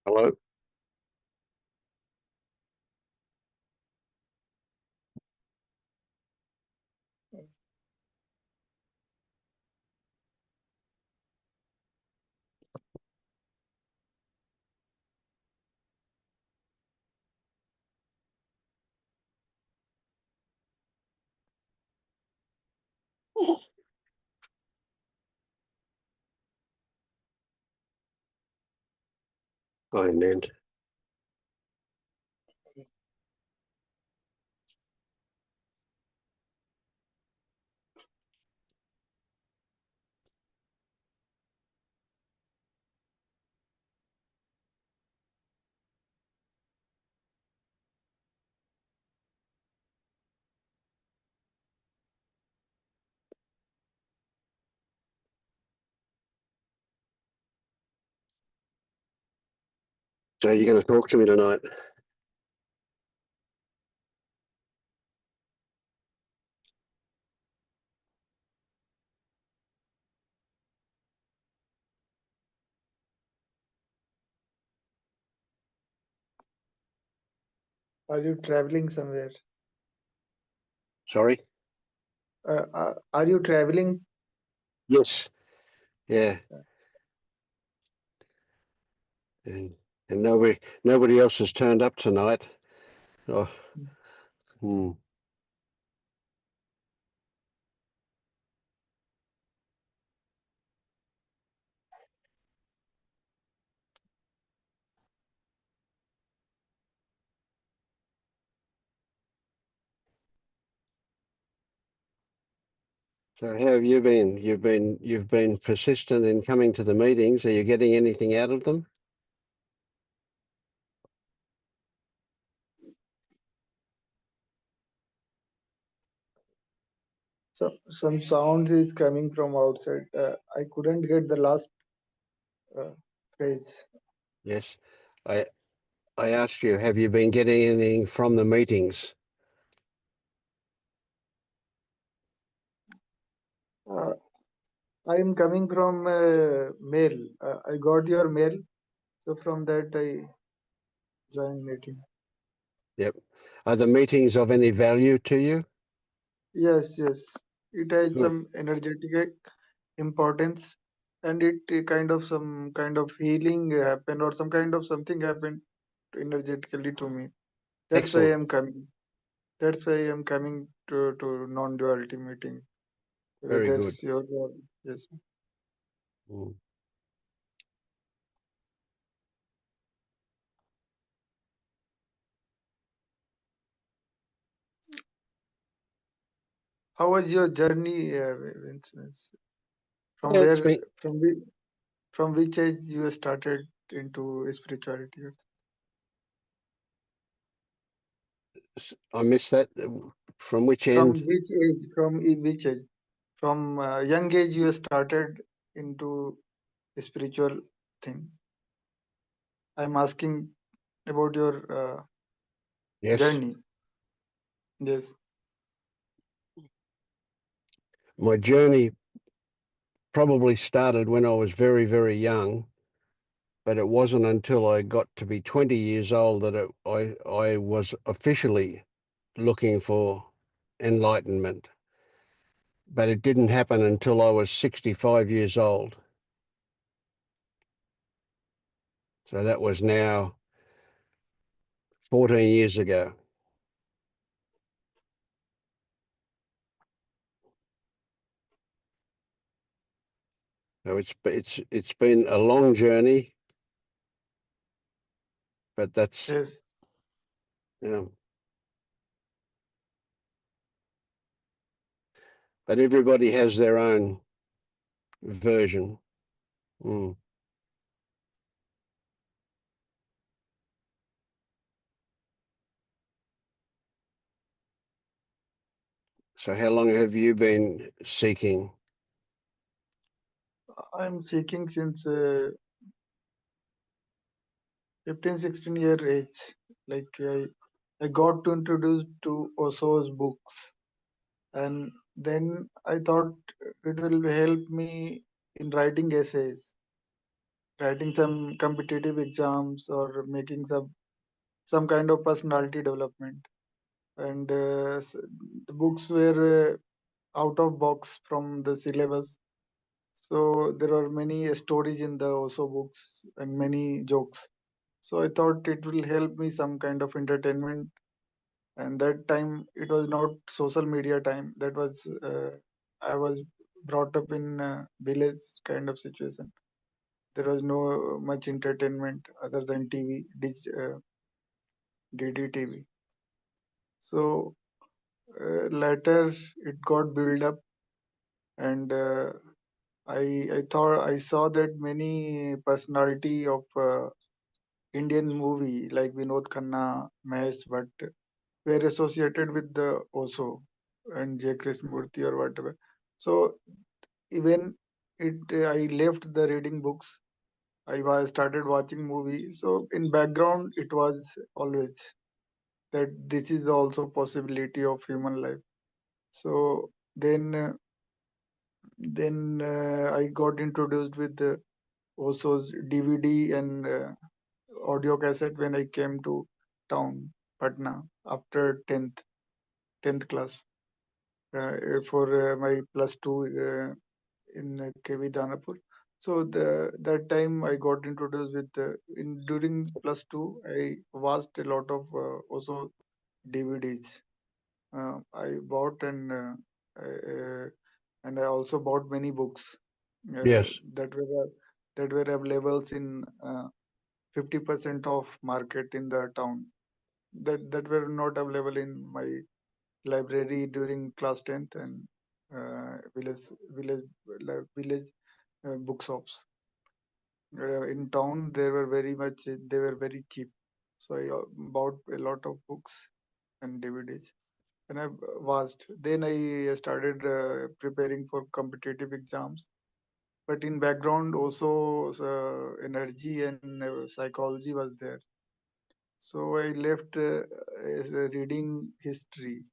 Hello. Hi, Ned. So you're going to talk to me tonight? Are you traveling somewhere? Sorry? Are you traveling? Yes. Yeah. And, and nobody else has turned up tonight. Oh. Hmm. So how have you been? You've been persistent in coming to the meetings. Are you getting anything out of them? So some sounds is coming from outside. I couldn't get the last uh, phrase. Yes. I I asked you, have you been getting anything from the meetings? Uh, I am coming from mail. I got your mail, so from that I joined meeting. Yep. Are the meetings of any value to you? Yes, yes. It has Good. some energetic importance, and it some kind of healing happened, or some kind of something happened energetically to me. That's why Excellent. I'm coming. That's why I'm coming to non-duality meeting. Very good. That's your yes. Mm. How was your journey, Vince? From Yeah, it's where, been. from which age you started into spirituality? I missed that. From which From end? which age? Which age? From young age you started into spiritual thing. I'm asking about your Yes. journey. Yes. My journey probably started when I was very, very young, but it wasn't until I got to be 20 years old that I was officially looking for enlightenment. But it didn't happen until I was 65 years old. So that was now 14 years ago. So it's been a long journey, but that's, Yes. you know, but everybody has their own version. Mm. So how long have you been seeking? I'm seeking since 15, 16-year age. Like I got to introduced to Oso's books, and then I thought it will help me in writing essays. writing some competitive exams or making some kind of personality development. And the books were out of box from the syllabus. So there are many stories in the also books and many jokes. So I thought it will help me some kind of entertainment. And that time it was not social media time. That was I was brought up in a village kind of situation. There was no much entertainment other than TV, DD TV. So later it got built up, and I thought I saw that many personality of Indian movie like Vinod Khanna, Mahesh Bhatt were associated with the Osho and J. Krishnamurti or whatever. So even it, I left the reading books. I was started watching movie. So in background, it was always that this is also possibility of human life. So then I got introduced with the Osho's DVD and audio cassette when I came to town, Patna, after 10th class for my plus two in KV Danapur. So that time I got introduced with in during plus two I watched a lot of also DVDs. I bought and I also bought many books Yes. that were available in 50% of market in the town that were not available in my library during class 10th and village bookshops in town. They were very cheap, so I bought a lot of books and DVDs and I watched. Then I started preparing for competitive exams, but in background also energy and psychology was there. So I left reading history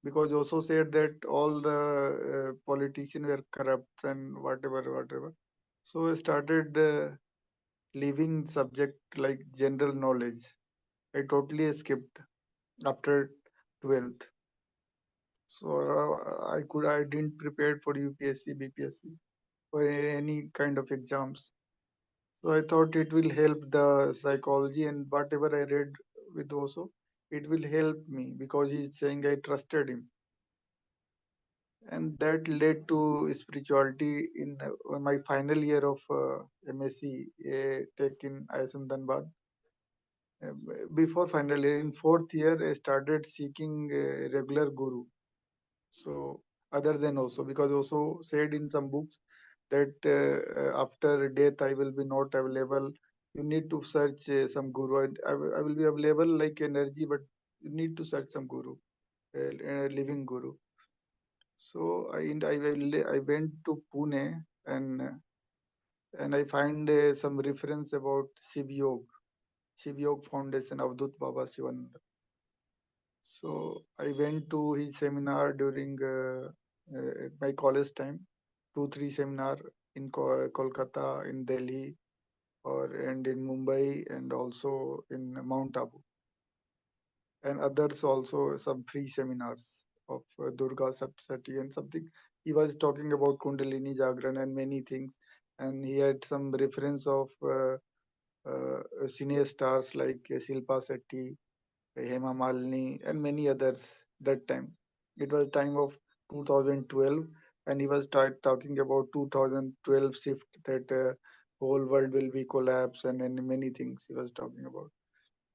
because also said that all the politicians were corrupt and whatever. So I started leaving subject like general knowledge. I totally skipped after 12th. So I didn't prepare for UPSC, BPSC or any kind of exams. So I thought it will help the psychology and whatever I read with also, it will help me because he's saying I trusted him. And that led to spirituality in my final year of MSc Tech in ISM Dhanbad. Before final year, in fourth year, I started seeking a regular guru. So other than also, because also said in some books that after death I will be not available. You need to search some guru. I will be available like energy, but you need to search some guru, a living guru. So I went to Pune and I find some reference about Shiv Yog Foundation, Avdut Baba Sivananda. So I went to his seminar during my college time, 2 3 seminar in Kolkata, in Delhi, and in Mumbai, and also in Mount Abu, and others also some free seminars of Durga Saptati and something. He was talking about Kundalini Jagran and many things, and he had some reference of senior stars like Silpa Shetty, Hema Malini, and many others that time. It was time of 2012, and he was talking about 2012 shift that whole world will be collapse and many things he was talking about.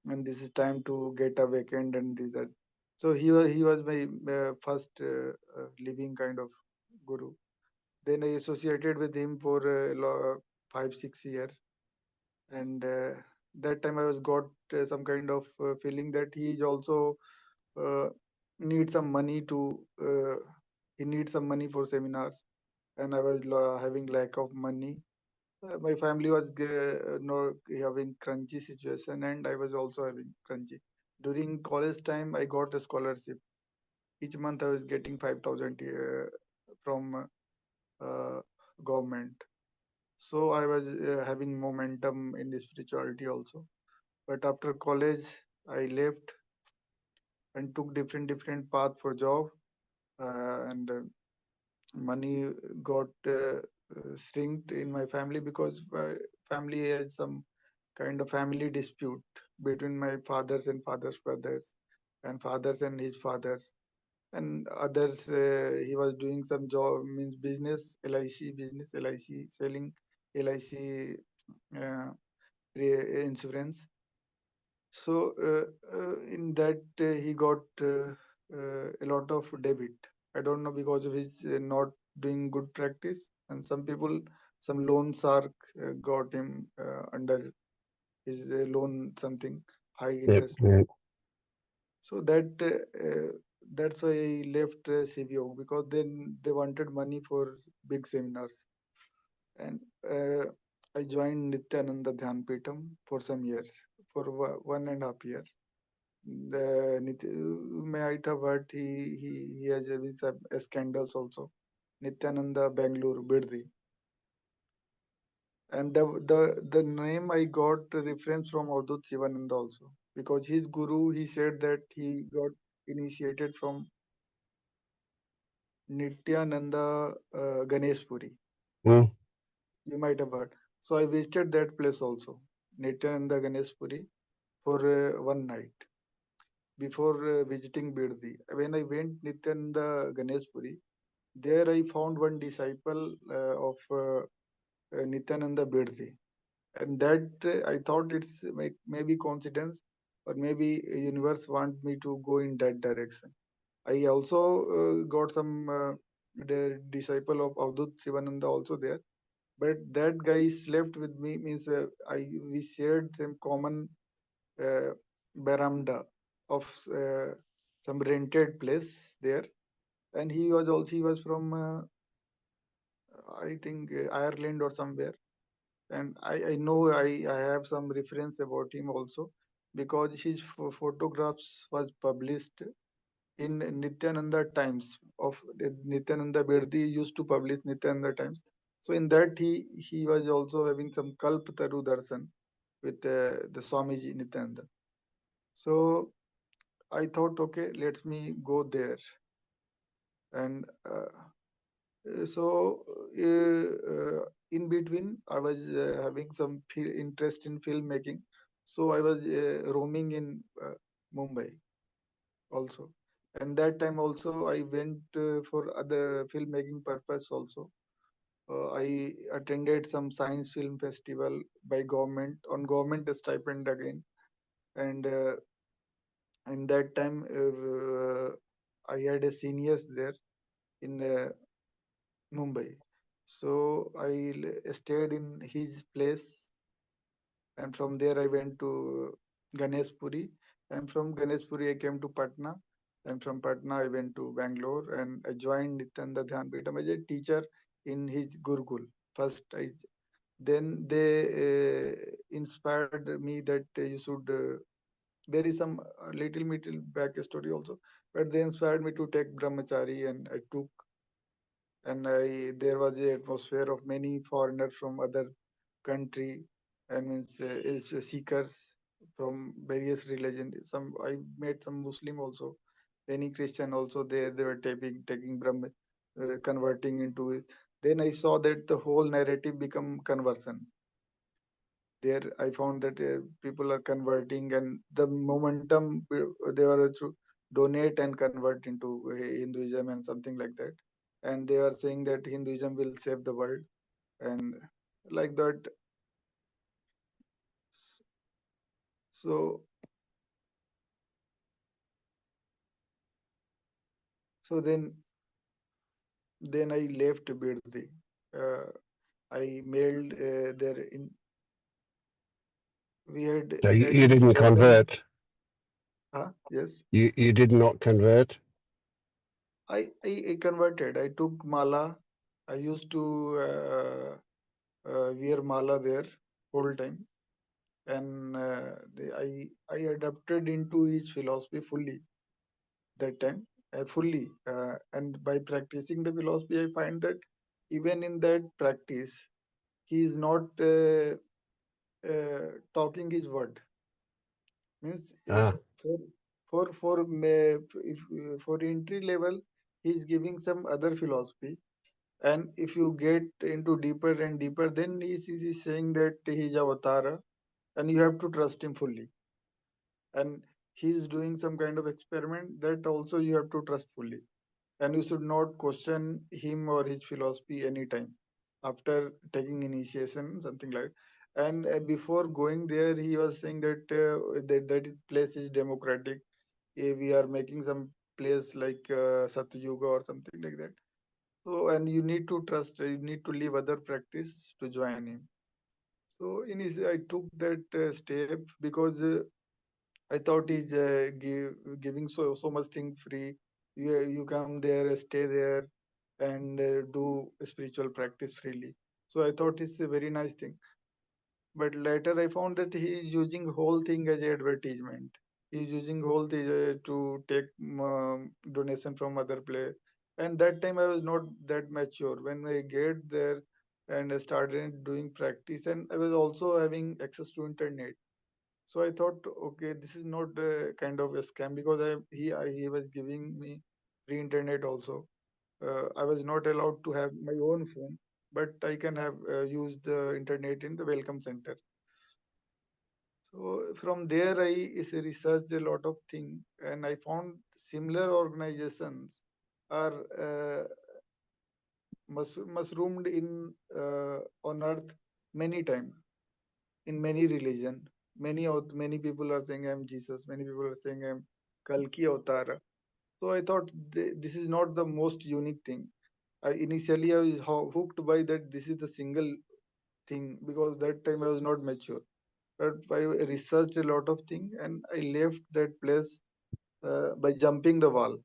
And this is time to get a vacant and these are. So he was my first living kind of guru. Then I associated with him for 5 6 years, and that time I was got some kind of feeling that he is also uh, need some money to he needs some money for seminars, and I was having lack of money. My family was no having crunchy situation, and I was also having crunchy. During college time, I got a scholarship. Each month, I was getting 5,000 from government. So I was having momentum in the spirituality also. But after college, I left and took different path for job, and money got shrinked in my family because my family has some kind of family dispute between my fathers and fathers' brothers, and fathers and his fathers, and others. He was doing some job, means business, LIC business, LIC selling LIC uh, insurance. So in that he got a lot of debit. I don't know, because of his not doing good practice, and some people, some loan shark got him under his loan, something high Yep. interest loan. Yep. So that's why I left CVO, because then they wanted money for big seminars, and I joined Nityananda Dhyan Pitam for some years, for 1.5 years. The you might have heard, he has having some scandals also. Nityananda Bangalore Bidri, and the name I got a reference from Avadut Sivananda also, because his guru, he said that he got initiated from Nityananda Ganesh Puri. Mm. You might have heard. So I visited that place also, Nityananda Ganesh Puri, for one night before visiting Bidri. When I went Nityananda Ganesh Puri, there I found one disciple of Nityananda Bidri, and that I thought it's maybe coincidence, or maybe universe want me to go in that direction. I also got some the disciple of Avdut Sivananda also there, but that guy slept with me, means I we shared some common uh, veranda of some rented place there, and he was from I think Ireland or somewhere, and I know I have some reference about him also, because his photographs was published in Nityananda Times of Nityananda Berdi used to publish Nityananda Times. So in that he was also having some Kalp Taru Darshan with the Swamiji Nityananda. So I thought, okay, let me go there, and so in between I was having some interest in filmmaking, so I was roaming in Mumbai also, and that time also I went for other filmmaking purpose also. I attended some science film festival by government, on government stipend again, and in that time I had a seniors there in Mumbai. So I stayed in his place, and from there I went to Ganeshpuri, and from Ganeshpuri I came to Patna, and from Patna I went to Bangalore, and I joined Nityananda Dhyan Pitam as a teacher in his Gurukul. First, then they inspired me that you should. There is some little back story also, but they inspired me to take brahmachari, and I took, and I there was a atmosphere of many foreigners from other country, and means is seekers from various religion. Some I met some Muslim also, many Christian also. They were taking Brahma, converting into it. Then I saw that the whole narrative become conversion. There I found that people are converting, and the momentum they were to donate and convert into Hinduism and something like that, and they are saying that Hinduism will save the world, and like that. S- So so then I left Birdi. Uh, I mailed there in we had So at you didn't spoken. convert. Yes, You did not convert. I converted. I took mala. I used to wear mala there whole time, and I adapted into his philosophy fully that time, fully, and by practicing the philosophy I find that even in that practice he is not talking his word. Means Ah, if for entry level, he's giving some other philosophy, and if you get into deeper and deeper, then he's saying that he's avatara, and you have to trust him fully. And he's doing some kind of experiment that also you have to trust fully, and you should not question him or his philosophy anytime after taking initiation, something like. And before going there, he was saying that that place is democratic. We are making some place like Satyuga or something like that. So, and you need to trust, you need to leave other practice to join him. So, I took that step because I thought he's giving so much thing free. You come there, stay there, and do spiritual practice freely. So I thought it's a very nice thing. But later I found that he is using whole thing as a advertisement. He's using whole thing to take donation from other place. And that time I was not that mature. When I get there and I started doing practice, and I was also having access to internet. So I thought, okay, this is not a kind of a scam because he was giving me free internet also. I was not allowed to have my own phone, but I can have used the internet in the welcome center. So from there, researched a lot of things, and I found similar organizations are mushroomed in on earth many times in many religion. Many people are saying I'm Jesus. Many people are saying I'm Kalki Avatar. So I thought this is not the most unique thing. Initially I was hooked by that this is the single thing because that time I was not mature. But I researched a lot of things and I left that place by jumping the wall.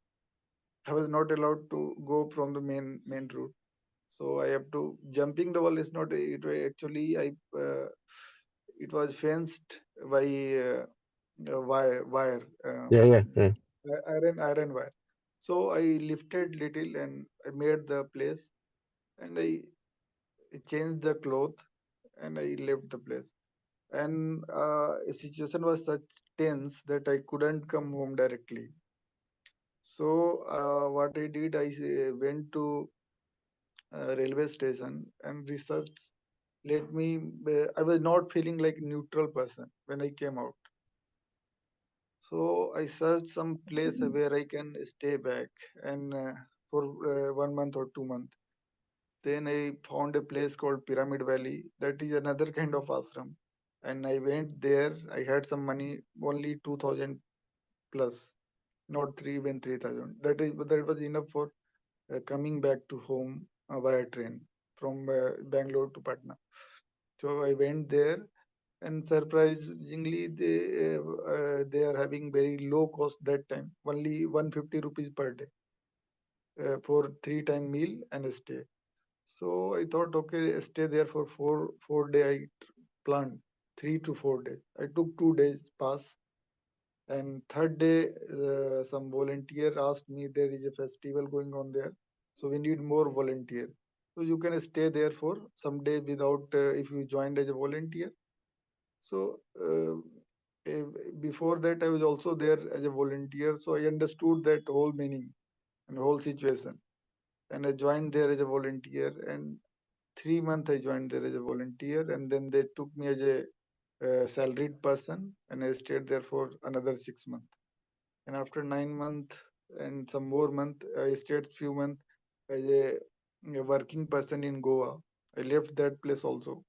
I was not allowed to go from the main route. So I have to jumping the wall is not it actually I it was fenced by wire yeah, yeah, yeah. iron wire. So I lifted little and I made the place and I changed the cloth and I left the place. And a situation was such tense that I couldn't come home directly. So what I did, went to railway station and researched. Let me. I was not feeling like neutral person when I came out. So I searched some place where I can stay back and for 1 month or 2 months. Then I found a place called Pyramid Valley. That is another kind of ashram. And I went there. I had some money, only 2000 plus, not three, even 3000. That was enough for coming back to home via train from Bangalore to Patna. So I went there, and surprisingly, they are having very low cost that time, only 150 rupees per day for 3 time meal and a stay. So I thought, okay, stay there for four day. Planned 3 to 4 days. I took 2 days pass, and third day, some volunteer asked me there is a festival going on there, so we need more volunteer. So you can stay there for some day without if you joined as a volunteer. So eh, before that, I was also there as a volunteer, so I understood that whole meaning and whole situation, and I joined there as a volunteer. And 3 months I joined there as a volunteer, and then they took me as a salaried person, and I stayed there for another 6 months. And after 9 months and some more month, I stayed few months as a working person in Goa. I left that place also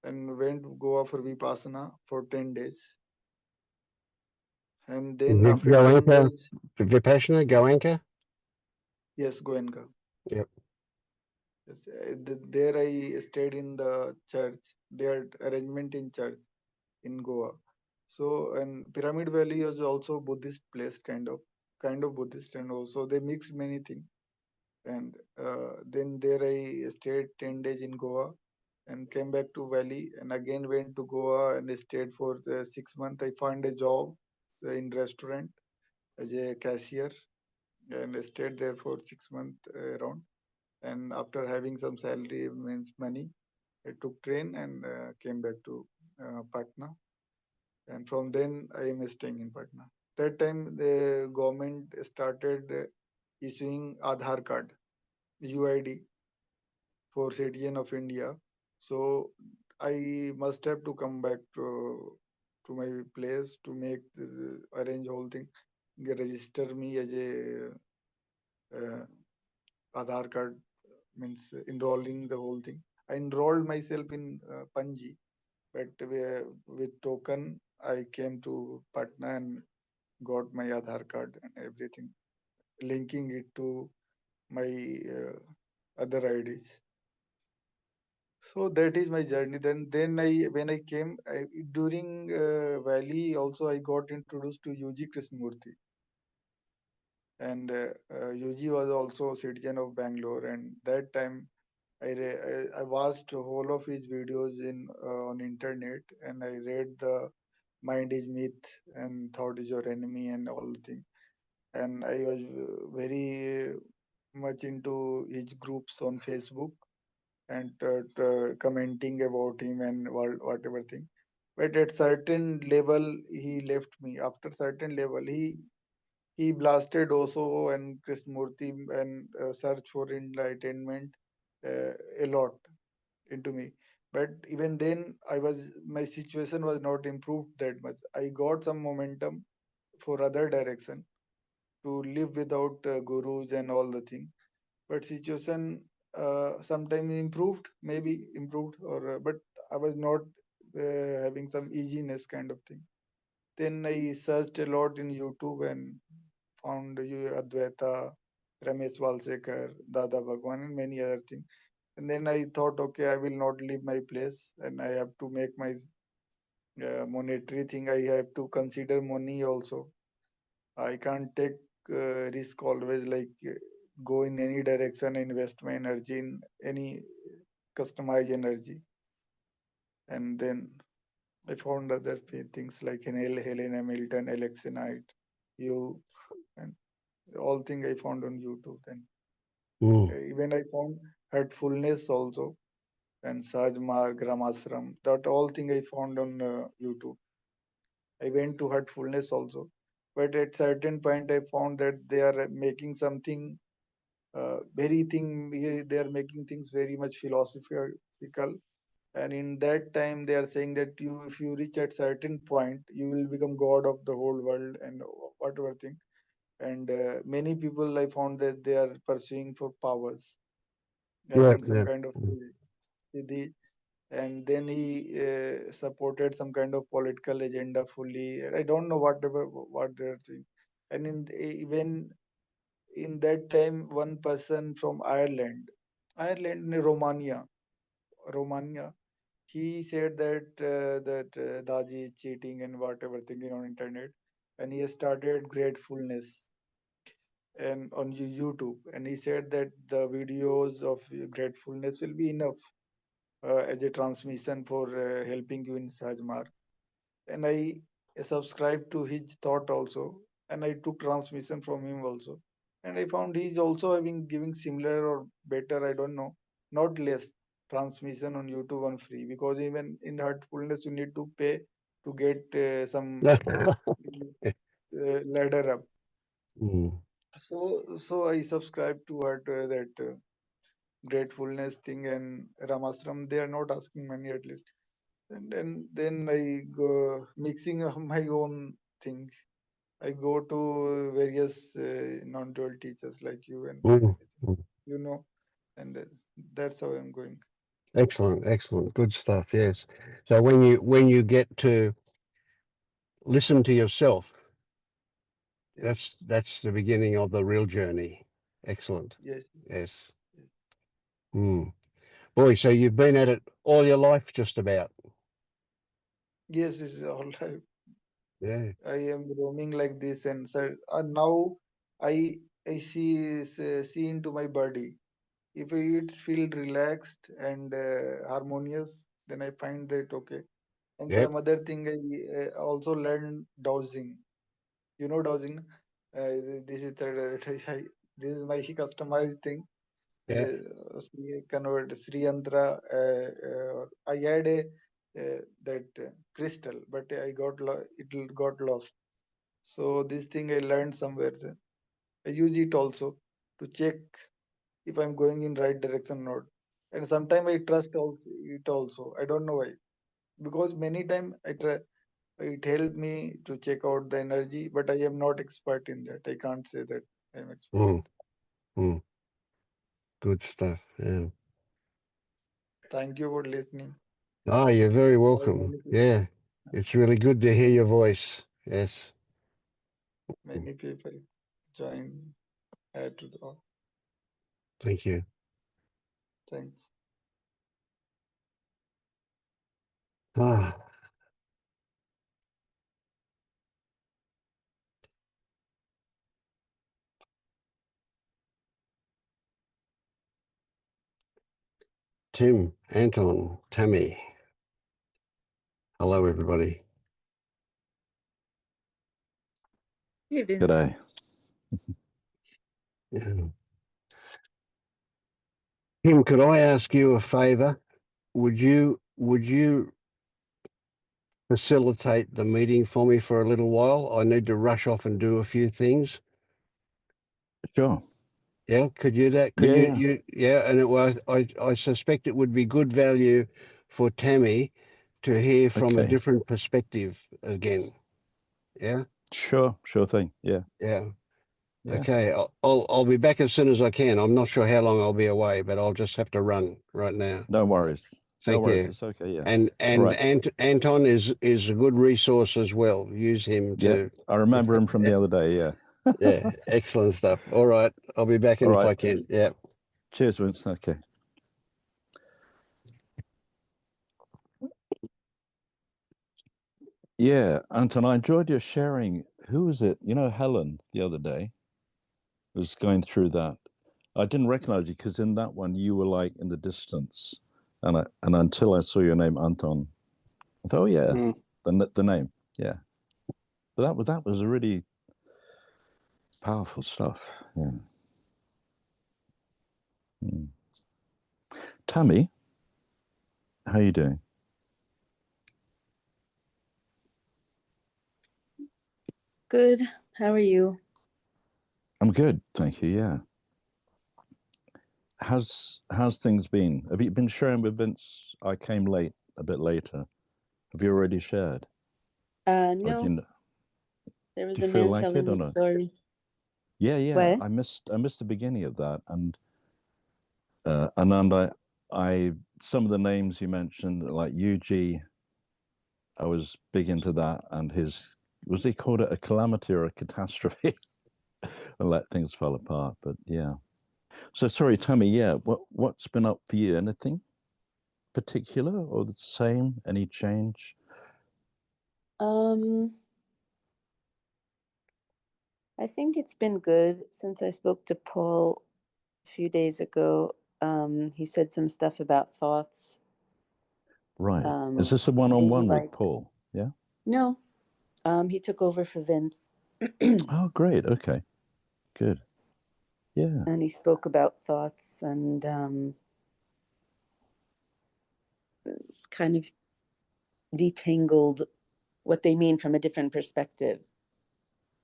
and went to Goa for Vipassana for 10 days. And then after 10 Goenka, days, Vipassana, Goenka. yes, Goenka. Yep. Yes, there I stayed in the church, their arrangement in church in Goa. So, and Pyramid Valley is also Buddhist place, kind of Buddhist, and also they mix many things. And then there I stayed 10 days in Goa and came back to Valley and again went to Goa and stayed for 6 months. I found a job in restaurant as a cashier and I stayed there for 6 months around. And after having some salary means money, I took train and came back to Patna, and from then I am staying in Patna. That time the government started issuing Aadhaar card, UID for citizen of India. So I must have to come back to my place to make this, arrange whole thing, register me as a Aadhaar card, means enrolling the whole thing. I enrolled myself in Panji, but with token I came to Patna and got my Aadhaar card and everything, linking it to my other IDs. So that is my journey. Then I when I came during Valley also I got introduced to UG Krishnamurthy, and UG was also a citizen of Bangalore, and that time I watched whole of his videos in on internet, and I read the mind is myth and thought is your enemy and all the thing, and I was very much into his groups on Facebook and commenting about him and whatever thing. But at certain level, he left me. After certain level, he blasted Oso and Krishnamurti and search for enlightenment a lot into me. But even then, my situation was not improved that much. I got some momentum for other direction to live without gurus and all the thing, but situation sometimes improved, maybe improved, or but I was not having some easiness kind of thing. Then I searched a lot in YouTube and found you Advaita, Ramesh Valsekar, Dada Bhagwan, and many other things. And then I thought, okay, I will not leave my place, and I have to make my monetary thing. I have to consider money also. I can't take risk always, like go in any direction, invest my energy in any customized energy. And then I found other things like Helen Hamilton, Alexa Knight, you, and all thing I found on YouTube. Then Mm. even I found Hurtfulness also, and Saj Marg, Ramashram. That all thing I found on YouTube. I went to Hurtfulness also, but at certain point I found that they are making something very thing. They are making things very much philosophical, and in that time they are saying that you, if you reach at certain point, you will become god of the whole world and whatever thing. And many people I found that they are pursuing for powers, Yeah, having some yeah. kind of Mm. siddhi, and then he supported some kind of political agenda fully. I don't know whatever what they're doing. And even in that time, one person from Ireland, Romania, he said that Daji is cheating and whatever thinking on internet, and he has started gratefulness and on YouTube, and he said that the videos of gratefulness will be enough as a transmission for helping you in Sajmar. And I subscribed to his thought also, and I took transmission from him also, and I found he's also having giving similar or better, I don't know, not less transmission on YouTube on free, because even in Heartfulness you need to pay to get some ladder up. Mm. So I subscribe to her that gratefulness thing and Ramasram. They are not asking money at least, and then I go mixing of my own thing. I go to various non-dual teachers like you and Mm. anything, Mm. you know, and that's how I'm going. Excellent, excellent, good stuff. Yes. So when you get to listen to yourself, Yes, that's the beginning of the real journey. Excellent. yes, Yes. yes, Mm. Boy, so you've been at it all your life, just about. yes. This is all right. Yeah. I am roaming like this, and sir, now I see into my body. If it feel relaxed and harmonious, then I find that okay. And Yep. some other thing I also learned dowsing. Dowsing. This is the, this is my customized thing. Yeah. convert Sri Yantra. I had a that crystal, but it got lost. So this thing I learned somewhere. I use it also to check if I'm going in right direction or not. And sometimes I trust it also. I don't know why. Because many times I try, it helped me to check out the energy, but I am not expert in that. I can't say that I am expert in Mm, that. mm. Good stuff. Yeah. Thank you for listening. Oh, you're very All welcome. many people, Yeah. It's really good to hear your voice. Yes. many people join add to the Thank you. thanks. Ah, Tim, Anton, Tammy. Hello, everybody. Hey, Vince. G'day. Yeah. Tim, could I ask you a favor? Would you facilitate the meeting for me for a little while? I need to rush off and do a few things. Sure. Yeah, could you that? Could Yeah. yeah, and it was I suspect it would be good value for Tammy to hear from a Okay. different perspective again. Yeah, Sure thing. Yeah. yeah. Yeah. Okay, I'll be back as soon as I can. I'm not sure how long I'll be away, but I'll just have to run right now. No worries. Thank you. It's okay. Yeah. And All right. Anton is a good resource as well. Use him Yeah. to. I remember him from the other day. Yeah. Yeah, excellent stuff. All right, I'll be back in All if right. I can. Yeah. Cheers, Vince. Okay. Yeah, Anton, I enjoyed your sharing. Who was it? You know, Helen the other day was going through that. I didn't recognize you because in that one you were like in the distance, and until I saw your name, Anton, I thought, oh yeah, the name, yeah. But that was really powerful stuff. Yeah. Mm. Tammy, how you doing? Good. How are you? I'm good, thank you. Yeah. How's things been? Have you been sharing with Vince? I came late, a bit later. Have you already shared? Or do No. you, There was do you a feel man like it telling or the not? story. Yeah. What? I missed the beginning of that, and I some of the names you mentioned, like UG, I was big into that, and his was he called it a calamity or a catastrophe, and let things fall apart. But yeah. So sorry, Tammy. Yeah, what's been up for you? Anything particular or the same? Any change? I think it's been good since I spoke to Paul a few days ago. He said some stuff about thoughts. Right. Is this a one-on-one with Like Paul? Yeah. no. He took over for Vince. Oh, great. Okay. Good. Yeah. And he spoke about thoughts and kind of detangled what they mean from a different perspective.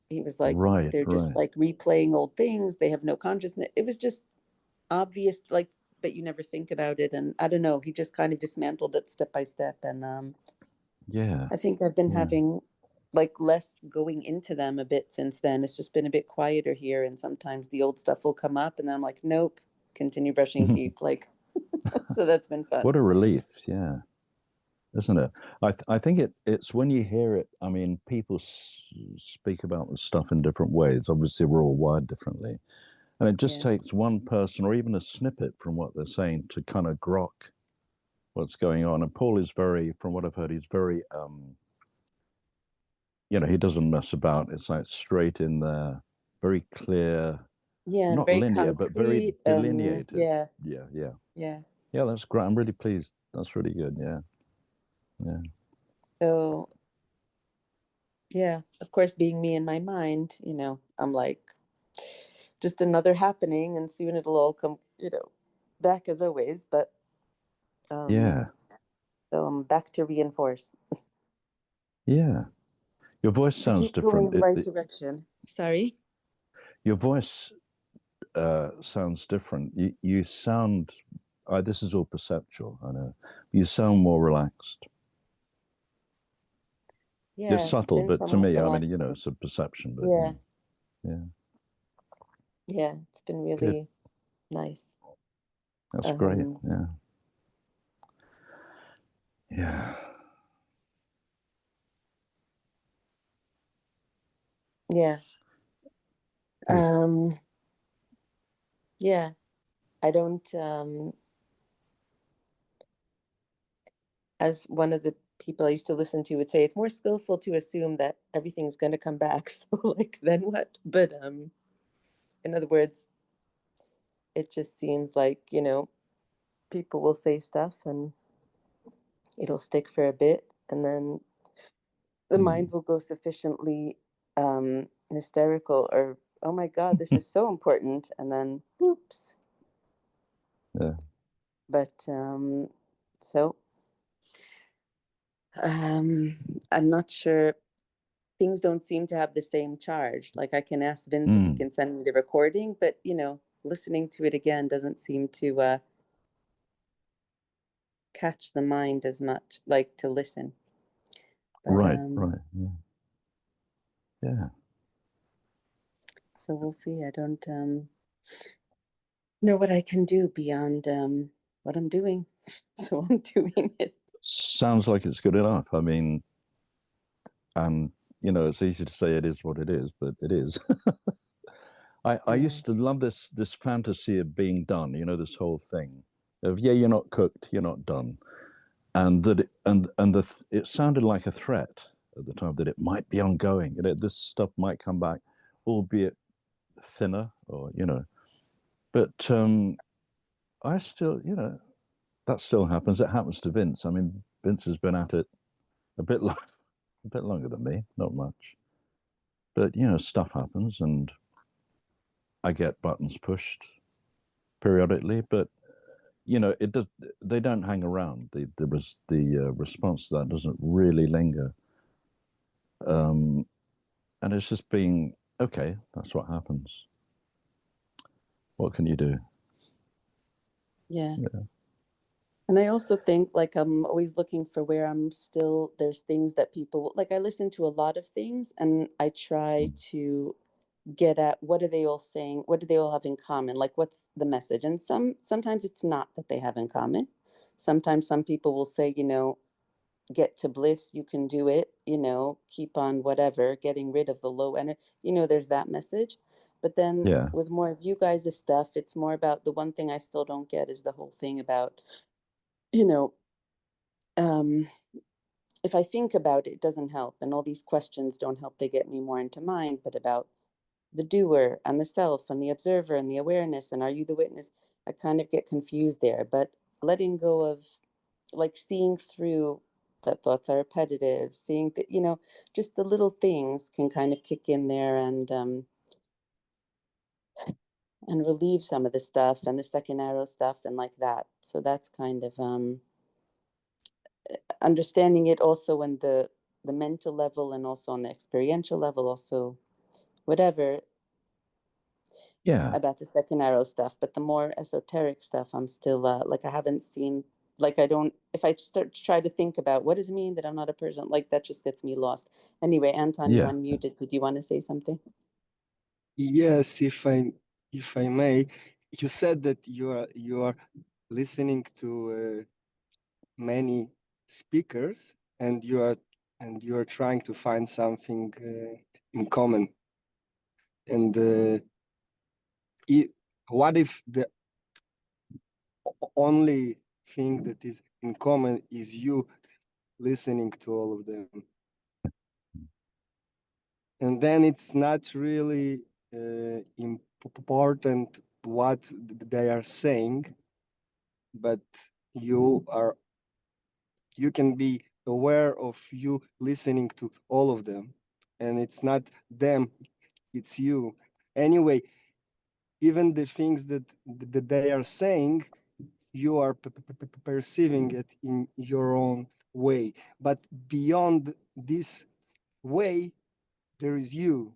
He was like, Right. they're just like replaying old things. They have no consciousness. It was just obvious, like, but you never think about it. And I don't know, he just kind of dismantled it step by step. And Yeah. I think I've been having like less going into them a bit since then. It's just been a bit quieter here. And sometimes the old stuff will come up and I'm like, nope, continue brushing teeth. Like, so that's been fun. What a relief. Yeah. Isn't it? I think it's when you hear it. I mean, people speak about the stuff in different ways. Obviously, we're all wired differently, and it just takes one person or even a snippet from what they're saying to kind of grok what's going on. And Paul is very, from what I've heard, he's very, he doesn't mess about. It's like straight in there, very clear, Yeah, not very linear, but very concrete. delineated. Yeah. Yeah. That's great. I'm really pleased. That's really good. Yeah. So, yeah, of course, being me in my mind, I'm like just another happening, and soon it'll all come, back as always. But Yeah. so I'm back to reinforce Yeah. Your voice to sounds keep going in different. the right direction. Sorry. Your voice sounds different. You sound. This is all perceptual. I know. You sound more relaxed. Yeah, It's it's subtle, been but to somewhat me, I mean, relaxing. it's a perception. But Yeah. Yeah. It's been really nice. That's great. Yeah. Yeah. Yeah. Good. Yeah. I don't, as one of the people I used to listen to would say, it's more skillful to assume that everything's going to come back. So like, then what? But in other words, it just seems like, people will say stuff and it'll stick for a bit, and then the mind will go sufficiently hysterical, or, oh my God, this is so important. And then, oops. Yeah. But so I'm not sure. Things don't seem to have the same charge. Like, I can ask Vince if he can send me the recording, but listening to it again doesn't seem to catch the mind as much, like to listen. But, Right. Yeah. Yeah. So we'll see. I don't know what I can do beyond what I'm doing. So I'm doing it. Sounds like it's good enough. I mean, and it's easy to say it is what it is, but it is. I used to love this fantasy of being done. This whole thing of you're not cooked, you're not done, and that it sounded like a threat at the time that it might be ongoing. This stuff might come back, albeit thinner, or But I still, that still happens. It happens to Vince. I mean, Vince has been at it a bit longer than me, not much. But stuff happens, and I get buttons pushed periodically. But it does. They don't hang around. The response to that doesn't really linger. And it's just being okay. That's what happens. What can you do? Yeah. And I also think, like, I'm always looking for where there's things that people, like, I listen to a lot of things and I try to get at what are they all saying? What do they all have in common? Like, what's the message? And sometimes it's not that they have in common. Sometimes some people will say, get to bliss, you can do it, keep on whatever, getting rid of the low energy, there's that message. But then Yeah. with more of you guys' stuff, it's more about the one thing I still don't get is the whole thing about, if I think about it, it doesn't help. And all these questions don't help. They get me more into mind, but about the doer and the self and the observer and the awareness and are you the witness? I kind of get confused there. But letting go of, like, seeing through that thoughts are repetitive, seeing that, just the little things can kind of kick in there and relieve some of the stuff and the second arrow stuff and like that. So that's kind of understanding it also on the mental level and also on the experiential level, also whatever. Yeah. About the second arrow stuff, but the more esoteric stuff, I'm still like, I haven't seen, like, I don't, if I start to try to think about what does it mean that I'm not a person, like, that just gets me lost. Anyway, Anton, you Yeah. unmuted. Did you want to say something? Yes, if I may, you said that you are listening to many speakers, and you are trying to find something in common. And what if the only thing that is in common is you listening to all of them? And then it's not really important what they are saying, but you can be aware of you listening to all of them, and it's not them, it's you. Anyway, even the things that they are saying, you are perceiving it in your own way. But beyond this way, there is you.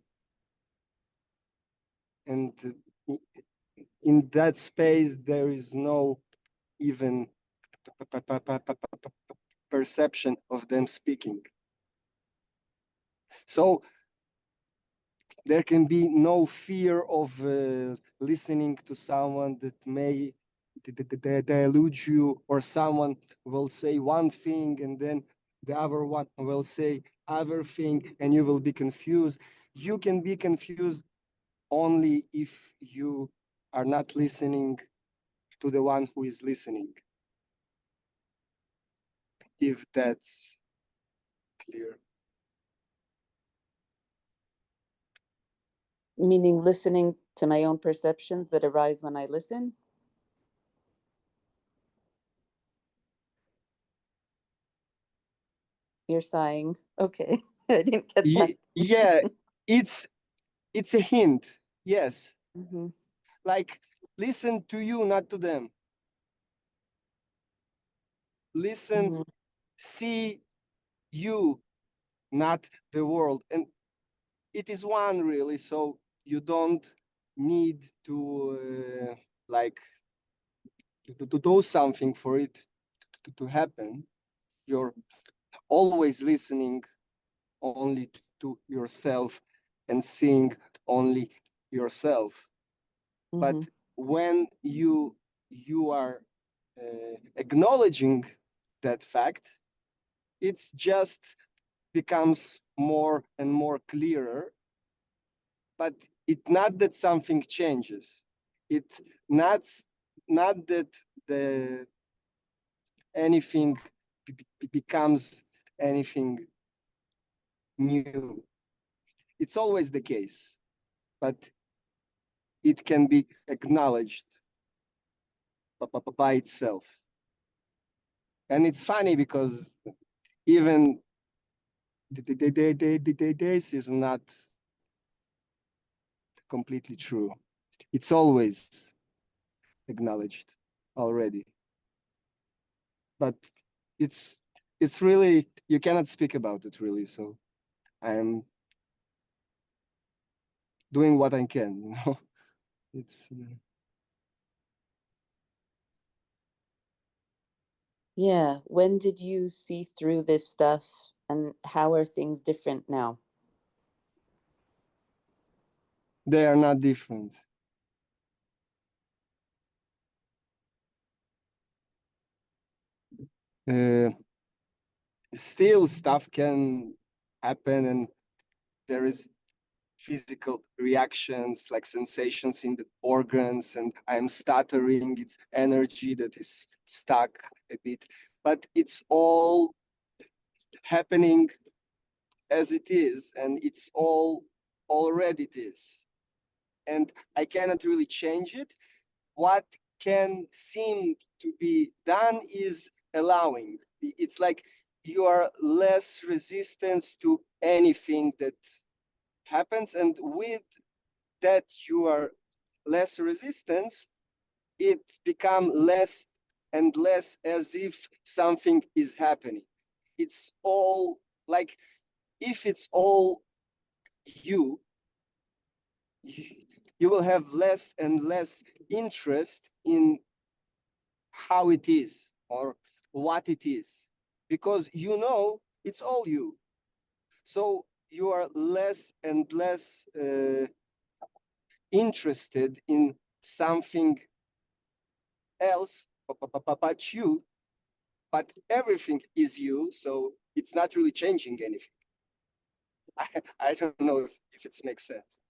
And in that space, there is no even perception of them speaking. So there can be no fear of listening to someone that may delude you, or someone will say one thing and then the other one will say other thing, and you will be confused. You can be confused only if you are not listening to the one who is listening, if that's clear. Meaning listening to my own perceptions that arise when I listen. You're sighing. Okay. I didn't get that. Yeah, it's a hint. Yes. Mm-hmm. Like, listen to you, not to them. Listen, Mm-hmm. see you, not the world. And it is one, really. So you don't need to like to do something for it to happen. You're always listening only to yourself and seeing only yourself. But Mm-hmm. when you are acknowledging that fact, it's just becomes more and more clearer. But it's not that something changes. It's not that the anything becomes anything new. It's always the case, but it can be acknowledged by itself. And it's funny because even this is not completely true. It's always acknowledged already. But it's really, you cannot speak about it really. So I'm doing what I can, you know. It's Yeah. When did you see through this stuff, and how are things different now? they are not different. Uh, Still stuff can happen, and there is physical reactions like sensations in the organs, and I'm stuttering. It's energy that is stuck a bit, but it's all happening as it is, and it's all already it is, and I cannot really change it. What can seem to be done is allowing. It's like you are less resistance to anything that happens, and with that you are less resistance, it become less and less as if something is happening. It's all like, if it's all you, you will have less and less interest in how it is or what it is, because you know it's all you. So you are less and less interested in something else but you, but everything is you, so it's not really changing anything. I don't know if it makes sense.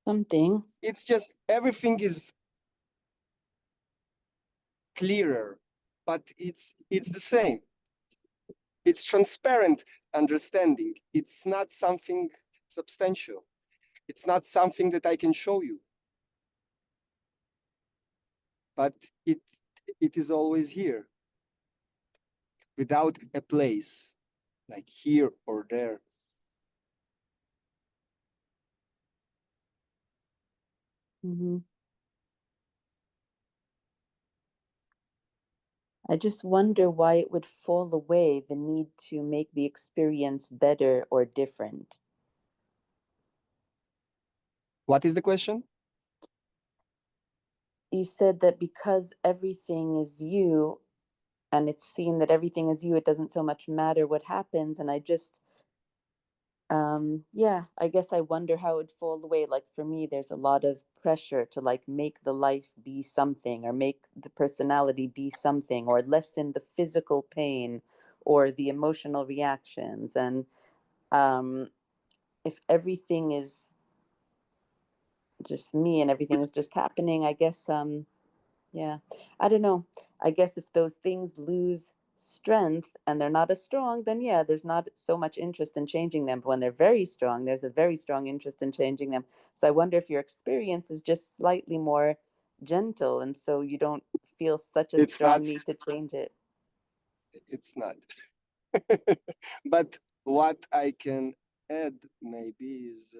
Something. It's just everything is clearer, but it's the same. It's transparent understanding. It's not something substantial. It's not something that I can show you, but it is always here without a place, like here or there. Mm-hmm. I just wonder why it would fall away, the need to make the experience better or different. What is the question? You said that because everything is you and it's seen that everything is you, it doesn't so much matter what happens. And I just, yeah, I guess I wonder how it would fall away. Like for me, there's a lot of pressure to like make the life be something or make the personality be something or lessen the physical pain or the emotional reactions. And if everything is just me and everything is just happening, I guess, yeah, I don't know. I guess if those things lose strength and they're not as strong, then yeah, there's not so much interest in changing them. But when they're very strong, there's a very strong interest in changing them. So I wonder if your experience is just slightly more gentle, and so you don't feel such a It's not. strong need to change it. It's not. But what I can add maybe is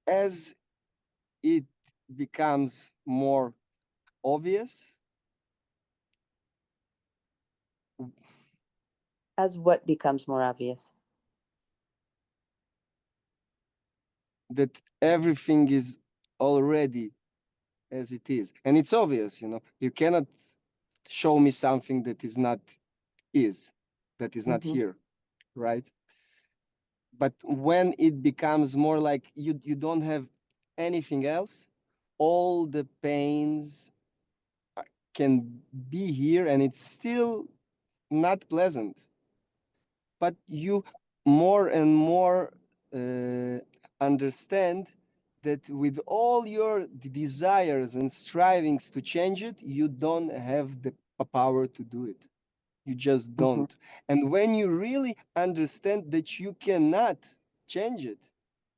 as it becomes more obvious As what becomes more obvious? that everything is already as it is. And it's obvious, you cannot show me something that is not Mm-hmm. here, right? But when it becomes more like you don't have anything else, all the pains can be here and it's still not pleasant. But you more and more understand that with all your desires and strivings to change it, you don't have the power to do it. You just Mm-hmm. don't. And when you really understand that you cannot change it,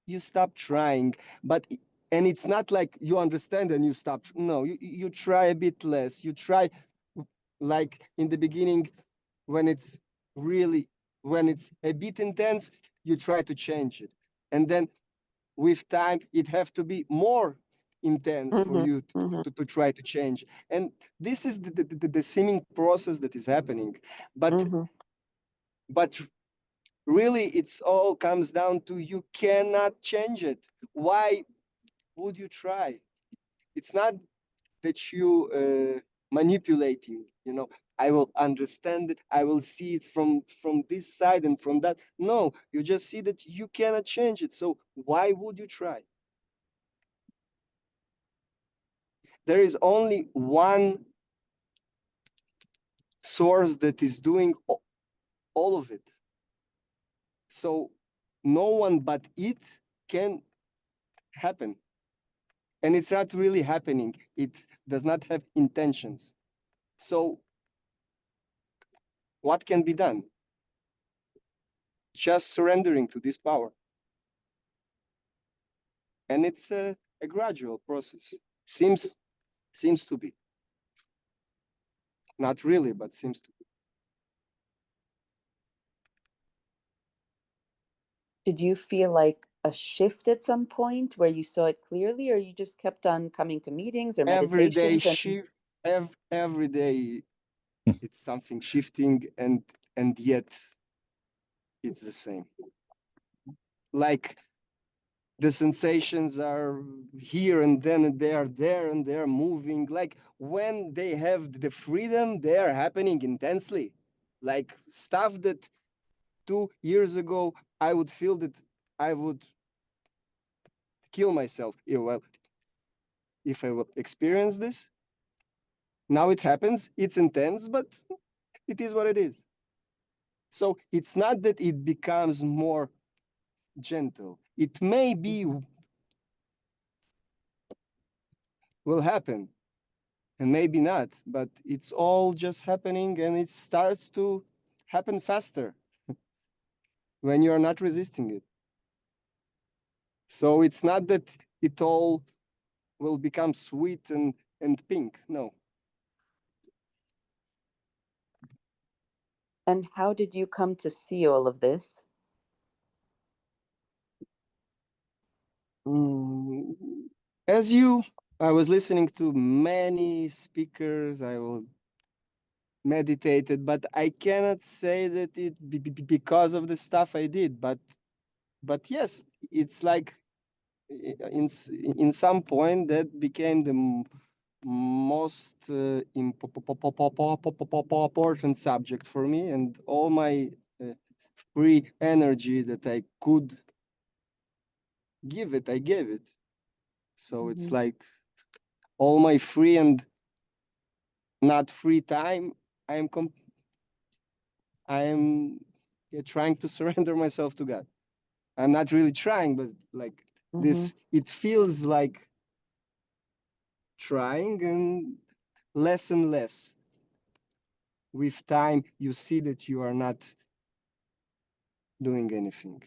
you stop trying. But and it's not like you understand and you stop. No, you try a bit less. You try like in the beginning when it's really when it's a bit intense, you try to change it. And then with time it have to be more intense for Mm-hmm. you Mm-hmm. to try to change. And this is the seeming process that is happening. But Mm-hmm. but really it's all comes down to you cannot change it. Why would you try? It's not that you manipulating, I will understand it, I will see it from this side and from that. No, you just see that you cannot change it, so why would you try? There is only one source that is doing all of it, so no one but it can happen. And it's not really happening, it does not have intentions. So what can be done? Just surrendering to this power. And it's a gradual process. Seems to be. Not really, but seems to be. Did you feel like a shift at some point where you saw it clearly, or you just kept on coming to meetings or Every day meditations and shift, every day it's something shifting, and yet it's the same. Like the sensations are here and then they are there and they're moving. Like when they have the freedom, they are happening intensely. Like stuff that 2 years ago I would feel that I would kill myself if I will experience this. Now it happens, it's intense, but it is what it is. So it's not that it becomes more gentle. It may be will happen and maybe not, but it's all just happening and it starts to happen faster when you are not resisting it. So it's not that it all will become sweet and pink. No. And how did you come to see all of this? As you, I was listening to many speakers. I will meditated, but I cannot say that it because of the stuff I did. But yes, it's like in some point that became the most important subject for me, and all my free energy that I could give it, I gave it. So it's like all my free and not free time, I am trying to surrender myself to God. I'm not really trying, but like this, it feels like trying and less. With time, you see that you are not doing anything.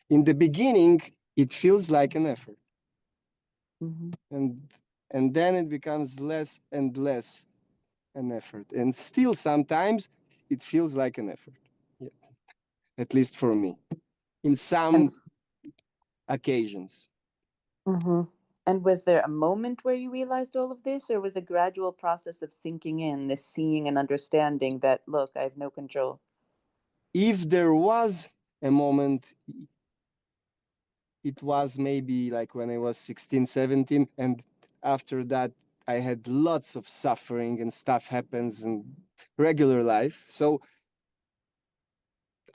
In the beginning, it feels like an effort. And then it becomes less and less an effort. And still sometimes it feels like an effort. Yeah. At least for me. In some occasions. And was there a moment where you realized all of this, or was it a gradual process of sinking in, this seeing and understanding that, look, I have no control? If there was a moment, it was maybe like when I was 16, 17, and after that I had lots of suffering and stuff happens in regular life. So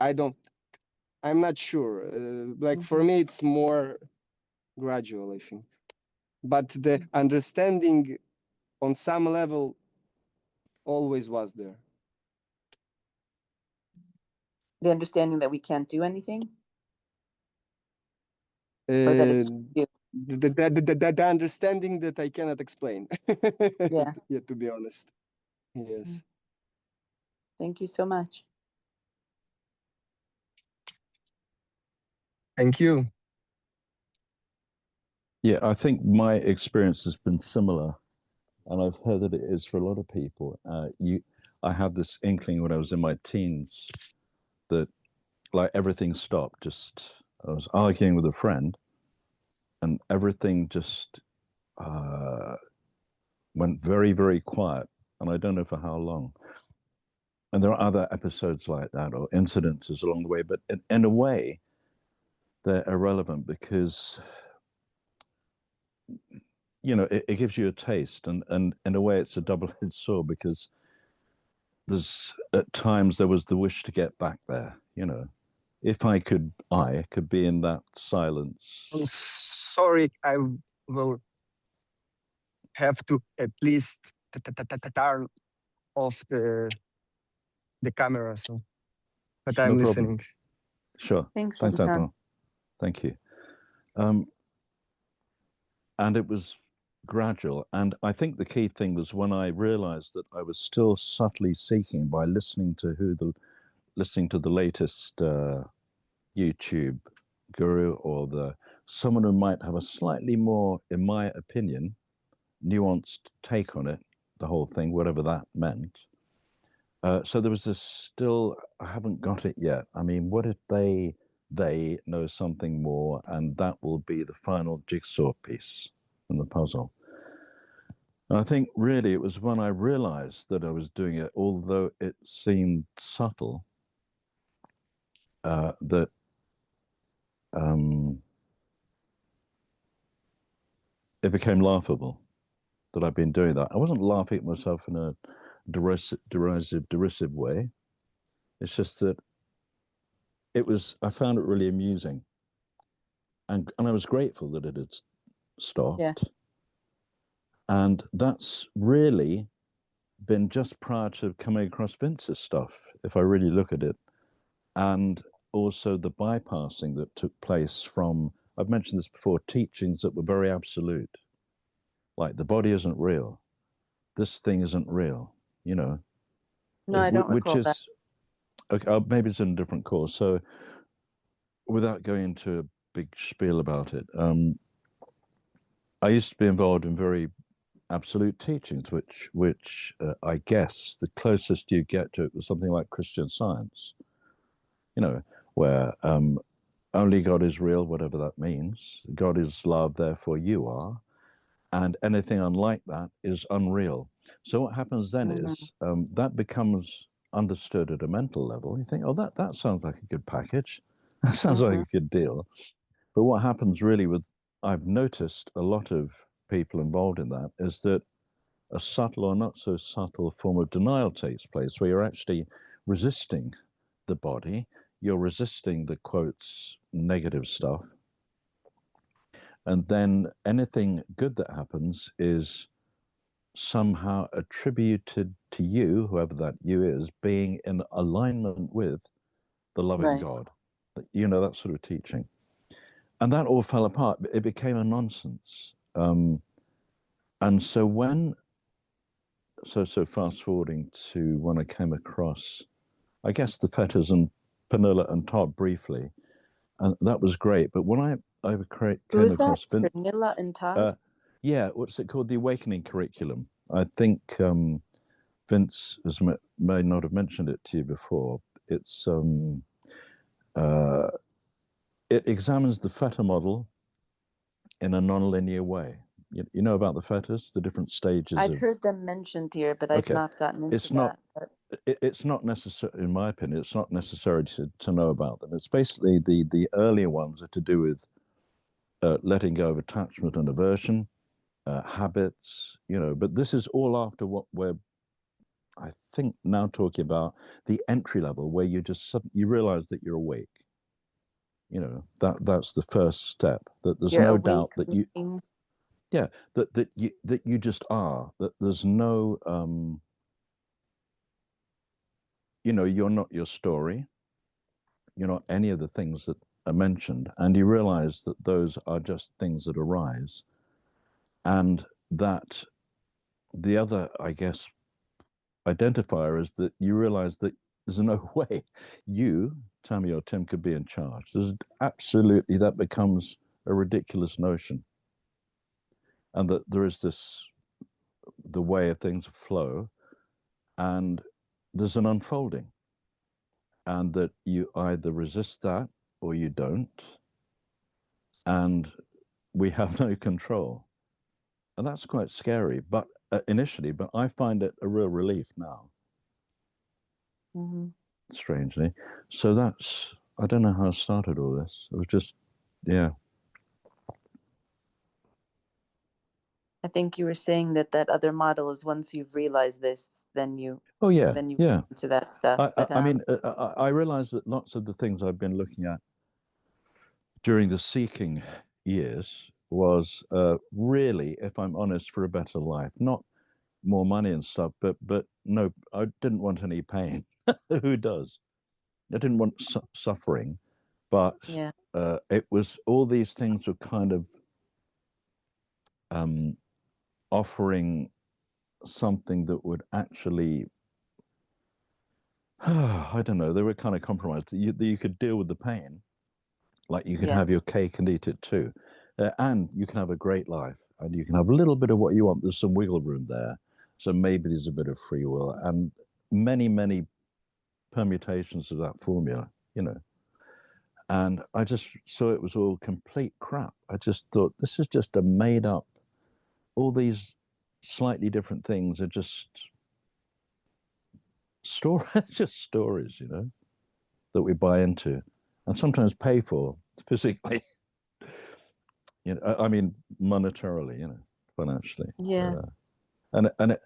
I'm not sure. Like for me, it's more gradual, I think. But the understanding on some level always was there. The understanding that we can't do anything? Or that it's you? The understanding that I cannot explain. Yeah. Yeah, to be honest. Yes. Thank you so much. Thank you. Yeah, I think my experience has been similar, and I've heard that it is for a lot of people. I had this inkling when I was in my teens that like everything stopped. Just I was arguing with a friend, and everything just went very, very quiet, and I don't know for how long. And there are other episodes like that or incidences along the way, but in a way, they're irrelevant because it gives you a taste, and in a way, it's a double-edged sword because there's at times there was the wish to get back there. If I could be in that silence. I'm sorry, I will have to at least turn off the camera. So, but I'm No listening. problem. Sure. Thanks, Thanks, Anton. Anton. Thank you. And it was gradual. And I think the key thing was when I realized that I was still subtly seeking by listening to the latest YouTube guru or someone who might have a slightly more, in my opinion, nuanced take on it, the whole thing, whatever that meant. So there was this still, I haven't got it yet. I mean, what if they know something more, and that will be the final jigsaw piece in the puzzle? And I think really it was when I realized that I was doing it, although it seemed subtle, that it became laughable that I've been doing that. I wasn't laughing at myself in a derisive way. It's just that I found it really amusing. And I was grateful that it had stopped. Yeah. And that's really been just prior to coming across Vince's stuff, if I really look at it. And also the bypassing that took place from, I've mentioned this before, teachings that were very absolute. Like the body isn't real. This thing isn't real, No, I don't which recall is, that. okay, maybe it's in a different course. So without going into a big spiel about it, I used to be involved in very absolute teachings, which I guess the closest you get to it was something like Christian Science, where only God is real, whatever that means. God is love, therefore you are. And anything unlike that is unreal. So what happens then is that becomes understood at a mental level. You think, oh, that sounds like a good package. That sounds like a good deal. But what happens really I've noticed a lot of people involved in that is that a subtle or not so subtle form of denial takes place where you're actually resisting the body, you're resisting the quotes negative stuff, and then anything good that happens is somehow attributed to you, whoever that you is, being in alignment with the loving Right. God. That sort of teaching. And that all fell apart. It became a nonsense. And so fast forwarding to when I came across, I guess, the Fetters and Pernilla and Todd briefly, and that was great. But when I Who came is that? across Vince, Pernilla and Todd? yeah, what's it called? The Awakening Curriculum. I think Vince may not have mentioned it to you before. It's it examines the Fetter model in a non-linear way. You know about the Fetters, the different stages I've of. heard them mentioned here, but I've Okay, not gotten into it's not. that. It's not necessary, in my opinion. It's not necessary to know about them. It's basically the earlier ones are to do with letting go of attachment and aversion, habits. But this is all after what we're, I think, now talking about the entry level, where you realize that you're awake. That's the first step. That there's You're no awake, doubt that meaning that you just are. That there's no you're not your story. You're not any of the things that are mentioned, and you realize that those are just things that arise, and that the other, I guess, identifier is that you realize that there's no way you, Tammy or Tim, could be in charge. There's absolutely, that becomes a ridiculous notion, and that there is the way of things flow, and there's an unfolding, and that you either resist that or you don't, and we have no control. And that's quite scary, but initially, but I find it a real relief now, strangely. So I don't know how I started all this. It was just, yeah. I think you were saying that other model is once you've realized this, then you Oh, yeah, go into that stuff. I mean, I realized that lots of the things I've been looking at during the seeking years was really, if I'm honest, for a better life, not more money and stuff, but no, I didn't want any pain. Who does? I didn't want suffering, but yeah, it was all these things were kind of offering something that would actually, I don't know, they were kind of compromised. That you could deal with the pain, like you could yeah, have your cake and eat it too, and you can have a great life, and you can have a little bit of what you want. There's some wiggle room there, so maybe there's a bit of free will, and many permutations of that formula, And I just saw it was all complete crap. I just thought, this is just a made up, all these slightly different things are just just stories, that we buy into and sometimes pay for physically, I mean, monetarily, financially. yeah. And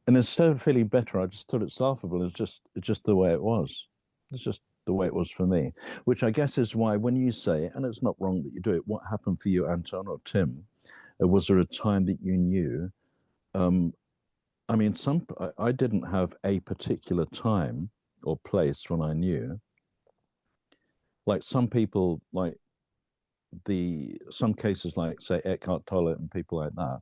instead of feeling better, I just thought it's laughable. It's just the way it was. It's just the way it was for me, which I guess is why when you say, and it's not wrong that you do it, what happened for you, Anton or Tim? Was there a time that you knew? I mean, I didn't have a particular time or place when I knew. Like some people, like some cases, like say Eckhart Tolle and people like that,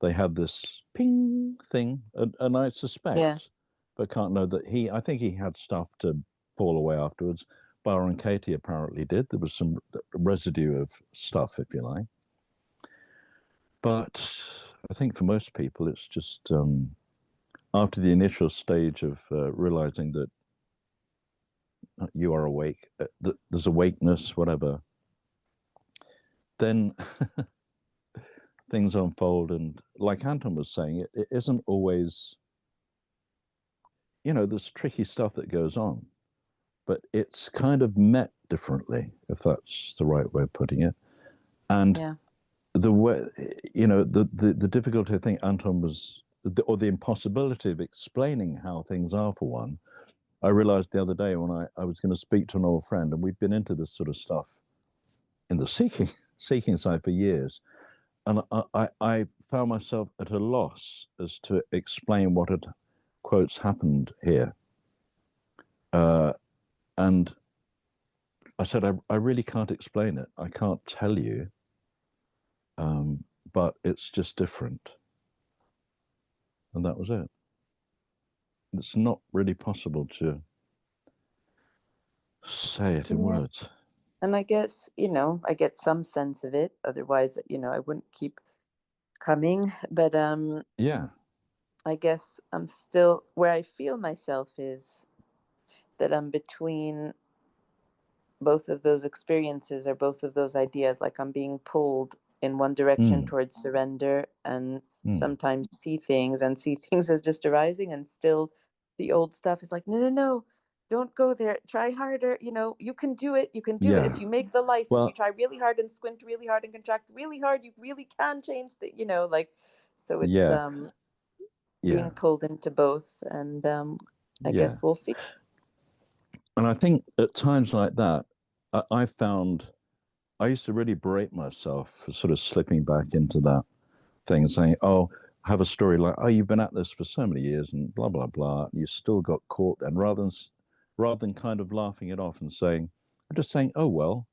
they had this ping thing, and I Yeah. suspect, but can't know that I think he had stuff to fall away afterwards. Byron Katie apparently did. There was some residue of stuff, if you like. But I think for most people, it's just after the initial stage of realizing that you are awake, that there's awakeness, whatever, then things unfold. And like Anton was saying, it isn't always, there's tricky stuff that goes on, but it's kind of met differently, if that's the right way of putting it. And Yeah. the way, the difficulty, I think Anton was, or the impossibility of explaining how things are for one, I realized the other day when I was going to speak to an old friend, and we've been into this sort of stuff in the seeking side for years. And I found myself at a loss as to explain what had, quotes, happened here. And I said, I really can't explain it. I can't tell you, but it's just different. And that was it. It's not really possible to say it in words. And I guess, I get some sense of it. Otherwise, I wouldn't keep coming. But Yeah. I guess I'm still where I feel myself is that I'm between both of those experiences or both of those ideas. Like I'm being pulled in one direction towards surrender and sometimes see things as just arising, and still the old stuff is like, no, don't go there, try harder, you can do it, it if you make the life, if you try really hard and squint really hard and contract really hard, you really can change the, like, so it's being pulled into both, and I guess we'll see. And I think at times like that, I found I used to really berate myself for sort of slipping back into that thing and saying, oh, have a story like, oh, you've been at this for so many years and blah, blah, blah. And you still got caught then, rather than kind of laughing it off and saying, I'm just saying, oh, well,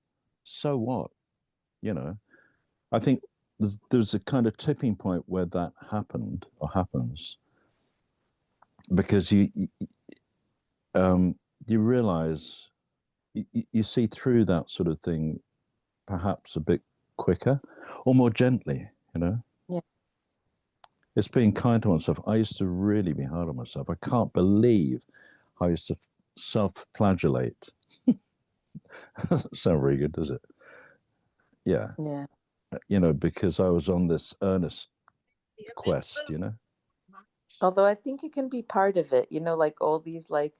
so what? I think there's a kind of tipping point where that happened or happens, because you realize you see through that sort of thing perhaps a bit quicker or more gently, Yeah. It's being kind to oneself. I used to really be hard on myself. I can't believe how I used to self-flagellate. Doesn't sound very good, does it? Yeah. Because I was on this earnest quest, Although I think it can be part of it, like all these like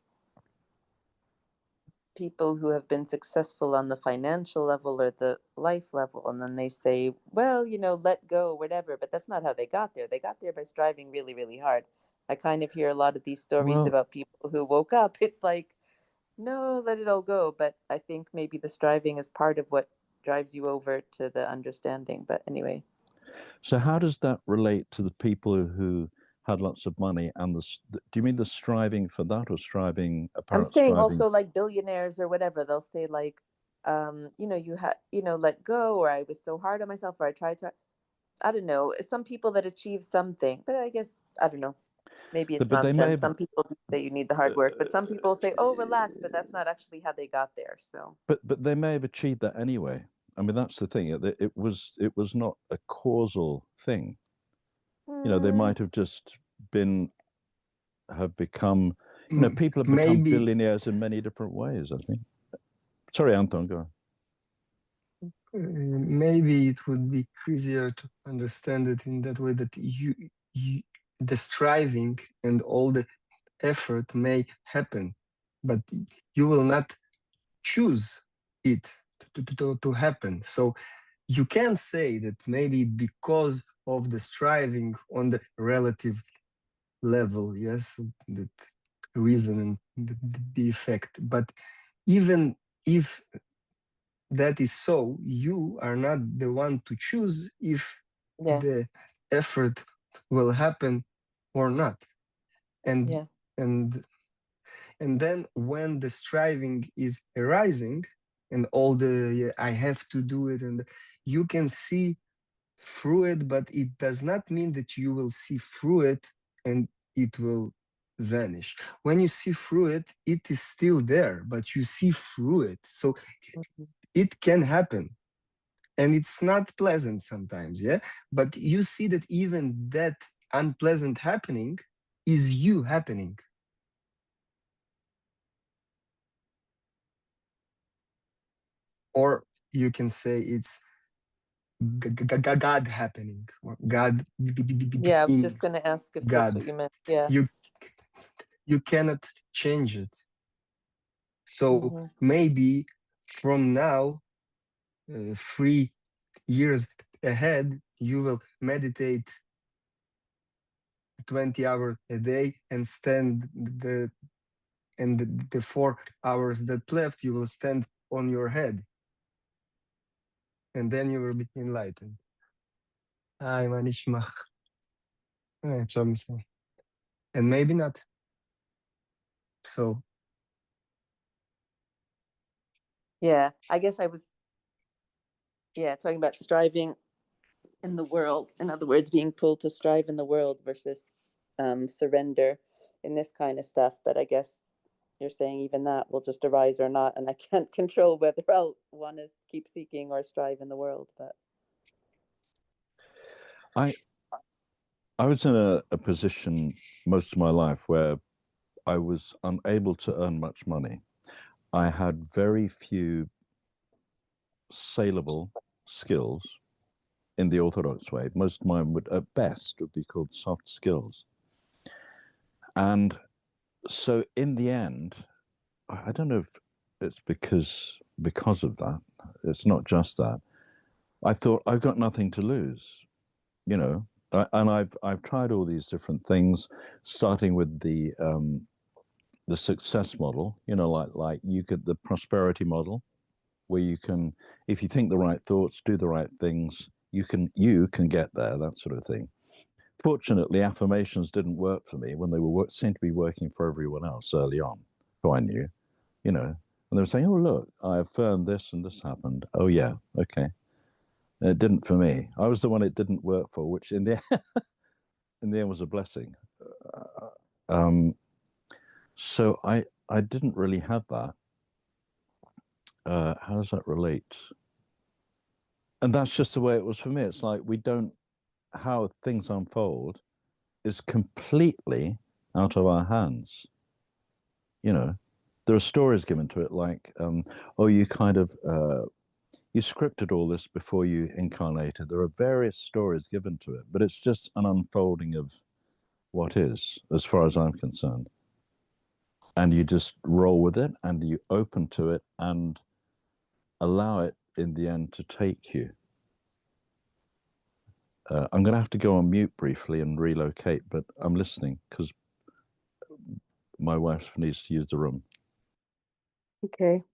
people who have been successful on the financial level or the life level, and then they say, well, let go, whatever, but that's not how they got there. They got there by striving really, really hard. I kind of hear a lot of these stories about people who woke up. It's like, no, let it all go. But I think maybe the striving is part of what drives you over to the understanding. But anyway. So how does that relate to the people who had lots of money and do you mean the striving for that, or striving apparent? I'm saying also like billionaires or whatever, they'll say like, you had, let go, or I was so hard on myself, or I tried to, I don't know, some people that achieve something, but I guess, I don't know, maybe it's nonsense. Some people say you need the hard work, but some people say, oh, relax, but that's not actually how they got there. So but they may have achieved that anyway. I mean, that's the thing. It was not a causal thing. They might have just have become, people have become billionaires in many different ways, I think. Sorry, Anton, go on. Maybe it would be easier to understand it in that way, that the striving and all the effort may happen, but you will not choose it to happen. So you can say that maybe because of the striving on the relative level, yes, that reason and the effect. But even if that is so, you are not the one to choose if the effort will happen or not. And and then when the striving is arising and all the I have to do it, and you can see through it, but it does not mean that you will see through it and it will vanish. When you see through it, it is still there, but you see through it. So it can happen. and it's not pleasant sometimes, yeah, but you see that even that unpleasant happening is you happening. Or you can say it's God happening, or God Yeah, I was being just going to ask if that's God. what you meant. Yeah. You cannot change it. So Mm-hmm. maybe from now, 3 years ahead, you will meditate 20 hours a day and stand the 4 hours that left, you will stand on your head, and then you will be enlightened. Ay, manishma. And maybe not. So Yeah, I guess I was, talking about striving in the world. In other words, being pulled to strive in the world versus surrender in this kind of stuff. But I guess you're saying even that will just arise or not, and I can't control whether I'll want to keep seeking or strive in the world. But I was in a position most of my life where I was unable to earn much money. I had very few saleable skills in the Orthodox way. Most of mine would, at best, would be called soft skills. And so in the end, I don't know if it's because of that. It's not just that. I thought I've got nothing to lose, you know. And I've tried all these different things, starting with the success model, you know, like you could the prosperity model, where you can, if you think the right thoughts, do the right things, you can get there, that sort of thing. Fortunately, affirmations didn't work for me when they seemed to be working for everyone else early on, who I knew, you know. And they were saying, "Oh, look, I affirmed this and this happened. Oh, yeah, okay." And it didn't for me. I was the one it didn't work for, which in the in the end was a blessing. Um, so I didn't really have that. How does that relate? And that's just the way it was for me. It's like we don't, how things unfold is completely out of our hands. You know, there are stories given to it like, oh, you kind of, you scripted all this before you incarnated. There are various stories given to it, but it's just an unfolding of what is, as far as I'm concerned. And you just roll with it and you open to it and allow it in the end to take you. I'm going to have to go on mute briefly and relocate, but I'm listening because my wife needs to use the room. okay.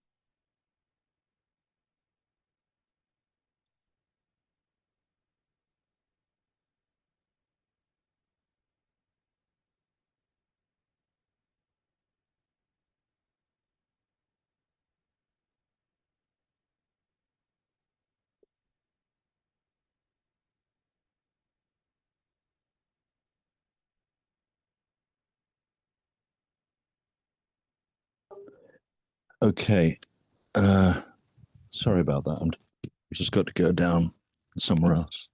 Okay. Sorry about that. I'm just got to go down somewhere else.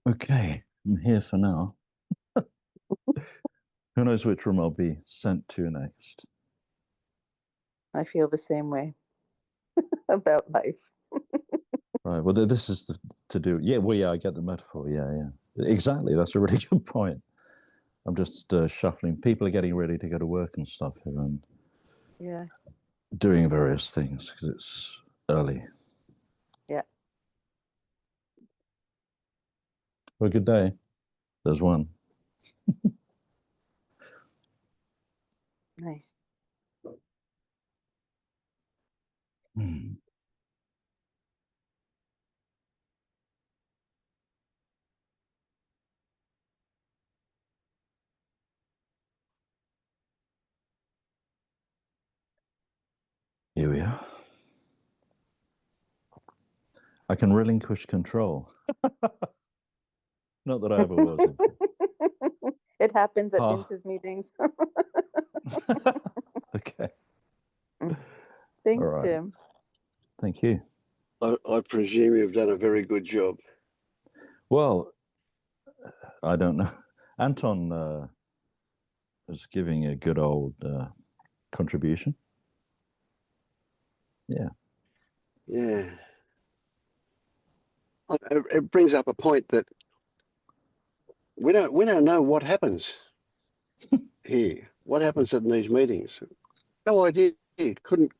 Okay, I'm here for now. Who knows which room I'll be sent to next? I feel the same way about life. Right. Well, this is to do. Yeah. Well, yeah. I get the metaphor. Yeah. Yeah. Exactly. That's a really good point. I'm just shuffling. People are getting ready to go to work and stuff here and Yeah. doing various things because it's early. Yeah. Well, good day. There's one. Nice. Hmm. Here we are. I can relinquish control. Not that I ever was. It happens at Ah. Vince's meetings. Okay. Thanks, All right. Tim. Thank you. I presume you've done a very good job. Well, I don't know. Anton was giving a good old contribution. Yeah. Yeah. It brings up a point that we don't know what happens here. What happens in these meetings? No idea. Couldn't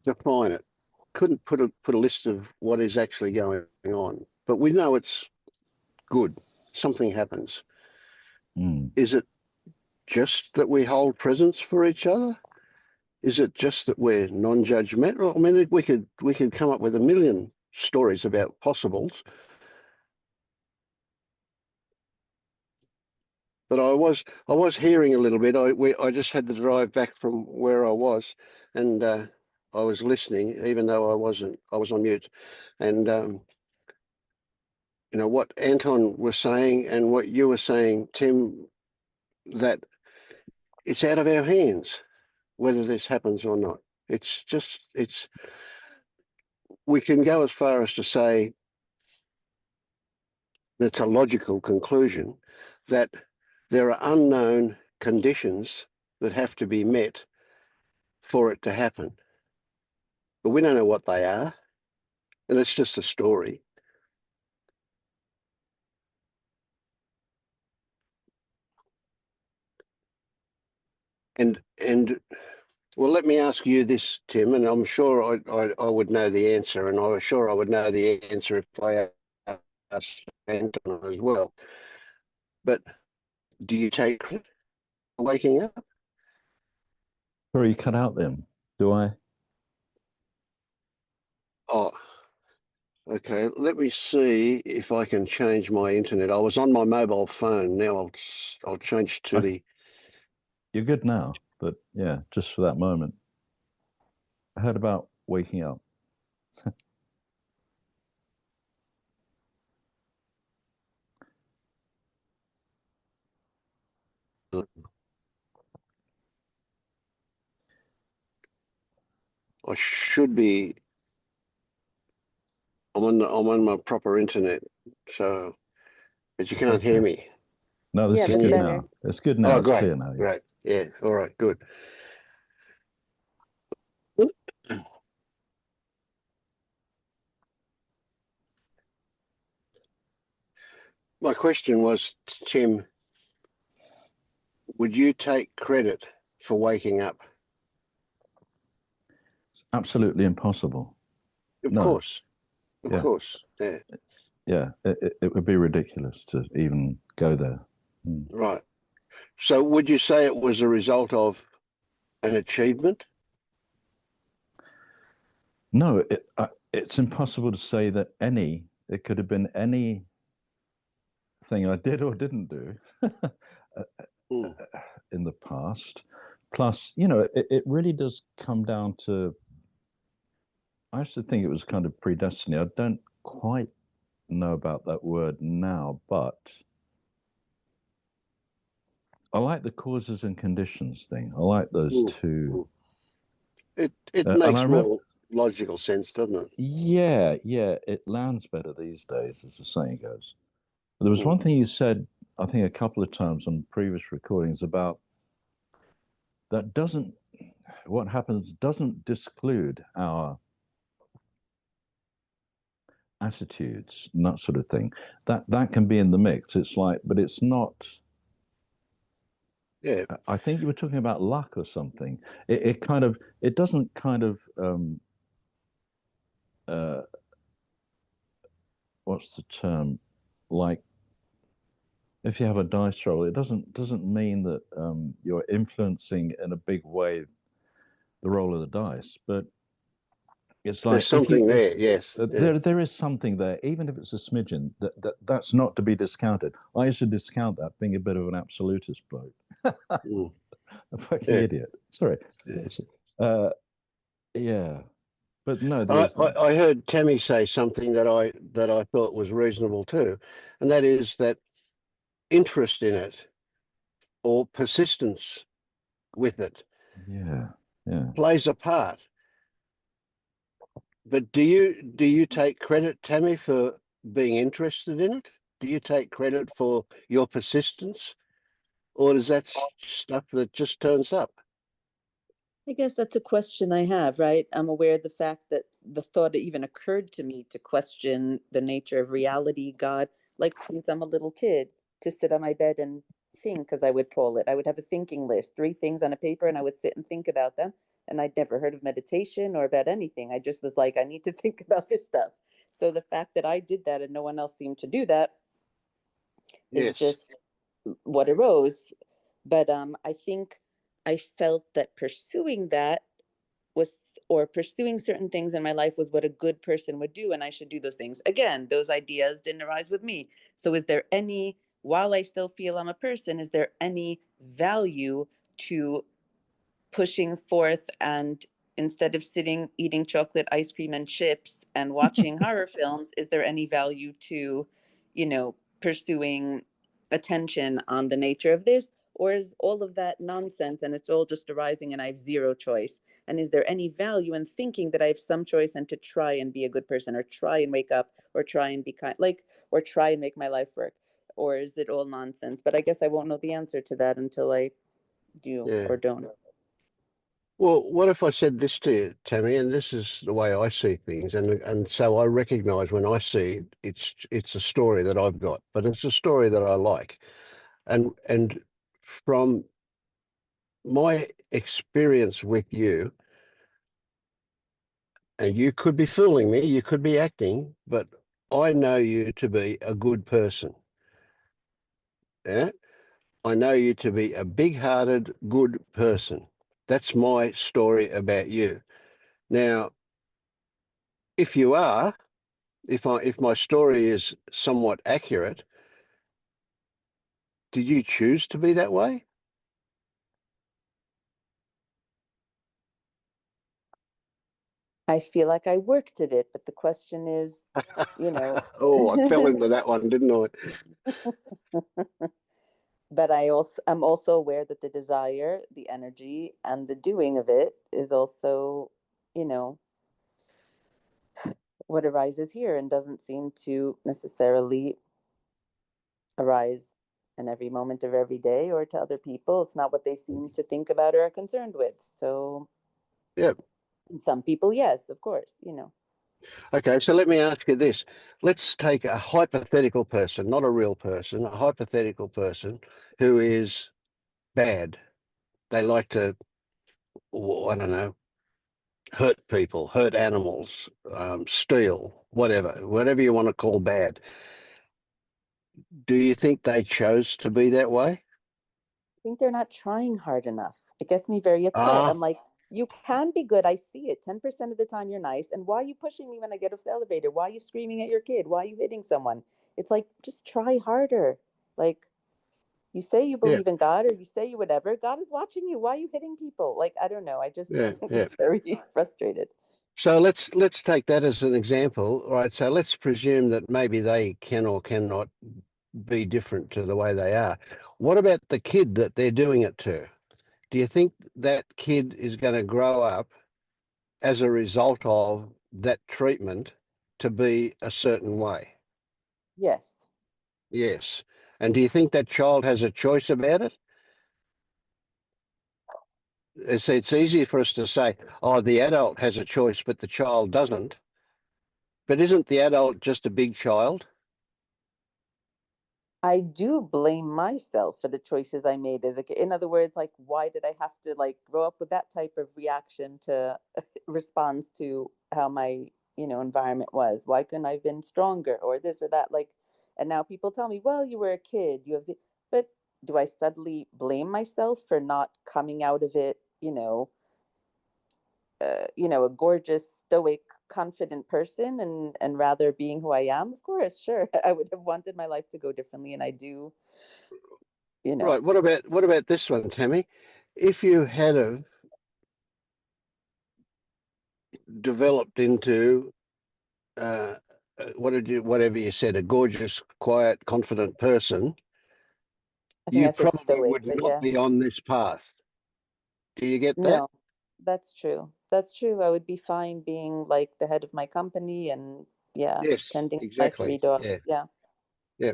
define it. Couldn't put a list of what is actually going on. But we know it's good. Something happens. Mm. Is it just that we hold presence for each other? Is it just that we're non-judgmental? I mean, we could come up with a million stories about possibles. But I was hearing a little bit. I just had to drive back from where I was, and I was listening, even though I wasn't. I was on mute, and you know what Anton was saying and what you were saying, Tim, that it's out of our hands whether this happens or not. We can go as far as to say it's a logical conclusion that there are unknown conditions that have to be met for it to happen. But we don't know what they are, and it's just a story. And well, let me ask you this, Tim, and I'm sure I would know the answer, and I was sure I would know the answer if I asked Anton as well. But do you take credit for waking up? Sorry, you cut out then. Do I? Oh, okay. Let me see if I can change my internet. I was on my mobile phone. Now I'll change to the. You're good now, but yeah, just for that moment. I heard about waking up. I should be. I'm on my proper internet, so but you can't hear Okay. me. No, this Yeah, is that's good better. now. It's good now. Oh, It's great, clear now. Yeah. great. Yeah, all right, good. My question was, Tim, would you take credit for waking up? It's absolutely impossible. Of No. course, of Yeah. course. Yeah, Yeah. It would be ridiculous to even go there. Mm. right. So would you say it was a result of an achievement? No, it's impossible to say that it could have been any thing I did or didn't do Mm. in the past. Plus, you know, it really does come down to, I used to think it was kind of predestiny. I don't quite know about that word now, but I like the causes and conditions thing. I like those Mm. two. It And I makes remember, more logical sense, doesn't it? yeah, it lands better these days, as the saying goes. There was Mm. one thing you said, I think, a couple of times on previous recordings about that what happens doesn't disclude our attitudes and that sort of thing. That can be in the mix. It's like, but it's not. Yeah. I think you were talking about luck or something. It doesn't kind of what's the term? Like if you have a dice roll, it doesn't mean that you're influencing in a big way the roll of the dice, but it's There's like something there, yes. Yeah. there is something there, even if it's a smidgen. That's not to be discounted. I used to discount that, being a bit of an absolutist bloke. Mm. A fucking Yeah. idiot. Sorry. Yeah. Yeah. But no, I heard Tammy say something that I thought was reasonable too, and that is that interest in it or persistence with it yeah. plays a part. But do you take credit, Tammy, for being interested in it? Do you take credit for your persistence, or is that stuff that just turns up? I guess that's a question I have, right? I'm aware of the fact that the thought even occurred to me to question the nature of reality, God, like since I'm a little kid, to sit on my bed and think, as I would call it. I would have a thinking list, 3 things on a paper, and I would sit and think about them. And I'd never heard of meditation or about anything. I just was like, I need to think about this stuff. So the fact that I did that and no one else seemed to do that is Yes. just what arose. But I think I felt that pursuing that was, or pursuing certain things in my life was what a good person would do, and I should do those things. Again, those ideas didn't arise with me. So is there any, while I still feel I'm a person, is there any value to pushing forth, and instead of sitting eating chocolate ice cream and chips and watching horror films, is there any value to, pursuing attention on the nature of this? Or is all of that nonsense and it's all just arising and I have zero choice? And is there any value in thinking that I have some choice and to try and be a good person, or try and wake up, or try and be kind, like, or try and make my life work? Or is it all nonsense? But I guess I won't know the answer to that until I do Yeah. or don't. Well, what if I said this to you, Tammy, and this is the way I see things, and so I recognize when I see it, it's a story that I've got, but it's a story that I like. And from my experience with you, and you could be fooling me, you could be acting, but I know you to be a good person. Yeah? I know you to be a big-hearted, good person. That's my story about you. Now, if you are, if my story is somewhat accurate, did you choose to be that way? I feel like I worked at it, but the question is, Oh, I fell into that one, didn't I? but I'm also aware that the desire, the energy, and the doing of it is also, you know, what arises here and doesn't seem to necessarily arise in every moment of every day or to other people. It's not what they seem to think about or are concerned with. So Yeah. some people, yes, of course, Okay, so let me ask you this. Let's take a hypothetical person, not a real person, a hypothetical person who is bad. They like to, I don't know, hurt people, hurt animals, steal, whatever you want to call bad. Do you think they chose to be that way? think they're not trying hard enough. It gets me very upset. Ah, I'm like, you can be good. I see it. 10% of the time you're nice. And why are you pushing me when I get off the elevator? Why are you screaming at your kid? Why are you hitting someone? It's like, just try harder. Like, you say you yeah, believe in God or you say you whatever. God is watching you. Why are you hitting people? Like, I don't know. I just yeah, yeah. get very frustrated. So let's take that as an example, right? So let's presume that maybe they can or cannot be different to the way they are. What about the kid that they're doing it to? Do you think that kid is going to grow up as a result of that treatment to be a certain way? Yes. Yes. And do you think that child has a choice about it? It's easy for us to say, oh, the adult has a choice, but the child doesn't. But isn't the adult just a big child? I do blame myself for the choices I made as a kid. In other words, like, why did I have to like grow up with that type of reaction to response to how my, environment was? Why couldn't I have been stronger or this or that? Like, and now people tell me, well, you were a kid, but do I suddenly blame myself for not coming out of it, a gorgeous, stoic, confident person, and rather being who I am? Of course, sure. I would have wanted my life to go differently, and I do, Right. What about this one, Tammy? if you had have developed into whatever you said, a gorgeous, quiet, confident person, I think you I said probably stoic, would but not yeah. be on this path. Do you get that? No, that's true. That's true. I would be fine being like the head of my company and yeah, Yes, tending my 3 exactly. Yeah, dogs. Yeah. yeah.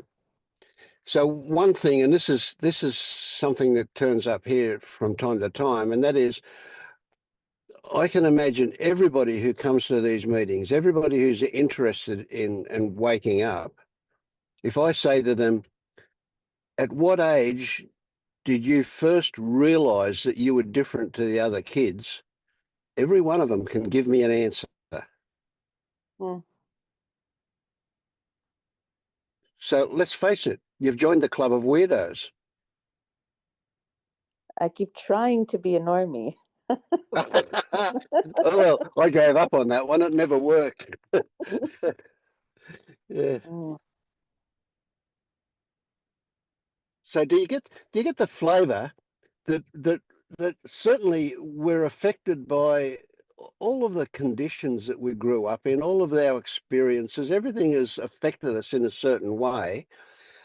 So one thing, and this is something that turns up here from time to time, and that is, I can imagine everybody who comes to these meetings, everybody who's interested in waking up. If I say to them, "At what age did you first realize that you were different to the other kids?" Every one of them can give me an answer. Mm. So let's face it, you've joined the club of weirdos. I keep trying to be a normie, but Well, I gave up on that one. It never worked. Yeah. mm, So do you get the flavour that certainly we're affected by all of the conditions that we grew up in, all of our experiences, everything has affected us in a certain way.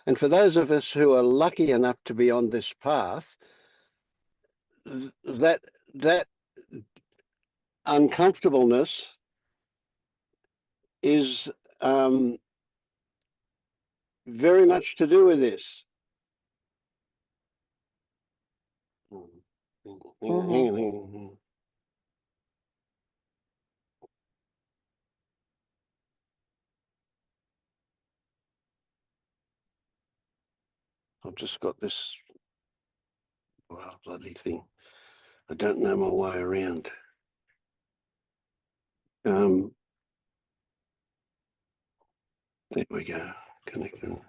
And for those of us who are lucky enough to be on this path, that that uncomfortableness is very much to do with this. Hang on, hmm hang on, hang on, hang on. I've just got this bloody thing. I don't know my way around. Um, there we go. Connecting.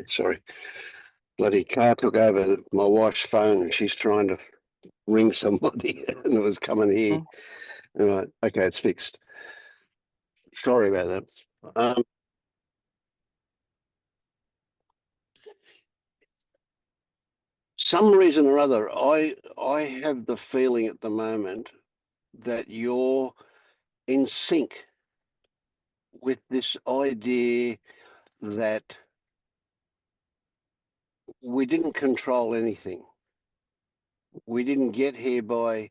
Sorry, bloody car took over my wife's phone and she's trying to ring somebody and it was coming here. All right, okay, it's fixed. Sorry about that. Some reason or other, I have the feeling at the moment that you're in sync with this idea that we didn't control anything. We didn't get here by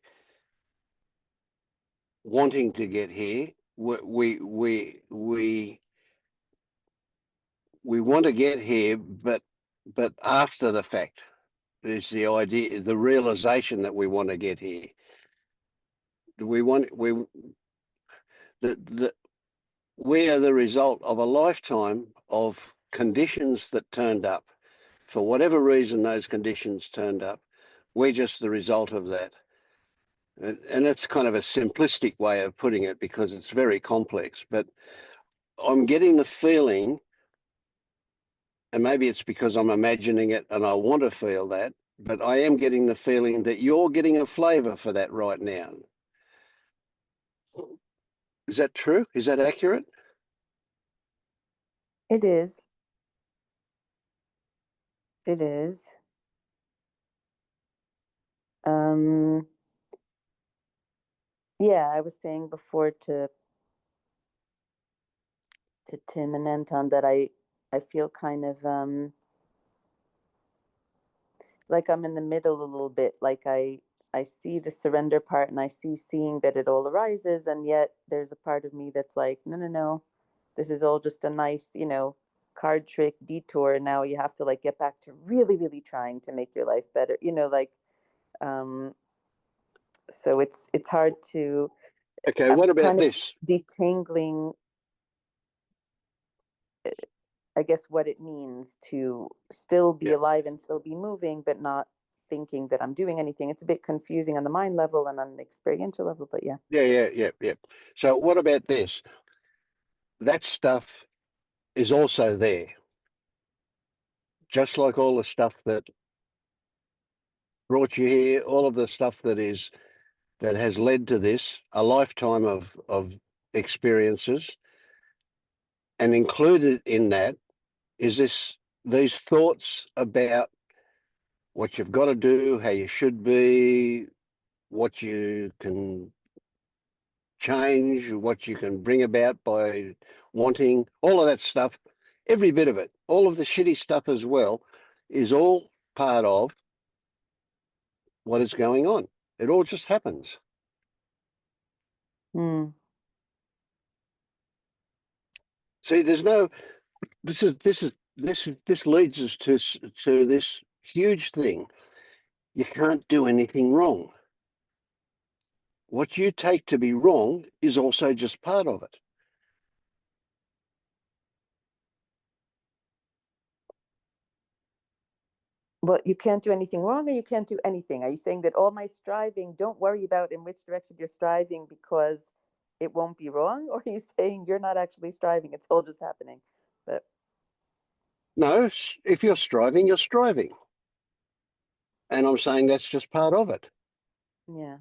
wanting to get here. We want to get here, but after the fact is the idea, the realization that we want to get here. We want the we are the result of a lifetime of conditions that turned up. For whatever reason, those conditions turned up. We're just the result of that. And it's kind of a simplistic way of putting it because it's very complex. But I'm getting the feeling, and maybe it's because I'm imagining it and I want to feel that, but I am getting the feeling that you're getting a flavour for that right now. Is that true? Is that accurate? it is. It is. Um, yeah, I was saying before to Tim and Anton that I feel kind of like I'm in the middle a little bit. Like I see the surrender part and I see seeing that it all arises, and yet there's a part of me that's like, no, no, no, this is all just a nice, card trick detour. And now you have to like get back to really, really trying to make your life better. Um, So it's hard to. Okay, I'm what about kind of this? detangling, I guess, what it means to still be Yeah, alive and still be moving, but not thinking that I'm doing anything. It's a bit confusing on the mind level and on the experiential level, but yeah. yeah. So what about this? That stuff is also there, just like all the stuff that brought you here, all of the stuff that has led to this, a lifetime of experiences, and included in that is these thoughts about what you've got to do, how you should be, what you can change, what you can bring about by wanting, all of that stuff, every bit of it, all of the shitty stuff as well, is all part of what is going on. It all just happens. Hmm. See, there's no. This leads us to this huge thing. You can't do anything wrong. What you take to be wrong is also just part of it. Well, you can't do anything wrong or you can't do anything. Are you saying that all my striving, don't worry about in which direction you're striving because it won't be wrong? Or are you saying you're not actually striving, it's all just happening? But No, if you're striving, you're striving. And I'm saying that's just part of it. yeah.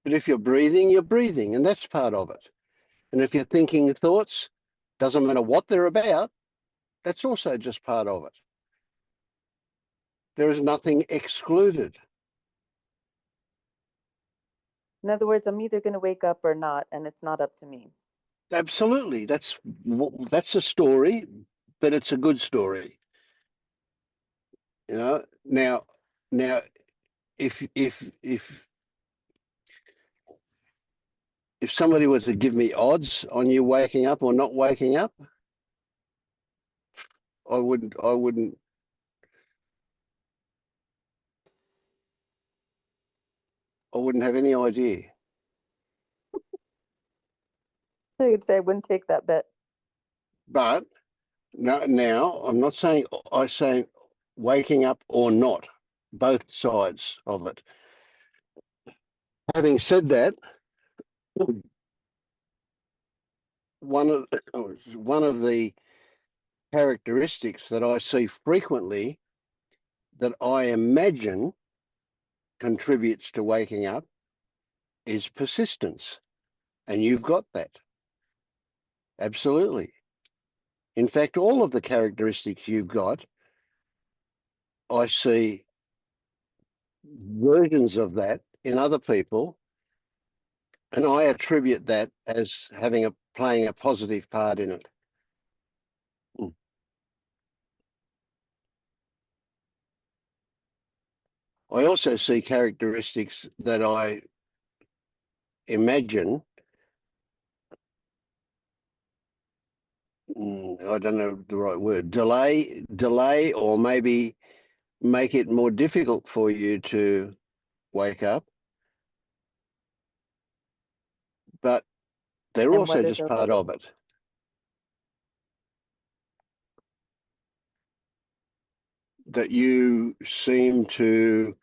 But if you're breathing, and that's part of it. And if you're thinking thoughts, doesn't matter what they're about, that's also just part of it. There is nothing excluded. In other words, I'm either going to wake up or not, and it's not up to me. Absolutely. That's a story, but it's a good story. You know, now if somebody were to give me odds on you waking up or not waking up, I wouldn't have any idea. I could say I wouldn't take that bet. But now I'm not saying, I say waking up or not, both sides of it. Having said that, one of the characteristics that I see frequently that I imagine contributes to waking up is persistence. And you've got that. Absolutely. In fact, all of the characteristics you've got, I see versions of that in other people, and I attribute that as playing a positive part in it. I also see characteristics that I imagine, I don't know the right word, delay or maybe make it more difficult for you to wake up, but they're And also what are just part those? of it. That you seem to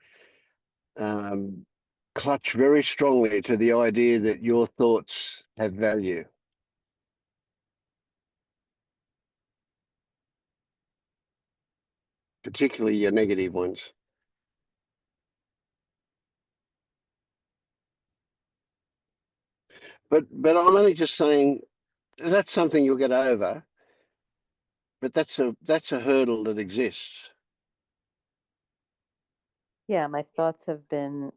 clutch very strongly to the idea that your thoughts have value. Particularly your negative ones. But I'm only just saying that's something you'll get over, but that's a hurdle that exists. Yeah, my thoughts have been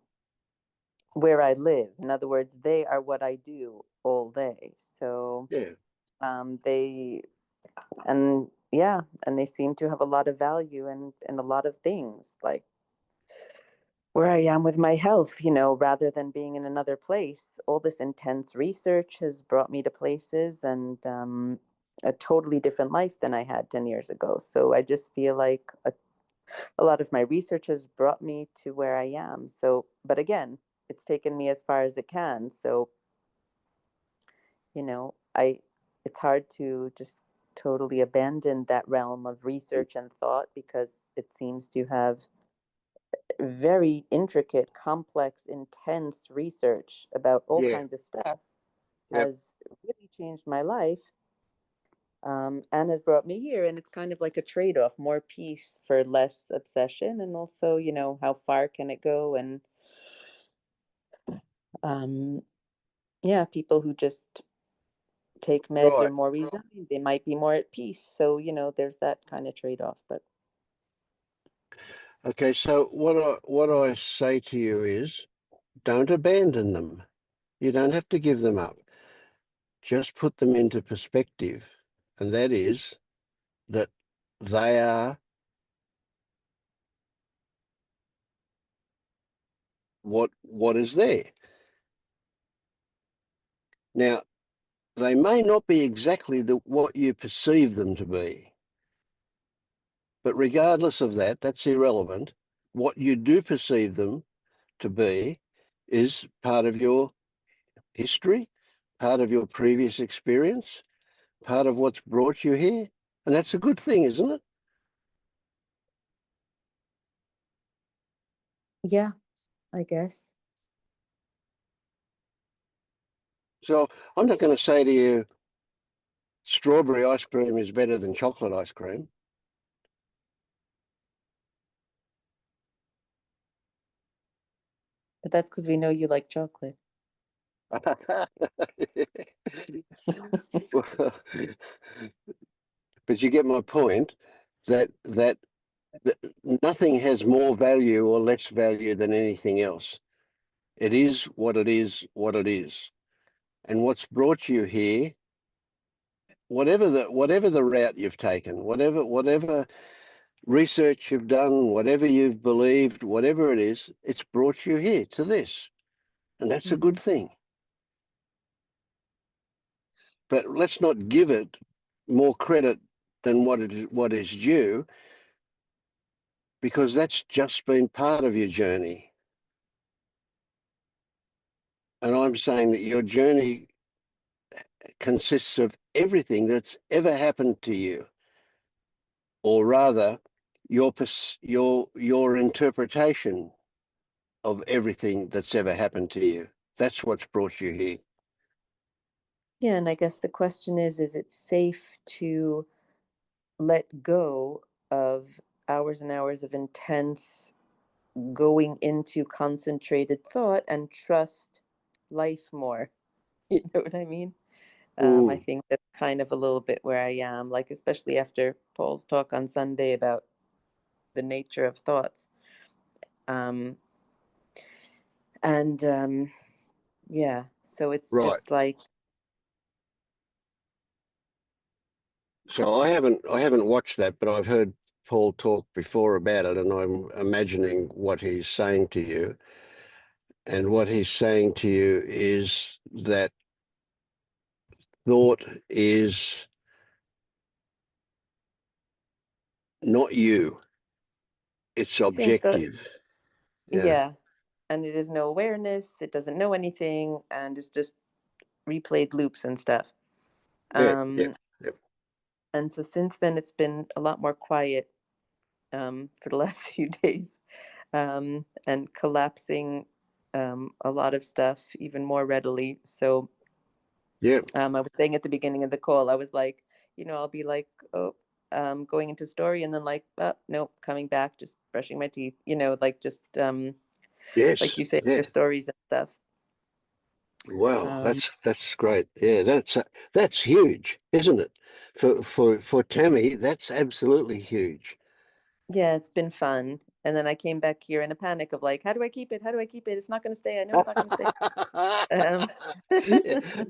where I live. In other words, they are what I do all day. So Yeah. they and yeah, and they seem to have a lot of value in a lot of things, like where I am with my health, rather than being in another place. All this intense research has brought me to places and a totally different life than I had 10 years ago. So I just feel like a lot of my research has brought me to where I am. So, but again, it's taken me as far as it can. So, it's hard to just totally abandon that realm of research and thought because it seems to have very intricate, complex, intense research about all Yeah. kinds of stuff Yep. has really changed my life, and has brought me here. And it's kind of like a trade off, more peace for less obsession. And also, how far can it go? And um, yeah, people who just take meds are Right. more resigned. They might be more at peace. So, there's that kind of trade off. But Okay. So what I say to you is, don't abandon them. You don't have to give them up. Just put them into perspective, and that is that they are what is there. Now, they may not be exactly what you perceive them to be, but regardless of that, that's irrelevant. What you do perceive them to be is part of your history, part of your previous experience, part of what's brought you here. And that's a good thing, isn't it? yeah, I guess. So I'm not going to say to you, strawberry ice cream is better than chocolate ice cream. But that's because we know you like chocolate. But you get my point that nothing has more value or less value than anything else. It is what it is, what it is. And what's brought you here, whatever the route you've taken, whatever research you've done, whatever you've believed, whatever it is, it's brought you here to this. And that's a good thing. But let's not give it more credit than what is due, because that's just been part of your journey. And I'm saying that your journey consists of everything that's ever happened to you, or rather, your interpretation of everything that's ever happened to you. That's what's brought you here. Yeah, and I guess the question is it safe to let go of hours and hours of intense going into concentrated thought and trust life more? You know what I mean? I Mm, think that's kind of a little bit where I am, like, especially after Paul's talk on Sunday about the nature of thoughts. Um, and yeah, so it's right. just like, So I haven't watched that, but I've heard Paul talk before about it, and I'm imagining what he's saying to you. And what he's saying to you is that thought is not you, it's same thought. objective. Yeah. Yeah. And it is no awareness, it doesn't know anything, and it's just replayed loops and stuff. Yeah. Yeah. Um, Yeah. and so since then, it's been a lot more quiet for the last few days, and collapsing a lot of stuff even more readily. So Yeah. I was saying at the beginning of the call, I was like, I'll be like, oh, going into story, and then like, oh, nope, coming back, just brushing my teeth, like just like Yes. you say, Yeah. your stories and stuff. Wow. Um, That's great. Yeah. That's huge, isn't it? For Tammy, that's absolutely huge. yeah, it's been fun. And then I came back here in a panic of like, how do I keep it? How do I keep it? It's not going to stay. I know it's not going to stay. Um,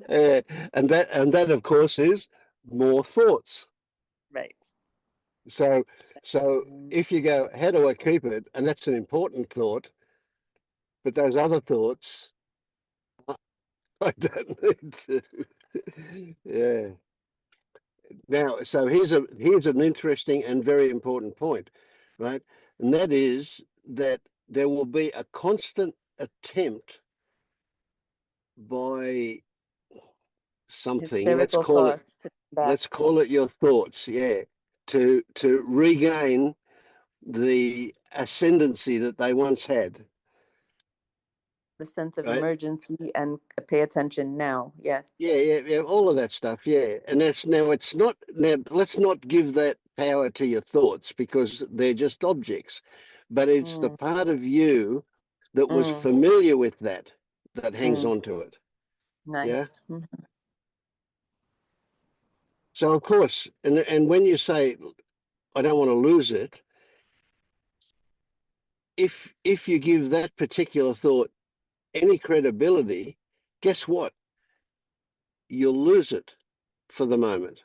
Yeah, and that of course is more thoughts. right. So so Um, if you go, how do I keep it? And that's an important thought, but those other thoughts, I don't need to. Yeah. Now, so here's an interesting and very important point, right? and that is that there will be a constant attempt by something, Hysterical thoughts to come let's back. call it your thoughts, yeah, to regain the ascendancy that they once had. The sense of Right? emergency and pay attention now. Yes. Yeah, all of that stuff, yeah. And it's not now. Let's not give that power to your thoughts because they're just objects, but it's the Mm, part of you that was mm, familiar with that hangs mm. on to it. Yeah. Nice. Mm. So of course, and when you say I don't want to lose it, if you give that particular thought any credibility, guess what? You'll lose it for the moment,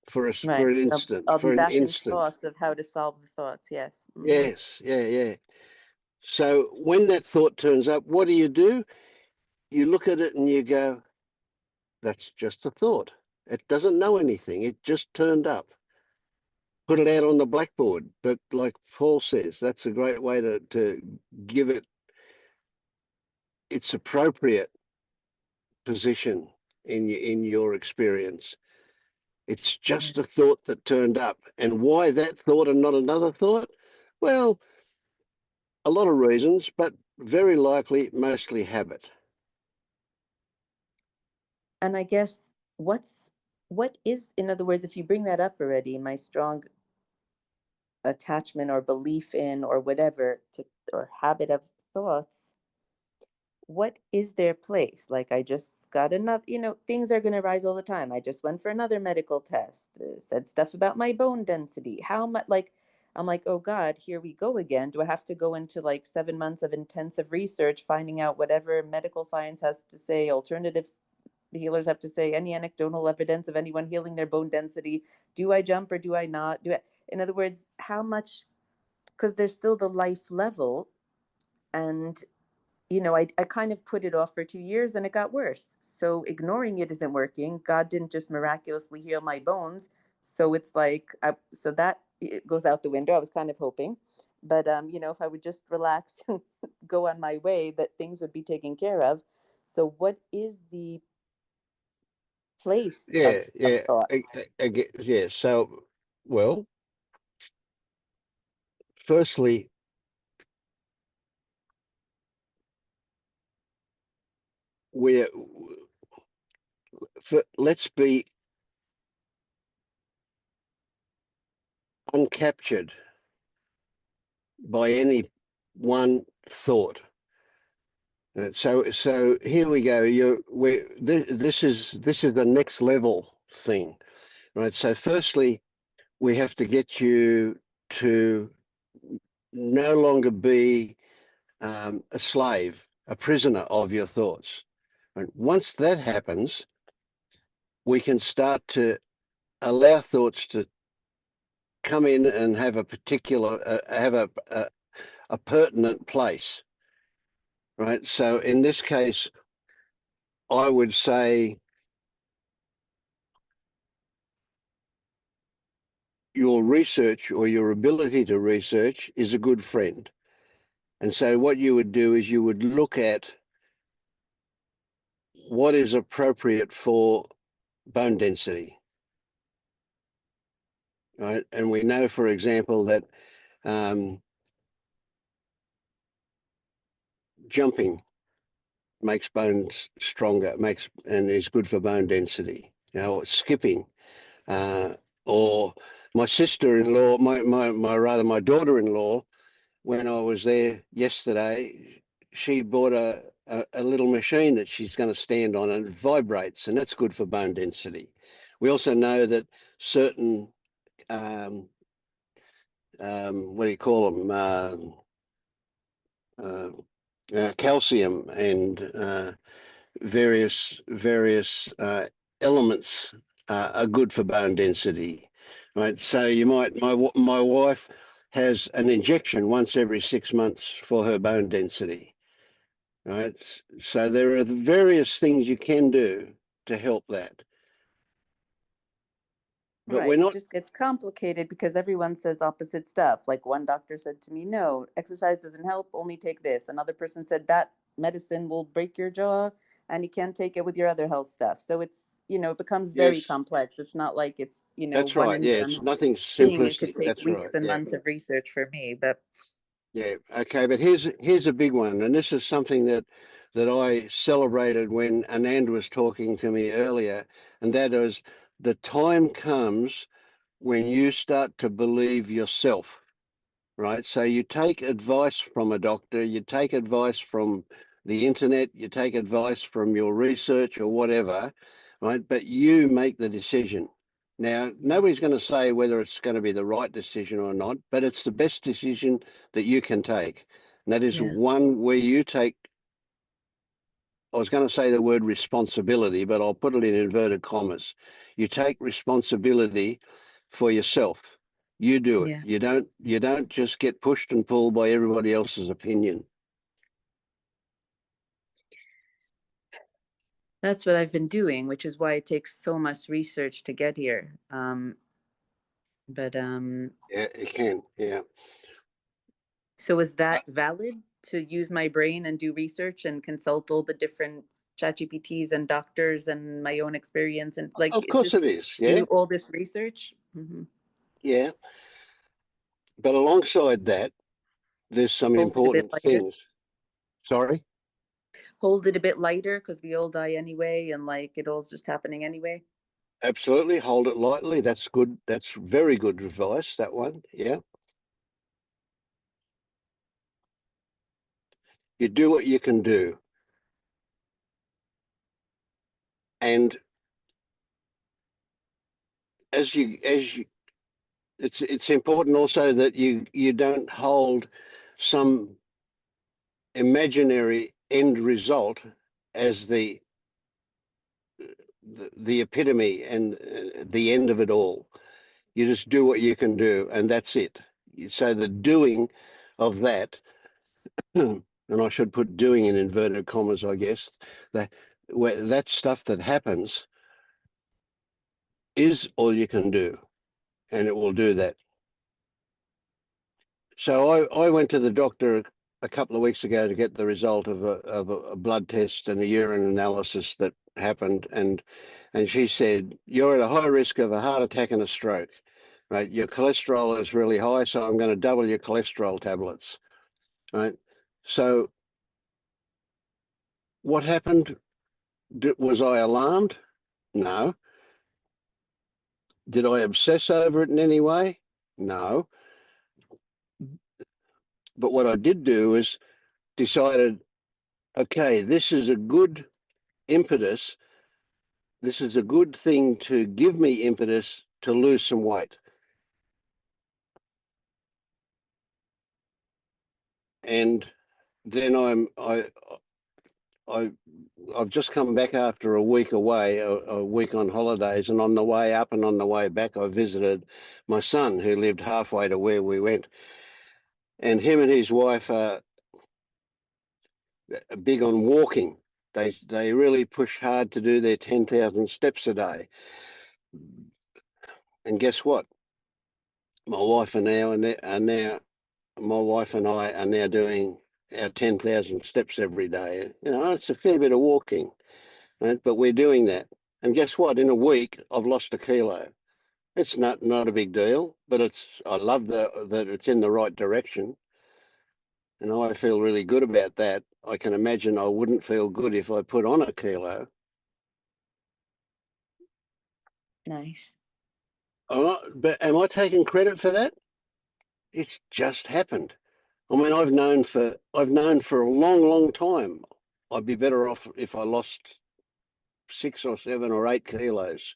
for Right. an instant, I'll for be an back in instant. thoughts of how to solve the thoughts. Yes. Hmm. Yes, yeah. So when that thought turns up, what do? You look at it and you go, that's just a thought. It doesn't know anything. It just turned up. Put it out on the blackboard. That, like Paul says, that's a great way to give it its appropriate position in your experience. It's just a thought that turned up. And why that thought and not another thought? Well, a lot of reasons, but very likely mostly habit. And I guess what is, in other words, if you bring that up already, my strong attachment or belief in or whatever to or habit of thoughts, what is their place? Like I just got enough, things are going to rise all the time. I just went for another medical test, said stuff about my bone density. How much, like, I'm like, oh God, here we go again. Do I have to go into like 7 months of intensive research, finding out whatever medical science has to say, alternatives healers have to say, any anecdotal evidence of anyone healing their bone density? Do I jump or do I not? In other words, how much, because there's still the life level. And I kind of put it off for 2 years and it got worse. So ignoring it isn't working. God didn't just miraculously heal my bones. So it's like, so that it goes out the window. I was kind of hoping. But, if I would just relax and go on my way, that things would be taken care of. So what is the place Yeah, of yeah, thought? yeah. So, well, firstly, we're let's be uncaptured by any one thought. So here we go. This is the next level thing, right? So firstly, we have to get you to no longer be a slave, a prisoner of your thoughts. And once that happens, we can start to allow thoughts to come in and have a particular, have a pertinent place, right? So in this case, I would say your research or your ability to research is a good friend. And so what you would do is you would look at what is appropriate for bone density, right? And we know, for example, that jumping makes bones stronger, and is good for bone density. Skipping, uh, or my sister-in-law, my daughter-in-law, when I was there yesterday, she bought a little machine that she's going to stand on, and it vibrates, and that's good for bone density. We also know that certain what do you call them? Calcium and various elements are good for bone density, right? So my wife has an injection once every 6 months for her bone density, right? So there are various things you can do to help that. but we're Right. It not. just gets complicated because everyone says opposite stuff. Like one doctor said to me, no, exercise doesn't help, only take this. Another person said that medicine will break your jaw and you can't take it with your other health stuff. So it's, it becomes very Yes, complex. It's not like it's, that's one right. and Yeah, done it's nothing thing. It could simplistic. take That's right. weeks and Yeah. months of research for me. But Yeah. Okay. But here's a big one, and this is something that I celebrated when Anand was talking to me earlier, and that is the time comes when you start to believe yourself. Right? So you take advice from a doctor, you take advice from the internet, you take advice from your research or whatever, right? But you make the decision. Now, nobody's going to say whether it's going to be the right decision or not, but it's the best decision that you can take. And that is yeah, one where you take, I was going to say the word responsibility, but I'll put it in inverted commas. You take responsibility for yourself. You do it. yeah. You don't just get pushed and pulled by everybody else's opinion. That's what I've been doing, which is why it takes so much research to get here. But Yeah, it can. Yeah. So is Uh, that valid to use my brain and do research and consult all the different chat GPTs and doctors and my own experience and like of course it just is. Yeah. do all this research? Yeah. But alongside that, there's some Hold it a bit important lighter. things. Sorry. Hold it a bit lighter because we all die anyway and like it all's just happening anyway. Absolutely. Hold it lightly. That's good. That's very good advice, that one. Yeah. You do what you can do. And as you it's important also that you don't hold some imaginary end result as the epitome and the end of it all. You just do what you can do, and that's it. So the doing of that, and I should put doing in inverted commas, I guess, that that stuff that happens is all you can do, and it will do that. So I went to the doctor a couple of weeks ago to get the result of a blood test and a urine analysis that happened, and she said, you're at a high risk of a heart attack and a stroke. Right, your cholesterol is really high, so I'm going to double your cholesterol tablets. Right. So what happened? Was I alarmed? No. Did I obsess over it in any way? No. But what I did do is decided, okay, this is a good impetus. This is a good thing to give me impetus to lose some weight. And then I I've just come back after a week away, a week on holidays, and on the way up and on the way back, I visited my son who lived halfway to where we went. And him and his wife are big on walking. They really push hard to do their 10,000 steps a day. And guess what? My wife and now are now my wife and I are now doing our 10,000 steps every day. It's a fair bit of walking, right? But we're doing that. And guess what? In a week, I've lost a kilo. It's not a big deal, but I love that it's in the right direction. And I feel really good about that. I can imagine I wouldn't feel good if I put on a kilo. Nice. But am I taking credit for that? It's just happened. I mean, I've known for a long, long time I'd be better off if I lost 6 or 7 or 8 kilos.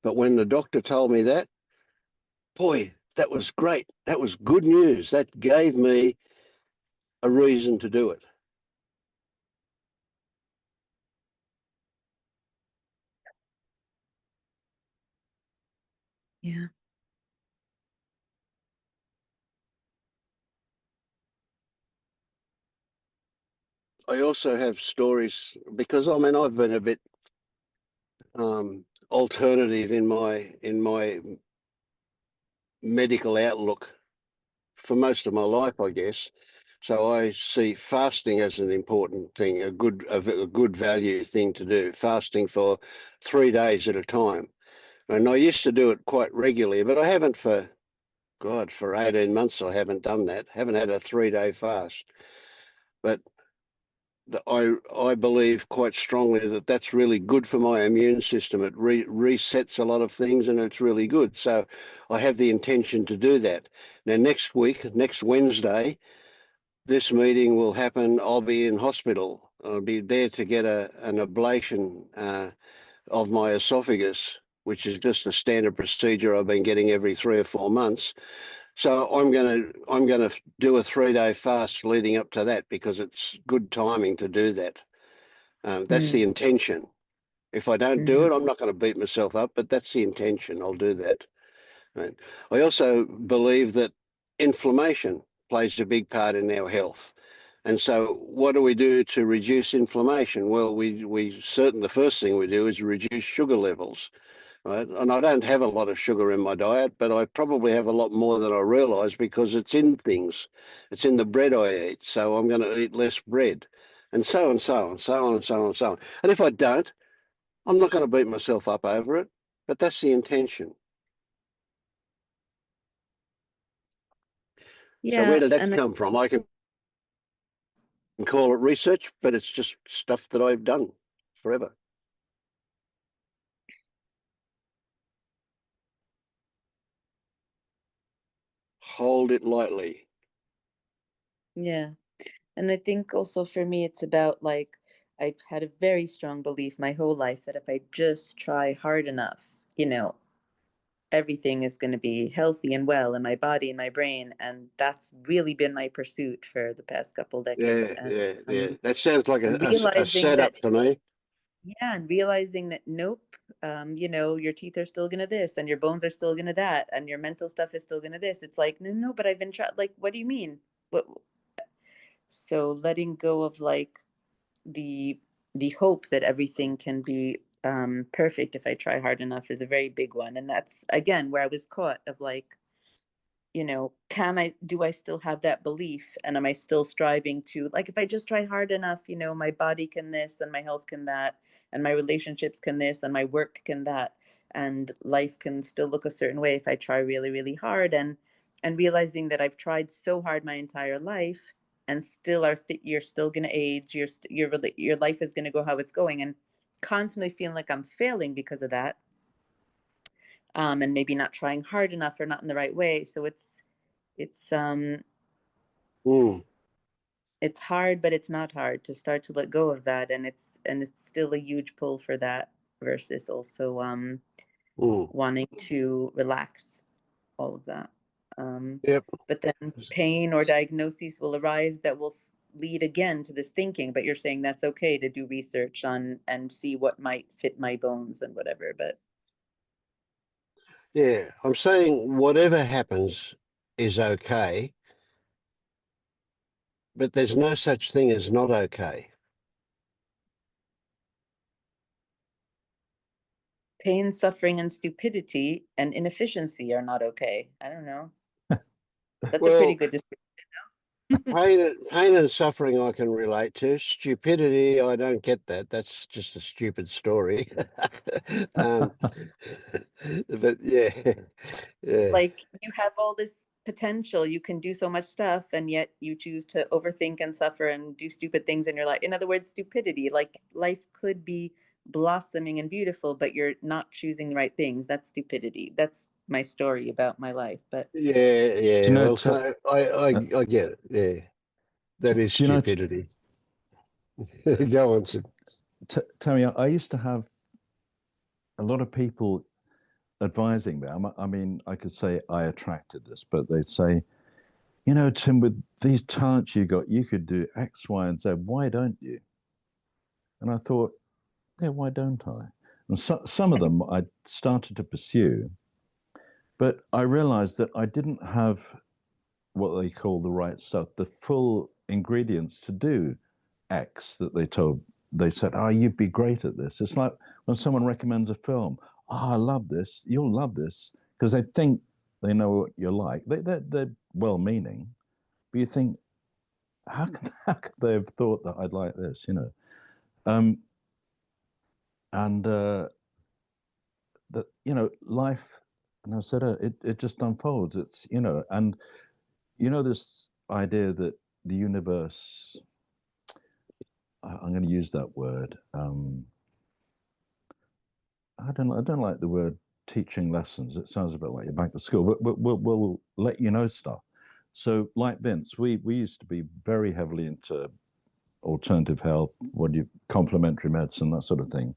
But when the doctor told me that, boy, that was great. That was good news. That gave me a reason to do it. Yeah. I also have stories because I mean I've been a bit alternative in my medical outlook for most of my life, I guess. So I see fasting as an important thing, a good value thing to do. Fasting for 3 days at a time, and I used to do it quite regularly, but I haven't for 18 months. I haven't done that. Haven't had a 3-day fast, but I believe quite strongly that that's really good for my immune system. It resets a lot of things, and it's really good. So I have the intention to do that. Now, next Wednesday, this meeting will happen. I'll be in hospital. I'll be there to get an ablation of my esophagus, which is just a standard procedure I've been getting every 3 or 4 months. So I'm gonna do a 3-day fast leading up to that because it's good timing to do that. That's the intention. If I don't do it, I'm not going to beat myself up, but that's the intention. I'll do that. Right. I also believe that inflammation plays a big part in our health. And so what do we do to reduce inflammation? Well, we certainly, the first thing we do is reduce sugar levels. Right? And I don't have a lot of sugar in my diet, but I probably have a lot more than I realise because it's in things. It's in the bread I eat. So I'm going to eat less bread, and so on, so on, so on, and so on, and so on. And if I don't, I'm not going to beat myself up over it. But that's the intention. So where Yeah, did that and come from? I can call it research, but it's just stuff that I've done forever. Hold it lightly. yeah. And I think also for me, it's about like, I've had a very strong belief my whole life that if I just try hard enough, everything is going to be healthy and well in my body and my brain. And that's really been my pursuit for the past couple decades. Yeah, And, yeah, yeah. That sounds like and a realizing that, setup to me. yeah, and realizing that, nope, your teeth are still going to this and your bones are still going to that and your mental stuff is still going to this. It's like, no, but I've been trying, like, what do you mean? What? So letting go of like, the hope that everything can be perfect if I try hard enough is a very big one. And that's again where I was caught of like, do I still have that belief? And am I still striving to, like, if I just try hard enough, my body can this and my health can that, and my relationships can this and my work can that, and life can still look a certain way if I try really, really hard. And realizing that I've tried so hard my entire life and still you're still going to age, your life is going to go how it's going, and constantly feeling like I'm failing because of that. And maybe not trying hard enough or not in the right way. So it's Mm, it's hard, but it's not hard to start to let go of that, and it's still a huge pull for that versus also mm. wanting to relax all of that. Yep. But then pain or diagnoses will arise that will lead again to this thinking, but you're saying that's okay to do research on and see what might fit my bones and whatever. But Yeah, I'm saying whatever happens is okay, but there's no such thing as not okay. pain, suffering, and stupidity and inefficiency are not okay. I don't know. That's a pretty Well, good description. pain and suffering I can relate to. Stupidity, I don't get that. That's just a stupid story. um, but yeah, yeah, Like, you have all this potential, you can do so much stuff, and yet you choose to overthink and suffer and do stupid things in your life. In other words, stupidity. Like, life could be blossoming and beautiful, but you're not choosing the right things. That's stupidity. That's my story about my life. But yeah, Do you yeah. know, Well, so I uh, I get it. Yeah, that is do you know, stupidity. Go on. Terry, I used to have a lot of people advising me. I mean, I could say I attracted this, but they'd say, Tim, with these talents you got, you could do X, Y, and Z. Why don't you? And I thought, yeah, why don't I? And some of them I started to pursue, but I realized that I didn't have what they call the right stuff, the full ingredients to do X that they told they said, "Oh, you'd be great at this." It's like when someone recommends a film. "Oh, I love this. You'll love this," because they think they know what you're like. They're well-meaning, but you think, how could they have thought that I'd like this? You know, and that, you know, life. And I said, it just unfolds. It's, you know, and you know, this idea that the universe. I'm going to use that word. I don't like the word teaching lessons. It sounds a bit like you're back to school, but we'll let you know stuff. So, like Vince, we used to be very heavily into alternative health, complementary medicine, that sort of thing,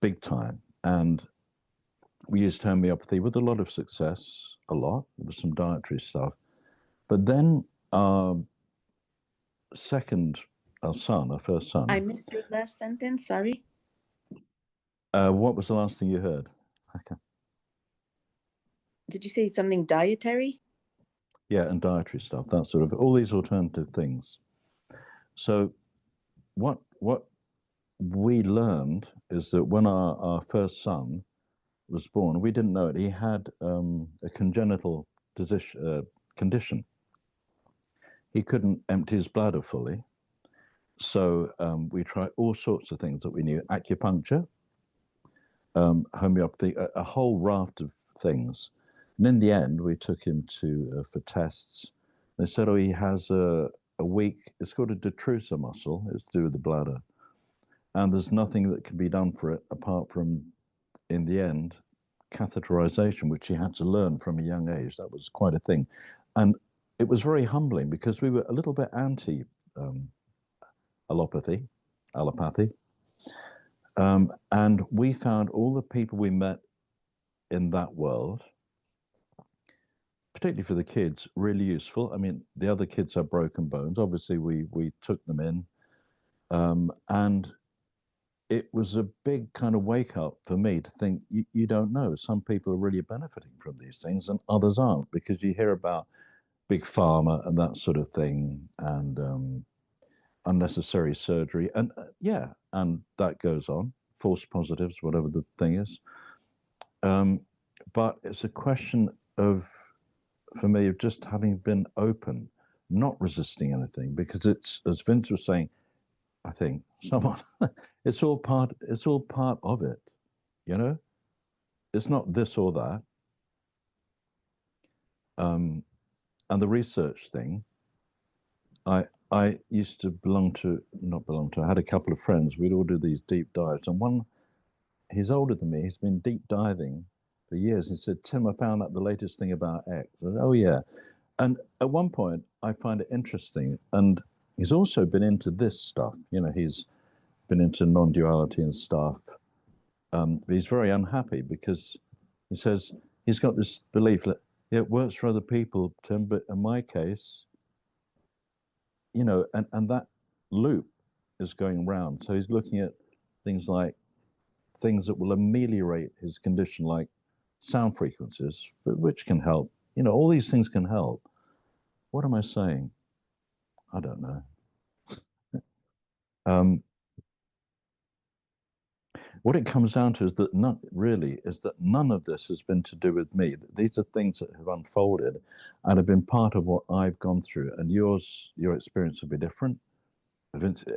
big time. And we used homeopathy with a lot of success, a lot. There was some dietary stuff. But then our first son. I missed your last sentence. Sorry. What was the last thing you heard? Okay. Did you say something dietary? Yeah, and dietary stuff, that sort of, all these alternative things. So what we learned is that when our first son was born, we didn't know it. He had a congenital condition. He couldn't empty his bladder fully. So we tried all sorts of things that we knew, acupuncture, homeopathy, a whole raft of things. And in the end, we took him for tests. They said, oh, he has a weak, it's called a detrusor muscle. It's to do with the bladder. And there's nothing that can be done for it apart from, in the end, catheterization, which he had to learn from a young age. That was quite a thing. And it was very humbling because we were a little bit anti allopathy. And we found all the people we met in that world, particularly for the kids, really useful. I mean, the other kids have broken bones. Obviously, we took them in. And it was a big kind of wake up for me to think, you don't know. Some people are really benefiting from these things and others aren't, because you hear about big pharma and that sort of thing, and unnecessary surgery. And yeah, and that goes on, false positives, whatever the thing is. But it's a question of, for me, of just having been open, not resisting anything, because it's, as Vince was saying, I think someone, it's all part of it, you know. It's not this or that. And the research thing, I used to I had a couple of friends. We'd all do these deep dives, and one, he's older than me. He's been deep diving for years. He said, "Tim, I found out the latest thing about X." I said, "Oh yeah." And at one point, I find it interesting. And he's also been into this stuff. You know, he's been into non-duality and stuff. But he's very unhappy because he says he's got this belief that, yeah, it works for other people, Tim, but in my case, you know, and that loop is going round. So he's looking at things like things that will ameliorate his condition, like sound frequencies, which can help. You know, all these things can help. What am I saying? I don't know. What it comes down to is that none of this has been to do with me. These are things that have unfolded and have been part of what I've gone through. And your experience will be different.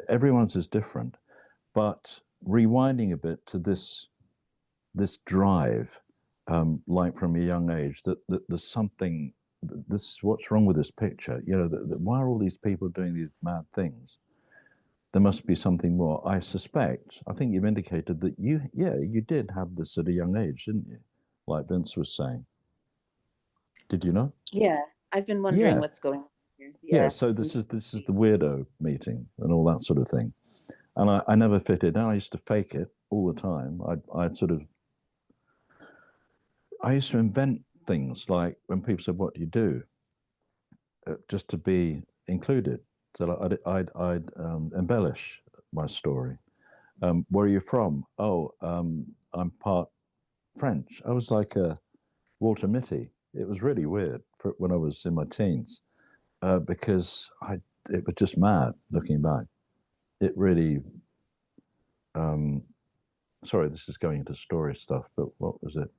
Everyone's is different. But rewinding a bit to this drive, like from a young age, that there's something. This what's wrong with this picture. You know, why are all these people doing these mad things? There must be something more. I think you've indicated that you did have this at a young age, didn't you? Like Vince was saying. Did you not? Yeah, I've been wondering Yeah. what's going on here. Yeah. So this is the weirdo meeting and all that sort of thing. And I never fitted in. I used to fake it all the time. I used to invent things, like when people said, "What do you do?" Just to be included. So I'd embellish my story. Where are you from? Oh, I'm part French. I was like a Walter Mitty. It was really weird when I was in my teens, because it was just mad looking back. It really, sorry, this is going into story stuff, but what was it?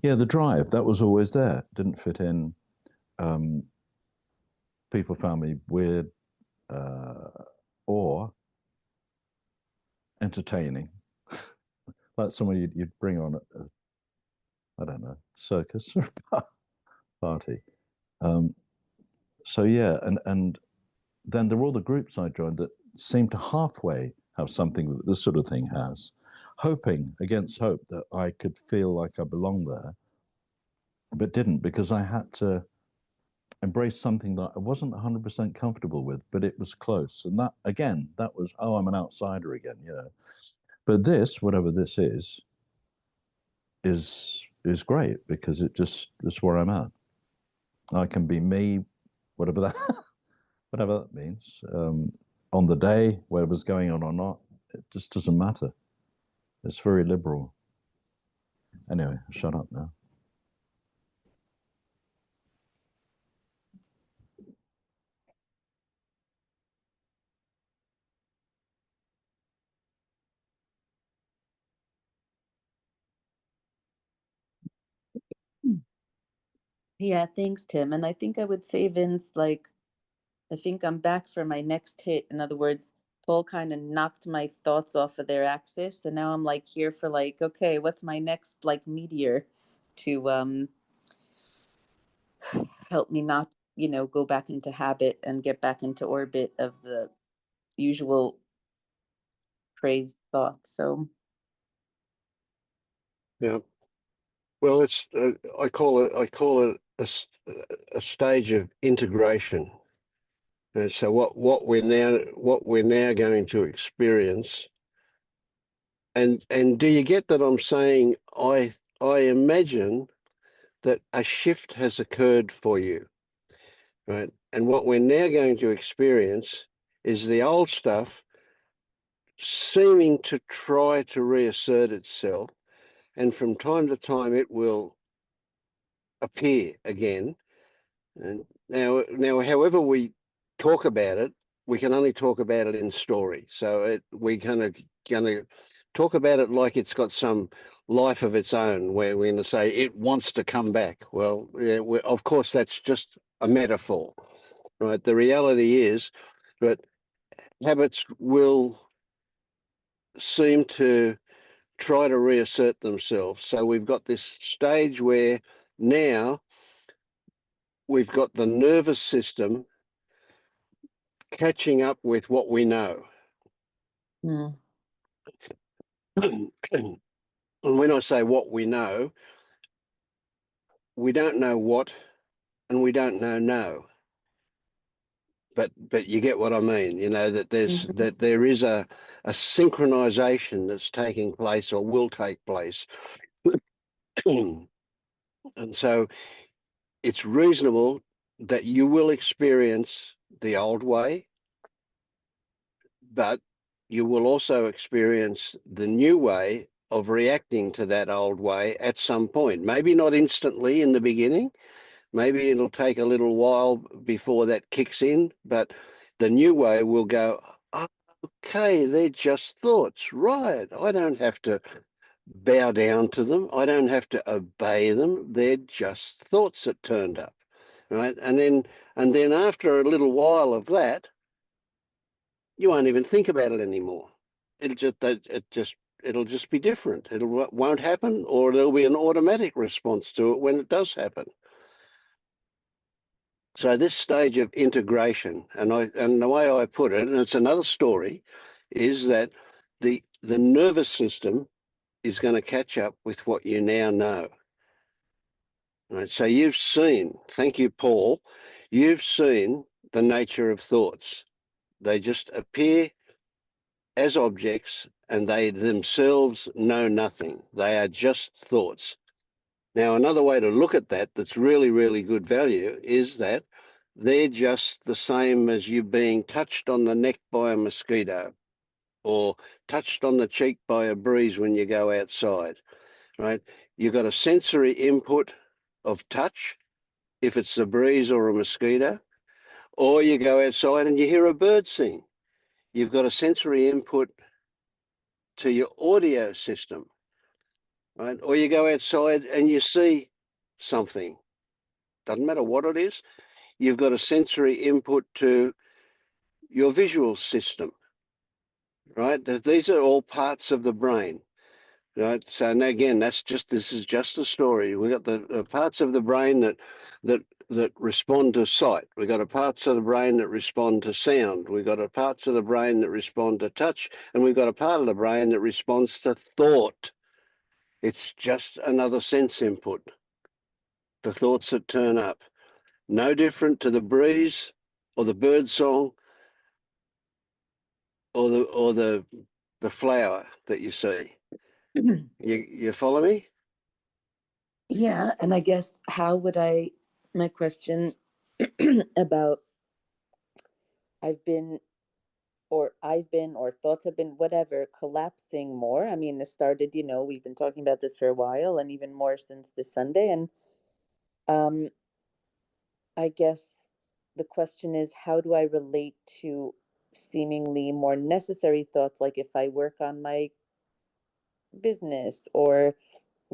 Yeah, the drive, that was always there. Didn't fit in. People found me weird or entertaining. Like someone you'd bring on I don't know, circus or party. So yeah, and then there were all the groups I joined that seemed to halfway have something that this sort of thing has, hoping against hope that I could feel like I belonged there, but didn't, because I had to embrace something that I wasn't 100% comfortable with, but it was close. And that, again, that was, oh, I'm an outsider again, you know. But this, whatever this is great, because it just is where I'm at. I can be me, whatever that whatever that means, on the day, whatever's going on or not. It just doesn't matter. It's very liberal. Anyway, shut up now. Yeah, thanks, Tim. And I think I would say, Vince, like, I think I'm back for my next hit. In other words, Paul kind of knocked my thoughts off of their axis, and now I'm like here for like, okay, what's my next like meteor to help me not, go back into habit and get back into orbit of the usual praised thoughts. So Yeah. Well, it's I call it a stage of integration. And so what we're now going to experience, and do you get that I'm saying I imagine that a shift has occurred for you, right? And what we're now going to experience is the old stuff seeming to try to reassert itself, and from time to time it will appear again. And now, however we talk about it, we can only talk about it in story. So we gonna talk about it like it's got some life of its own, where we're going to say it wants to come back. Well, yeah, of course, that's just a metaphor, right? The reality is that habits will seem to try to reassert themselves. So we've got this stage where now we've got the nervous system catching up with what we know. mm. And when I say what we know, we don't know what, and we don't know no. But you get what I mean, that there is a synchronization that's taking place or will take place. And so it's reasonable that you will experience the old way, but you will also experience the new way of reacting to that old way at some point. Maybe not instantly in the beginning. Maybe it'll take a little while before that kicks in, but the new way will go, oh, okay, they're just thoughts, right? I don't have to bow down to them. I don't have to obey them. They're just thoughts that turned up, right? And then after a little while of that, you won't even think about it anymore. It'll just be different. Won't happen, or there'll be an automatic response to it when it does happen. So this stage of integration, and the way I put it, and it's another story, is that the nervous system is going to catch up with what you now know. Right? So you've seen, thank you, Paul, you've seen the nature of thoughts. They just appear as objects, and they themselves know nothing. They are just thoughts. Now, another way to look at that that's really, really good value is that they're just the same as you being touched on the neck by a mosquito or touched on the cheek by a breeze when you go outside, right? You've got a sensory input of touch, if it's a breeze or a mosquito, or you go outside and you hear a bird sing. You've got a sensory input to your audio system, right? Or you go outside and you see something. Doesn't matter what it is. You've got a sensory input to your visual system, right? These are all parts of the brain, right? So now again, this is just a story. We've got the parts of the brain that respond to sight. We've got parts of the brain that respond to sound. We've got parts of the brain that respond to touch, and we've got a part of the brain that responds to thought. It's just another sense input. The thoughts that turn up. No different to the breeze or the bird song or the flower that you see. You follow me? Yeah, and I guess my question about I've been or thoughts have been whatever collapsing more. I mean, this started, we've been talking about this for a while and even more since this Sunday. And um I guess the question is, how do I relate to seemingly more necessary thoughts, like if I work on my business or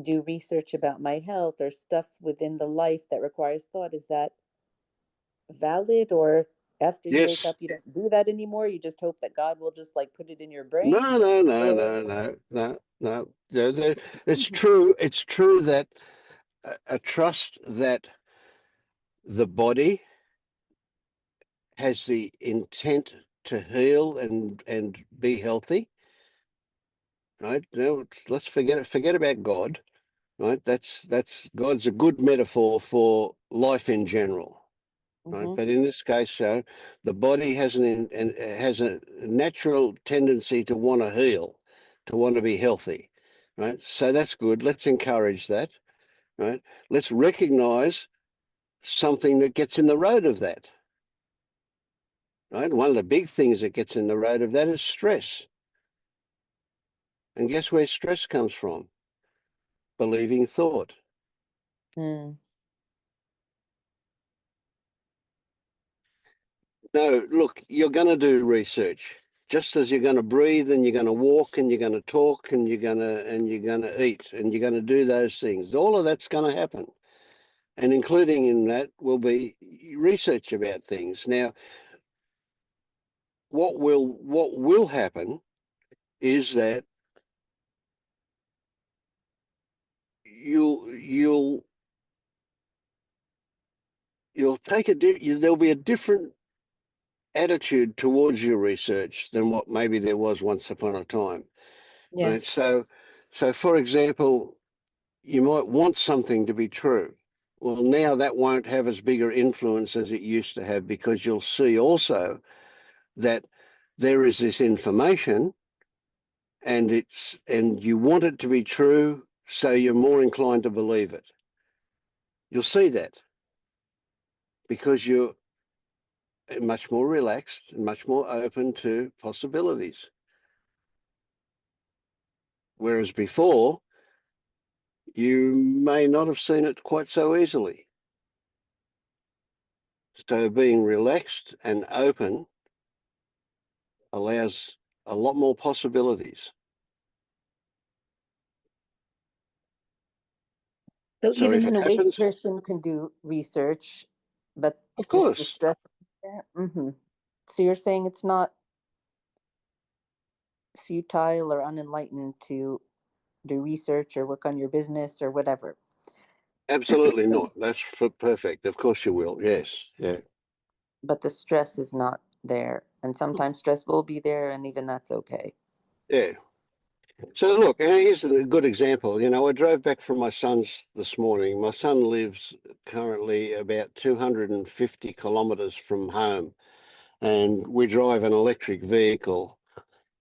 do research about my health or stuff within the life that requires thought? Is that valid? Or after you wake Yes. up, you don't do that anymore? You just hope that God will just like put it in your brain? No, no, no, Or no, no, no, no. It's true. It's true that a trust that the body has the intent to heal and be healthy, right? Now let's forget about God, right? That's God's a good metaphor for life in general, right? Mhm. But in this case, the body has has a natural tendency to want to heal, to want to be healthy, right? So that's good. Let's encourage that, right? Let's recognize something that gets in the road of that, right? One of the big things that gets in the road of that is stress. And guess where stress comes from? Believing thought. Mm. No, look, you're going to do research. Just as you're going to breathe and you're going to walk and you're going to talk and you're going to eat and you're going to do those things. All of that's going to happen. And including in that will be research about things. Now, what will happen is that you'll take there'll be a different attitude towards your research than what maybe there was once upon a time. Yeah. Right? So for example, you might want something to be true. Well, now that won't have as bigger influence as it used to have, because you'll see also that there is this information and you want it to be true, so you're more inclined to believe it. You'll see that because you're much more relaxed and much more open to possibilities. Whereas before, you may not have seen it quite so easily. So being relaxed and open allows a lot more possibilities. So So if even it an awake happens, person can do research, but of just the course, stress. Mm-hmm. So you're saying it's not futile or unenlightened to do research or work on your business or whatever. absolutely not. That's perfect. Of course you will. Yes. Yeah. But the stress is not there. And sometimes stress will be there, and even that's okay. Yeah. So look, here's a good example. I drove back from my son's this morning. My son lives currently about 250 kilometres from home, and we drive an electric vehicle.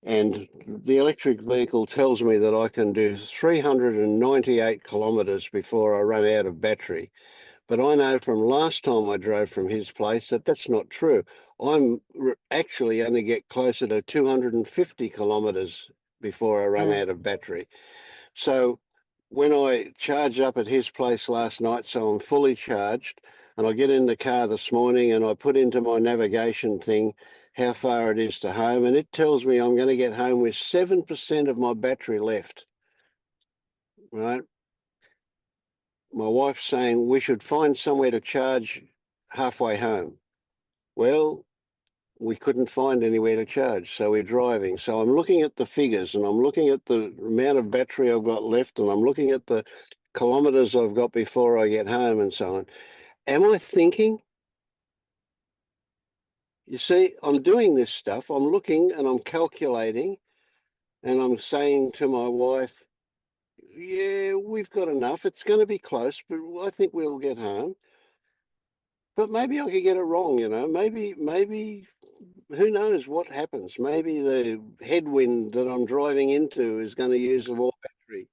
And the electric vehicle tells me that I can do 398 kilometres before I run out of battery. But I know from last time I drove from his place that that's not true. I'm actually only get closer to 250 kilometres before I run Mm. out of battery. So when I charge up at his place last night, so I'm fully charged, and I get in the car this morning and I put into my navigation thing how far it is to home, and it tells me I'm going to get home with 7% of my battery left, right? My wife's saying we should find somewhere to charge halfway home. Well, we couldn't find anywhere to charge, so we're driving. So I'm looking at the figures, and I'm looking at the amount of battery I've got left, and I'm looking at the kilometres I've got before I get home and so on. Am I thinking? You see, I'm doing this stuff. I'm looking and I'm calculating, and I'm saying to my wife, yeah, we've got enough. It's going to be close, but I think we'll get home. But maybe I could get it wrong, you know. Maybe who knows what happens? Maybe the headwind that I'm driving into is going to use more battery.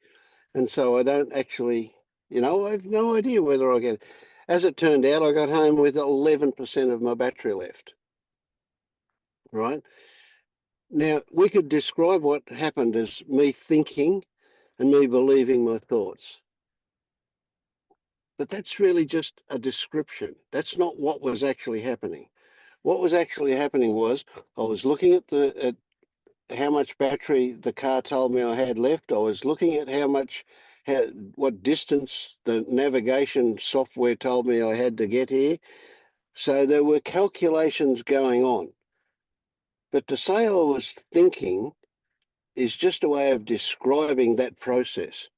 And so I don't actually, you know, I have no idea whether I get. As it turned out, I got home with 11% of my battery left. Right? Now, we could describe what happened as me thinking and me believing my thoughts. But that's really just a description. That's not what was actually happening. What was actually happening was I was looking at how much battery the car told me I had left. I was looking at what distance the navigation software told me I had to get here. So there were calculations going on. But to say I was thinking is just a way of describing that process.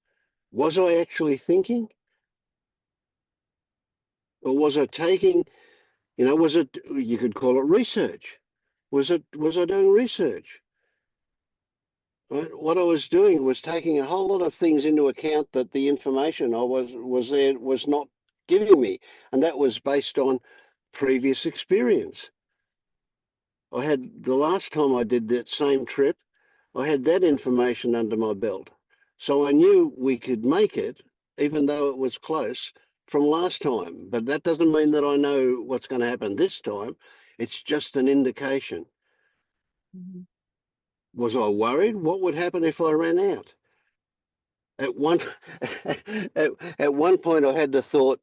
Was I actually thinking? Or was I taking, was it, you could call it research. Was I doing research? Right? What I was doing was taking a whole lot of things into account that the information I was there was not giving me. And that was based on previous experience. I had the last time I did that same trip, I had that information under my belt. So I knew we could make it, even though it was close from last time. But that doesn't mean that I know what's going to happen this time. It's just an indication. Mhm. Was I worried? What would happen if I ran out? At one, at one point, I had the thought,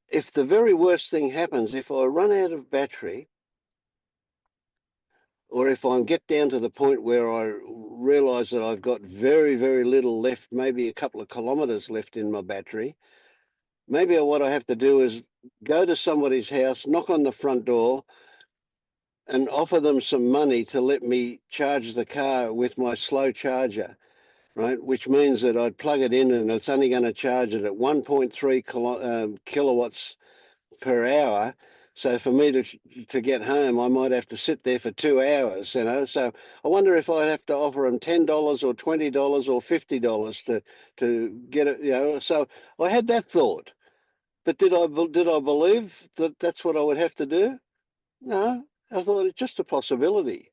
if the very worst thing happens, if I run out of battery, or if I get down to the point where I realise that I've got very, very little left, maybe a couple of kilometres left in my battery, maybe what I have to do is go to somebody's house, knock on the front door, and offer them some money to let me charge the car with my slow charger, right? Which means that I'd plug it in and it's only going to charge it at 1.3 kilowatts per hour. So for me to get home, I might have to sit there for 2 hours, you know. So I wonder if I'd have to offer them $10 or $20 or $50 to get it, you know. So I had that thought, but did I believe that that's what I would have to do? No, I thought it's just a possibility,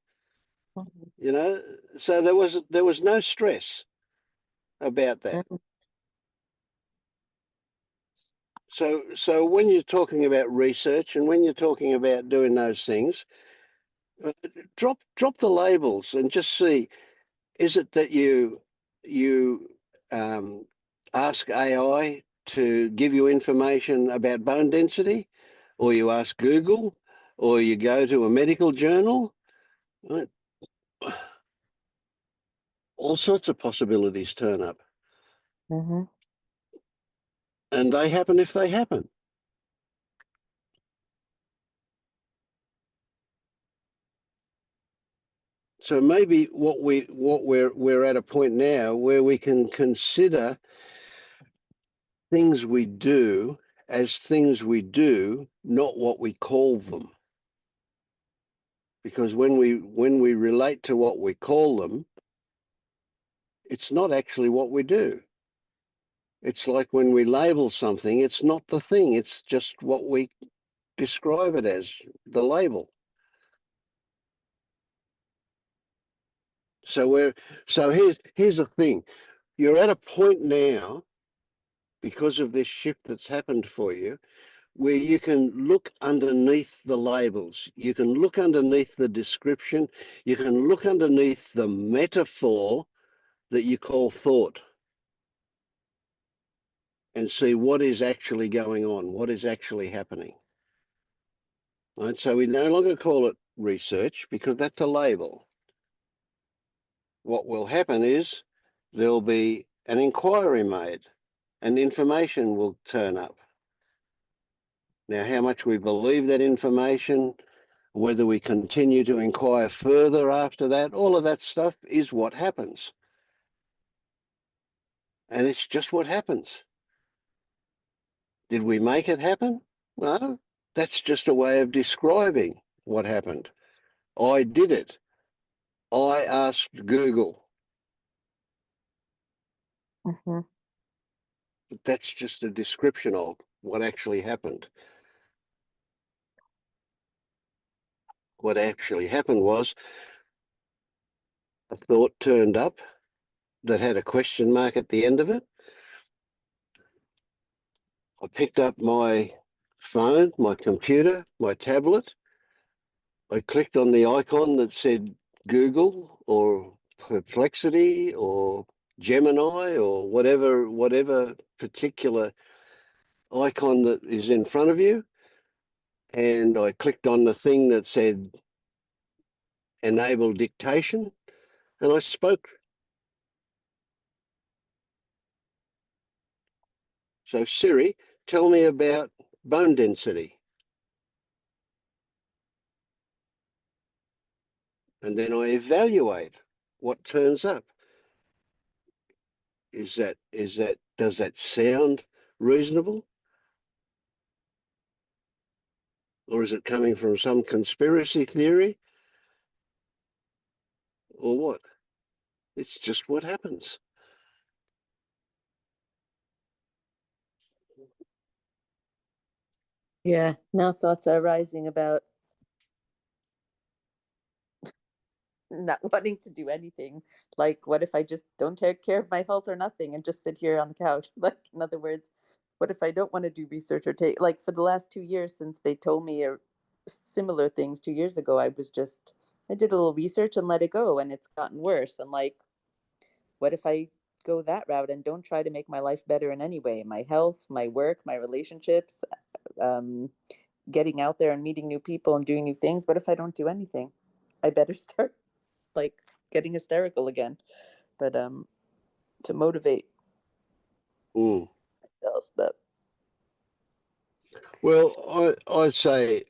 Mhm. you know. So there was no stress about that. Mhm. So when you're talking about research and when you're talking about doing those things, uh, drop the labels and just see, is it that you um, ask AI to give you information about bone density, or you ask Google, or you go to a medical journal? Right? All sorts of possibilities turn up, Mhm. and they happen if they happen. So maybe we're at a point now where we can consider things we do as things we do, not what we call them. Because when we relate to what we call them, it's not actually what we do. It's like when we label something, it's not the thing, it's just what we describe it as, the label. So here's the thing. You're at a point now, because of this shift that's happened for you, where you can look underneath the labels, you can look underneath the description, you can look underneath the metaphor that you call thought and see what is actually going on, what is actually happening. Right? So we no longer call it research because that's a label. What will happen is there'll be an inquiry made and information will turn up. Now, how much we believe that information, whether we continue to inquire further after that, all of that stuff is what happens. And it's just what happens. Did we make it happen? No, that's just a way of describing what happened. I did it. I asked Google. Mm-hmm. But that's just a description of what actually happened. What actually happened was a thought turned up that had a question mark at the end of it. I picked up my phone, my computer, my tablet. I clicked on the icon that said Google or Perplexity or Gemini or whatever particular icon that is in front of you. And I clicked on the thing that said enable dictation and I spoke. So Siri, tell me about bone density. And then I evaluate what turns up. Does that sound reasonable? Or is it coming from some conspiracy theory? Or what? It's just what happens. Yeah, now thoughts are rising about not wanting to do anything. Like, what if I just don't take care of my health or nothing and just sit here on the couch? Like, in other words, what if I don't want to do research or take, like, for the last 2 years since they told me similar things 2 years ago, I did a little research and let it go, and it's gotten worse. And like, what if I go that route and don't try to make my life better in any way? My health, my work, my relationships, um, getting out there and meeting new people and doing new things. What if I don't do anything? I better start like getting hysterical again, but to motivate Mm. myself. But Well, I'd say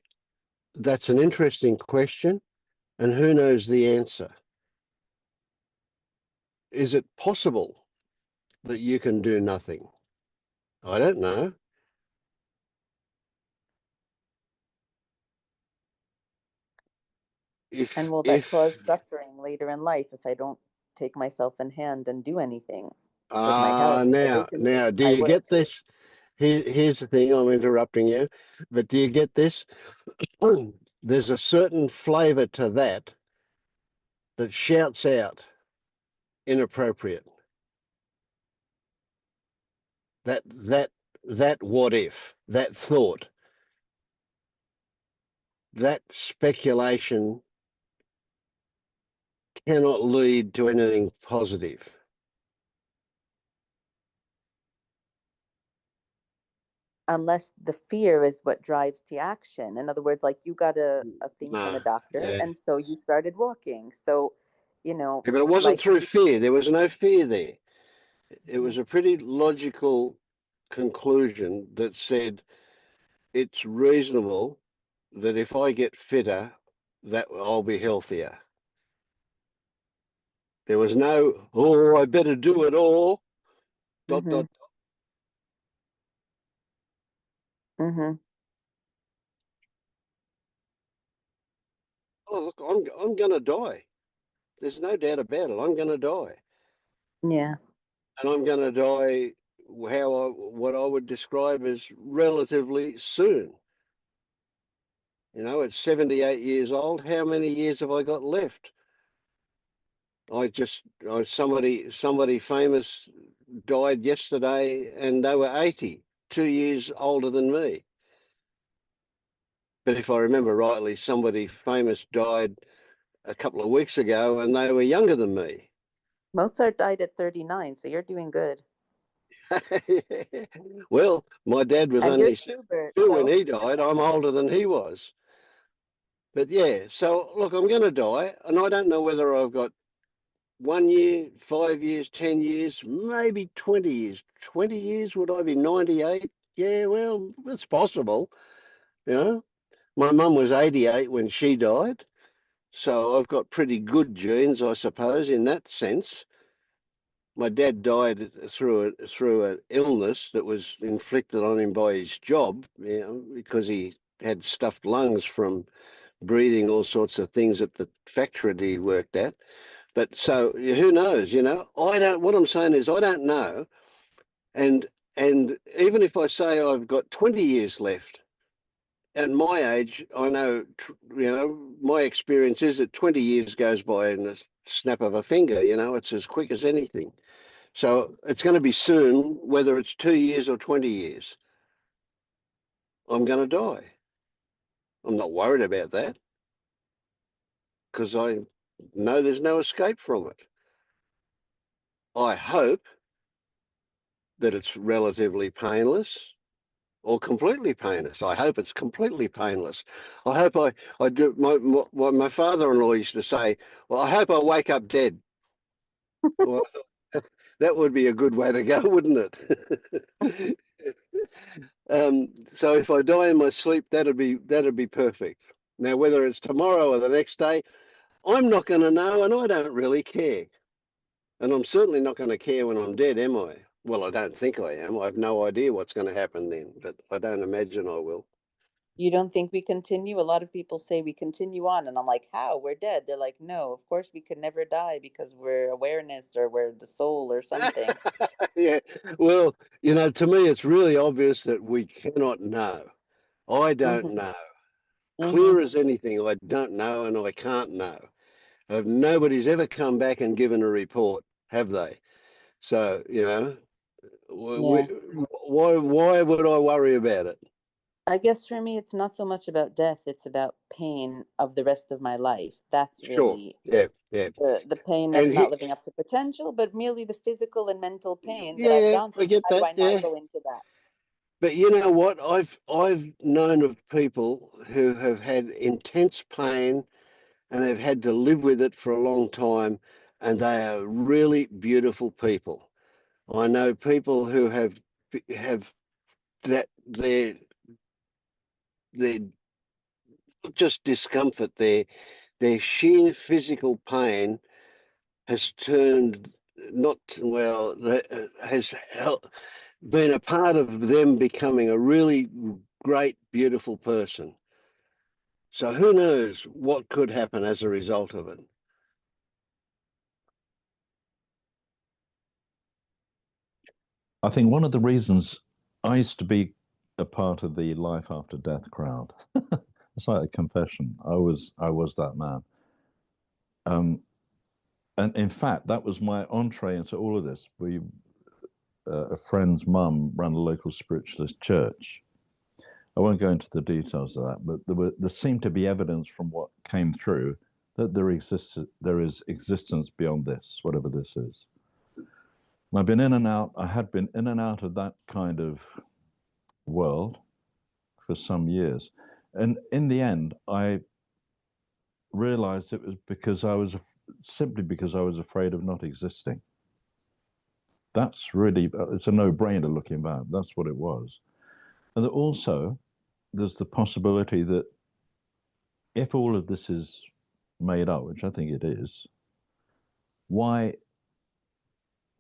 that's an interesting question, and who knows the answer? Is it possible that you can do nothing? I don't know. and If will that if cause suffering later in life if I don't take myself in hand and do anything with my health, my relationships, now, do my you work? get this? Here's the thing. I'm interrupting you, but do you get this? There's a certain flavour to that that shouts out inappropriate. That that that what if, that thought, that speculation cannot lead to anything positive. Unless the fear is what drives the action. In other words, like you got a thing from Nah, a doctor, yeah. and so you started walking. So, Yeah, but it wasn't like through fear. There was no fear there. It Mhm. was a pretty logical conclusion that said it's reasonable that if I get fitter, that I'll be healthier. There was no, oh, I better do it all. Dot Mhm. dot. Mhm. Oh, look, I'm gonna die. There's no doubt about it. I'm gonna die, Yeah. and I'm gonna die what I would describe as relatively soon. At 78 years old, how many years have I got left? Somebody famous died yesterday and they were 80, 2 years older than me. But if I remember rightly, somebody famous died a couple of weeks ago and they were younger than me. Mozart died at 39, so you're doing good. Well, my dad was And only here's Schubert, 72 when so he died. I'm older than he was. But yeah, so look, I'm going to die, and I don't know whether I've got 1 year, 5 years, 10 years, maybe 20 years. 20 years, would I be 98? Yeah, well, it's possible. You know, my mum was 88 when she died, so I've got pretty good genes, I suppose, in that sense. My dad died through an illness that was inflicted on him by his job, you know, because he had stuffed lungs from breathing all sorts of things at the factory that he worked at. But so who knows? You know, I don't. What I'm saying is, I don't know. And even if I say I've got 20 years left, at my age, I know, you know, my experience is that 20 years goes by in a snap of a finger. You know, it's as quick as anything. So it's going to be soon, whether it's 2 years or 20 years. I'm going to die. I'm not worried about that because I know there's no escape from it. I hope that it's relatively painless or completely painless. I hope it's completely painless. I hope I do. My father-in-law used to say, well, I hope I wake up dead. Well, that would be a good way to go, wouldn't it? So if I die in my sleep, that'd be perfect. Now, whether it's tomorrow or the next day, I'm not going to know, and I don't really care. And I'm certainly not going to care when I'm dead, am I? Well, I don't think I am. I have no idea what's going to happen then, but I don't imagine I will. You don't think we continue? A lot of people say we continue on, and I'm like, how? We're dead. They're like, no, of course we could never die because we're awareness or we're the soul or something. Yeah. Well, you know, to me, it's really obvious that we cannot know. I don't Mm-hmm. know. Mm-hmm. Clear as anything, I don't know and I can't know. Nobody's ever come back and given a report, have they? So, you know, Yeah. why would I worry about it? I guess for me, it's not so much about death, it's about pain of the rest of my life. That's Sure. really Yeah. Yeah. the pain And of not he, living up to potential, but merely the physical and mental pain that I've yeah, gone I through. get How do that. I not Yeah. go into that? But you know what? I've known of people who have had intense pain and they've had to live with it for a long time, and they are really beautiful people. I know people who have that their not just discomfort, their sheer physical pain has turned not well has been a part of them becoming a really great, beautiful person. So who knows what could happen as a result of it? I think one of the reasons I used to be a part of the life after death crowd. It's like a confession. I was that man. Um, and in fact, that was my entree into all of this. A friend's mum ran a local spiritualist church. I won't go into the details of that, but there seemed to be evidence from what came through that there is existence beyond this, whatever this is. And I've been in and out. I had been in and out of that kind of world for some years, and in the end, I realized it was because simply because I was afraid of not existing. That's really, it's a no-brainer looking back. That's what it was. And that also there's the possibility that if all of this is made up, which I think it is, why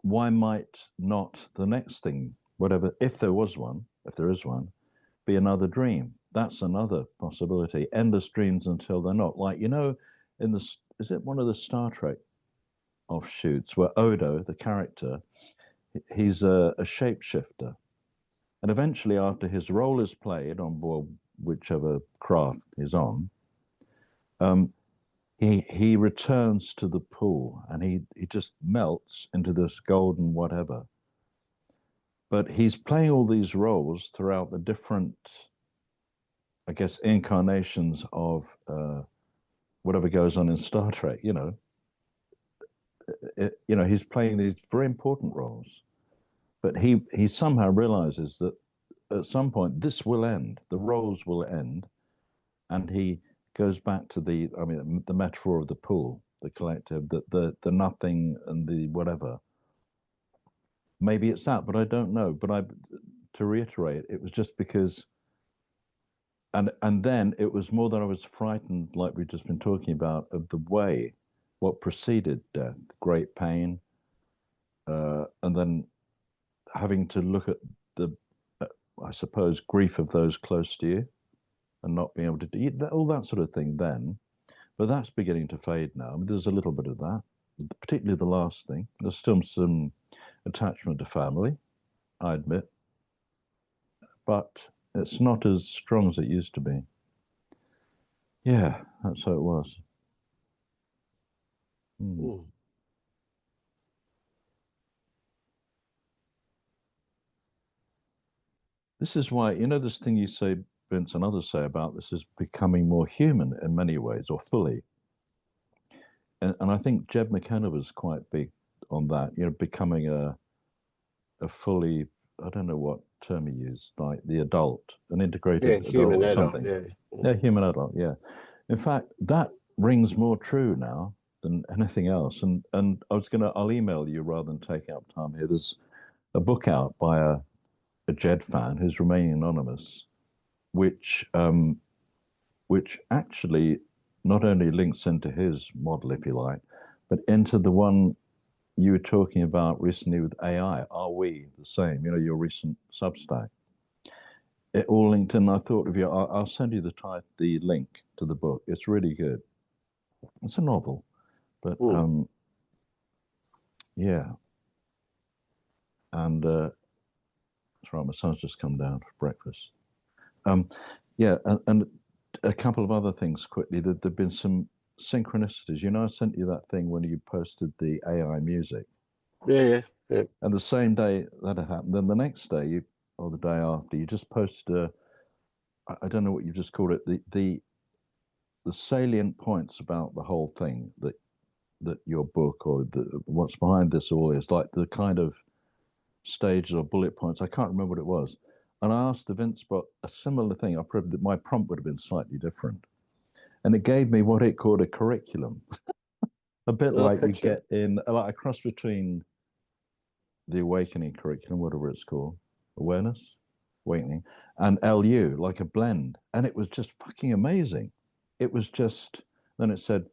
might not the next thing, whatever, if there was one, if there is one, be another dream? That's another possibility. Endless dreams until they're not. Like, you know, is it one of the Star Trek offshoots where Odo, the character, he's a shapeshifter. And eventually, after his role is played on board whichever craft he's on, um, he returns to the pool and he just melts into this golden whatever. But he's playing all these roles throughout the different, I guess, incarnations of whatever goes on in Star Trek. He's playing these very important roles. But he somehow realizes that at some point this will end, the roles will end, and he goes back to the metaphor of the pool, the collective, the nothing and the whatever. Maybe it's that, but I don't know. But to reiterate, it was just because, and then it was more that I was frightened, like we've just been talking about, of the way, what preceded death, great pain, and then having to look at the, I suppose, grief of those close to you, and not being able to do that, all that sort of thing then. But that's beginning to fade now. I mean, there's a little bit of that, particularly the last thing. There's still some attachment to family, I admit, but it's not as strong as it used to be. Yeah, that's how it was. Mm. This is why, this thing you say, Vince, and others say about this is becoming more human in many ways, or fully. And I think Jeb McKenna was quite big on that, becoming a fully, I don't know what term he used, like the adult, an integrated adult human or adult, something. Yeah, human adult, yeah. In fact, that rings more true now than anything else. And I'll email you rather than take up time here. There's a book out by a Jed fan who's remaining anonymous, which actually not only links into his model, if you like, but into the one you were talking about recently with AI. Are we the same? Your recent Substack. It all linked in. I thought of you. I'll send you the link to the book. It's really good. It's a novel, but yeah. And sorry, my son's just come down for breakfast. Yeah, and a couple of other things quickly. There've been some synchronicities. I sent you that thing when you posted the AI music. Yeah. And the same day that had happened, then the next day, or the day after, you just posted I don't know what you just called it, the salient points about the whole thing that your book or what's behind this all is, like the kind of stages or bullet points. I can't remember what it was. And I asked the Vince Bot a similar thing. I probably, my prompt would have been slightly different. And it gave me what it called a curriculum. A bit like you get in, like a cross between the awakening curriculum, whatever it's called, awareness, awakening, and LU, like a blend. And it was just fucking amazing. It was just, then it said,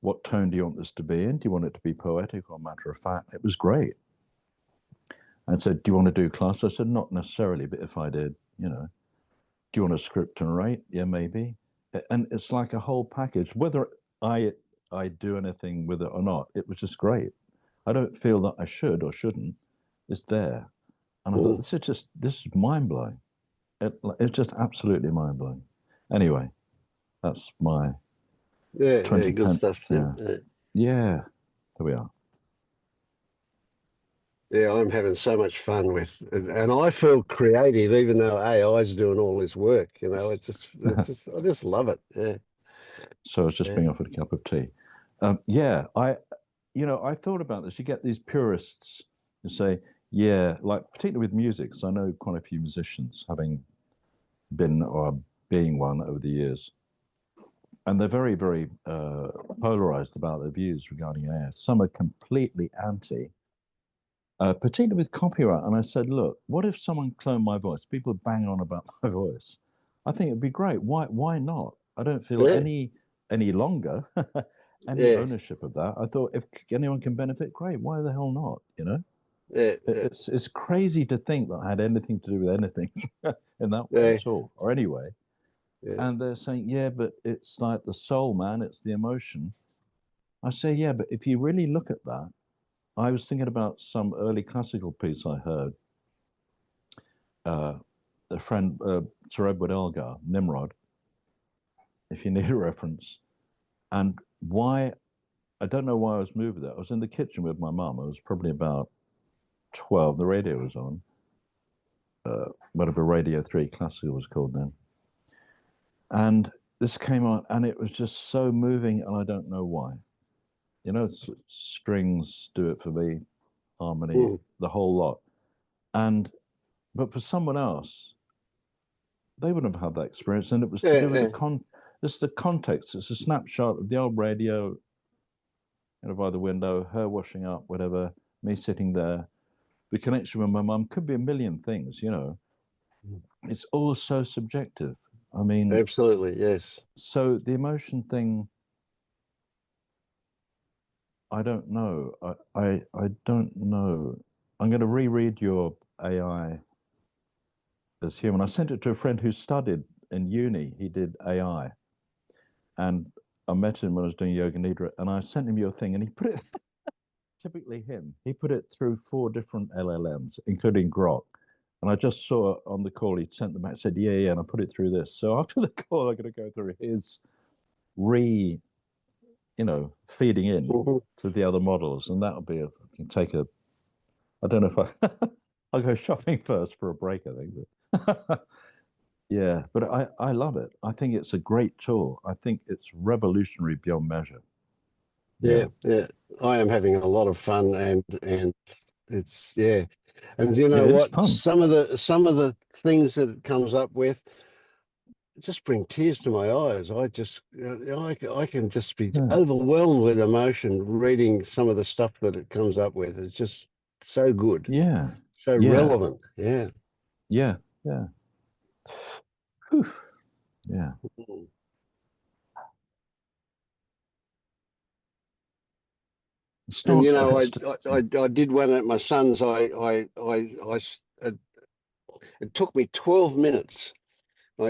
what tone do you want this to be in? Do you want it to be poetic or matter of fact? It was great. And said, do you want to do class? I said, not necessarily, but if I did, do you want a script and write? Yeah, maybe. And it's like a whole package. Whether I do anything with it or not, it was just great. I don't feel that I should or shouldn't. It's there. And I thought, this is mind-blowing. It's just absolutely mind-blowing. Anyway, that's my 20 good stuff. Yeah, there we are. Yeah, I'm having so much fun with it, and I feel creative, even though AI is doing all this work. It's just I just love it. Yeah. So I was just being offered a cup of tea. Yeah, I thought about this. You get these purists who say, yeah, like particularly with music, because I know quite a few musicians, having been or being one over the years, and they're very, very polarized about their views regarding AI. Some are completely anti. Particularly with copyright. And I said, look, what if someone cloned my voice? People bang on about my voice. I think it'd be great. Why not? I don't feel any longer any ownership of that. I thought if anyone can benefit, great. Why the hell not? It's crazy to think that I had anything to do with anything in that way at all, or anyway. And they're saying, yeah, but it's like the soul, man. It's the emotion. I say, yeah, but if you really look at that, I was thinking about some early classical piece I heard. A friend, Sir Edward Elgar, Nimrod, if you need a reference. And why, I don't know why I was moved with that. I was in the kitchen with my mum. I was probably about 12. The radio was on. Whatever Radio 3 Classical was called then. And this came on, and it was just so moving, and I don't know why. Strings do it for me, harmony, the whole lot. But for someone else, they wouldn't have had that experience, and it was to do with It's the context. It's a snapshot of the old radio, by the window, her washing up, whatever, me sitting there. The connection with my mum could be a million things, It's all so subjective. I mean, Absolutely, yes. so the emotion thing, I don't know. I don't know. I'm going to reread your AI as human. I sent it to a friend who studied in uni. He did AI. And I met him when I was doing Yoga Nidra, and I sent him your thing, and he put it, typically him, he put it through 4 different LLMs, including Grok. And I just saw on the call, he'd sent them back, said, yeah, and I put it through this. So after the call, I'm going to go through his feeding in to the other models. And that'll be I can take I don't know if I'll go shopping first for a break, I think. But yeah, but I love it. I think it's a great tool. I think it's revolutionary beyond measure. Yeah. I am having a lot of fun, and it's and you know It's what? fun. Some of the things that it comes up with just bring tears to my eyes. I can just be overwhelmed with emotion reading some of the stuff that it comes up with. It's just so good. Yeah. So relevant. Yeah. Yeah. Yeah. Whew. Yeah. And I did one at my son's. It took me 12 minutes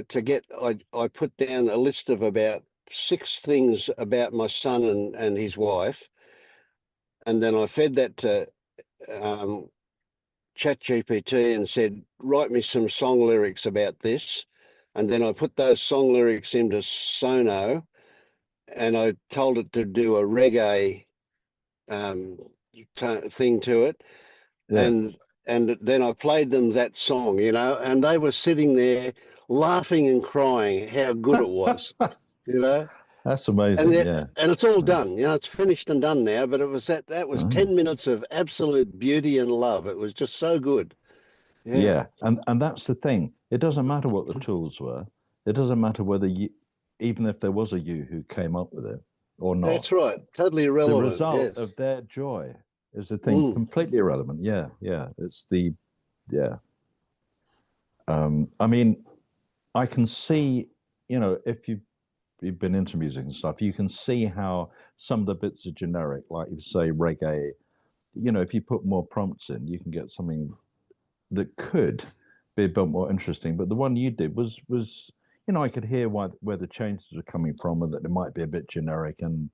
to get. I put down a list of about 6 things about my son and his wife, and then I fed that to ChatGPT and said, write me some song lyrics about this, and then I put those song lyrics into Sono, and I told it to do a reggae thing to it. And then I played them that song, and they were sitting there laughing and crying how good it was, That's amazing. And it's all done, it's finished and done now, but it was that was 10 minutes of absolute beauty and love. It was just so good. Yeah. And that's the thing. It doesn't matter what the tools were. It doesn't matter whether even if there was a you who came up with it or not. That's right. Totally irrelevant. The result of their joy is the thing, completely irrelevant. Yeah. It's I mean, I can see, if you've been into music and stuff, you can see how some of the bits are generic, like you say reggae. If you put more prompts in, you can get something that could be a bit more interesting. But the one you did was I could hear where the changes are coming from, and that it might be a bit generic. And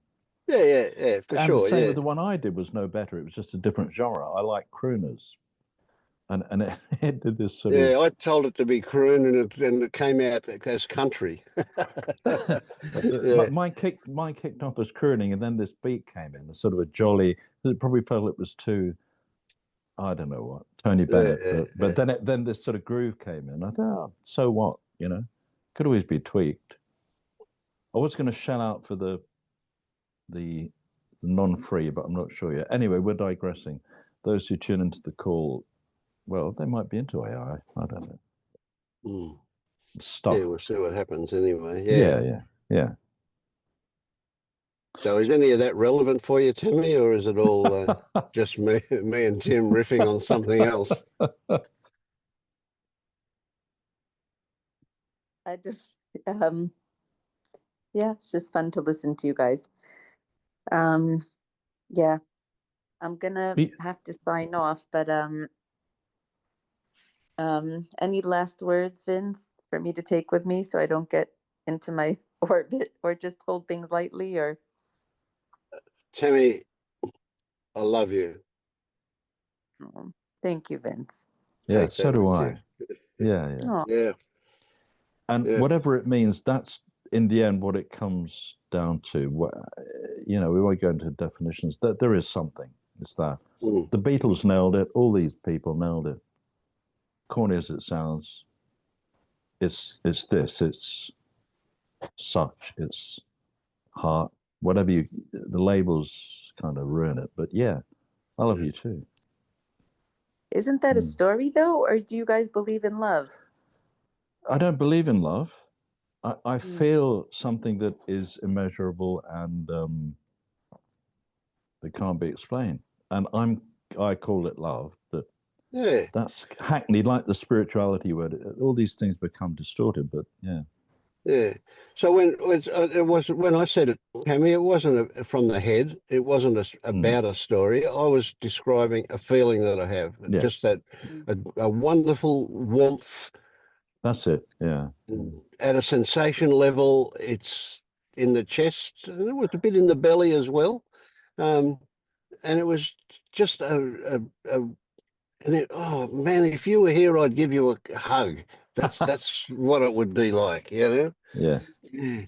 for and sure. the same with the one I did was no better. It was just a different genre. I like crooners, and it did this sort of. I told it to be croon, and it came out as country. Mine kicked off as crooning, and then this beat came in, sort of a jolly. It probably felt it was too, I don't know what, Tony Bennett, but then this sort of groove came in. I thought, oh, so what, could always be tweaked. I was going to shell out for the non-free, but I'm not sure yet. Anyway, we're digressing. Those who tune into the call, well, they might be into AI. I don't know. Stuff. Yeah, we'll see what happens anyway. Yeah. So is any of that relevant for you, Timmy, or is it all just me and Tim riffing on something else? I just, it's just fun to listen to you guys. Yeah, I'm gonna have to sign off, but any last words, Vince, for me to take with me so I don't get into my orbit or just hold things lightly? Or Tammy, I love you. oh, thank you, Vince. Yeah, so do I. Yeah. And whatever it means, that's in the end what it comes down to. We won't go into definitions. That there is something. It's that the Beatles nailed it. All these people nailed it. Corny as it sounds, it's this. It's such. It's heart. Whatever the labels kind of ruin it. But yeah, I love you too. Isn't that a story though, or do you guys believe in love? I don't believe in love. I feel something that is immeasurable and that can't be explained. And I call it love, but Yeah. that's hackneyed, like the spirituality word. All these things become distorted, but yeah. Yeah. So when I said it, Cammy, it wasn't from the head. It wasn't about a story. I was describing a feeling that I have. Yeah. Just that a wonderful warmth. That's it. Yeah. At a sensation level, it's in the chest. And it was a bit in the belly as well. And it was just oh man, if you were here, I'd give you a hug. That's what it would be like, you know? Yeah. Yeah.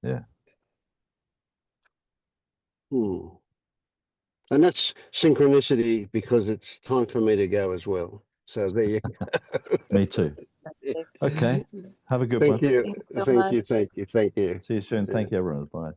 Yeah. Yeah. And that's synchronicity because it's time for me to go as well. So there you go. Me too. Perfect. Okay. Have a good Thank one. you. Thanks so Thank you. much. Thank you. Thank you. See you soon. Yeah. Thank you, everyone. Bye.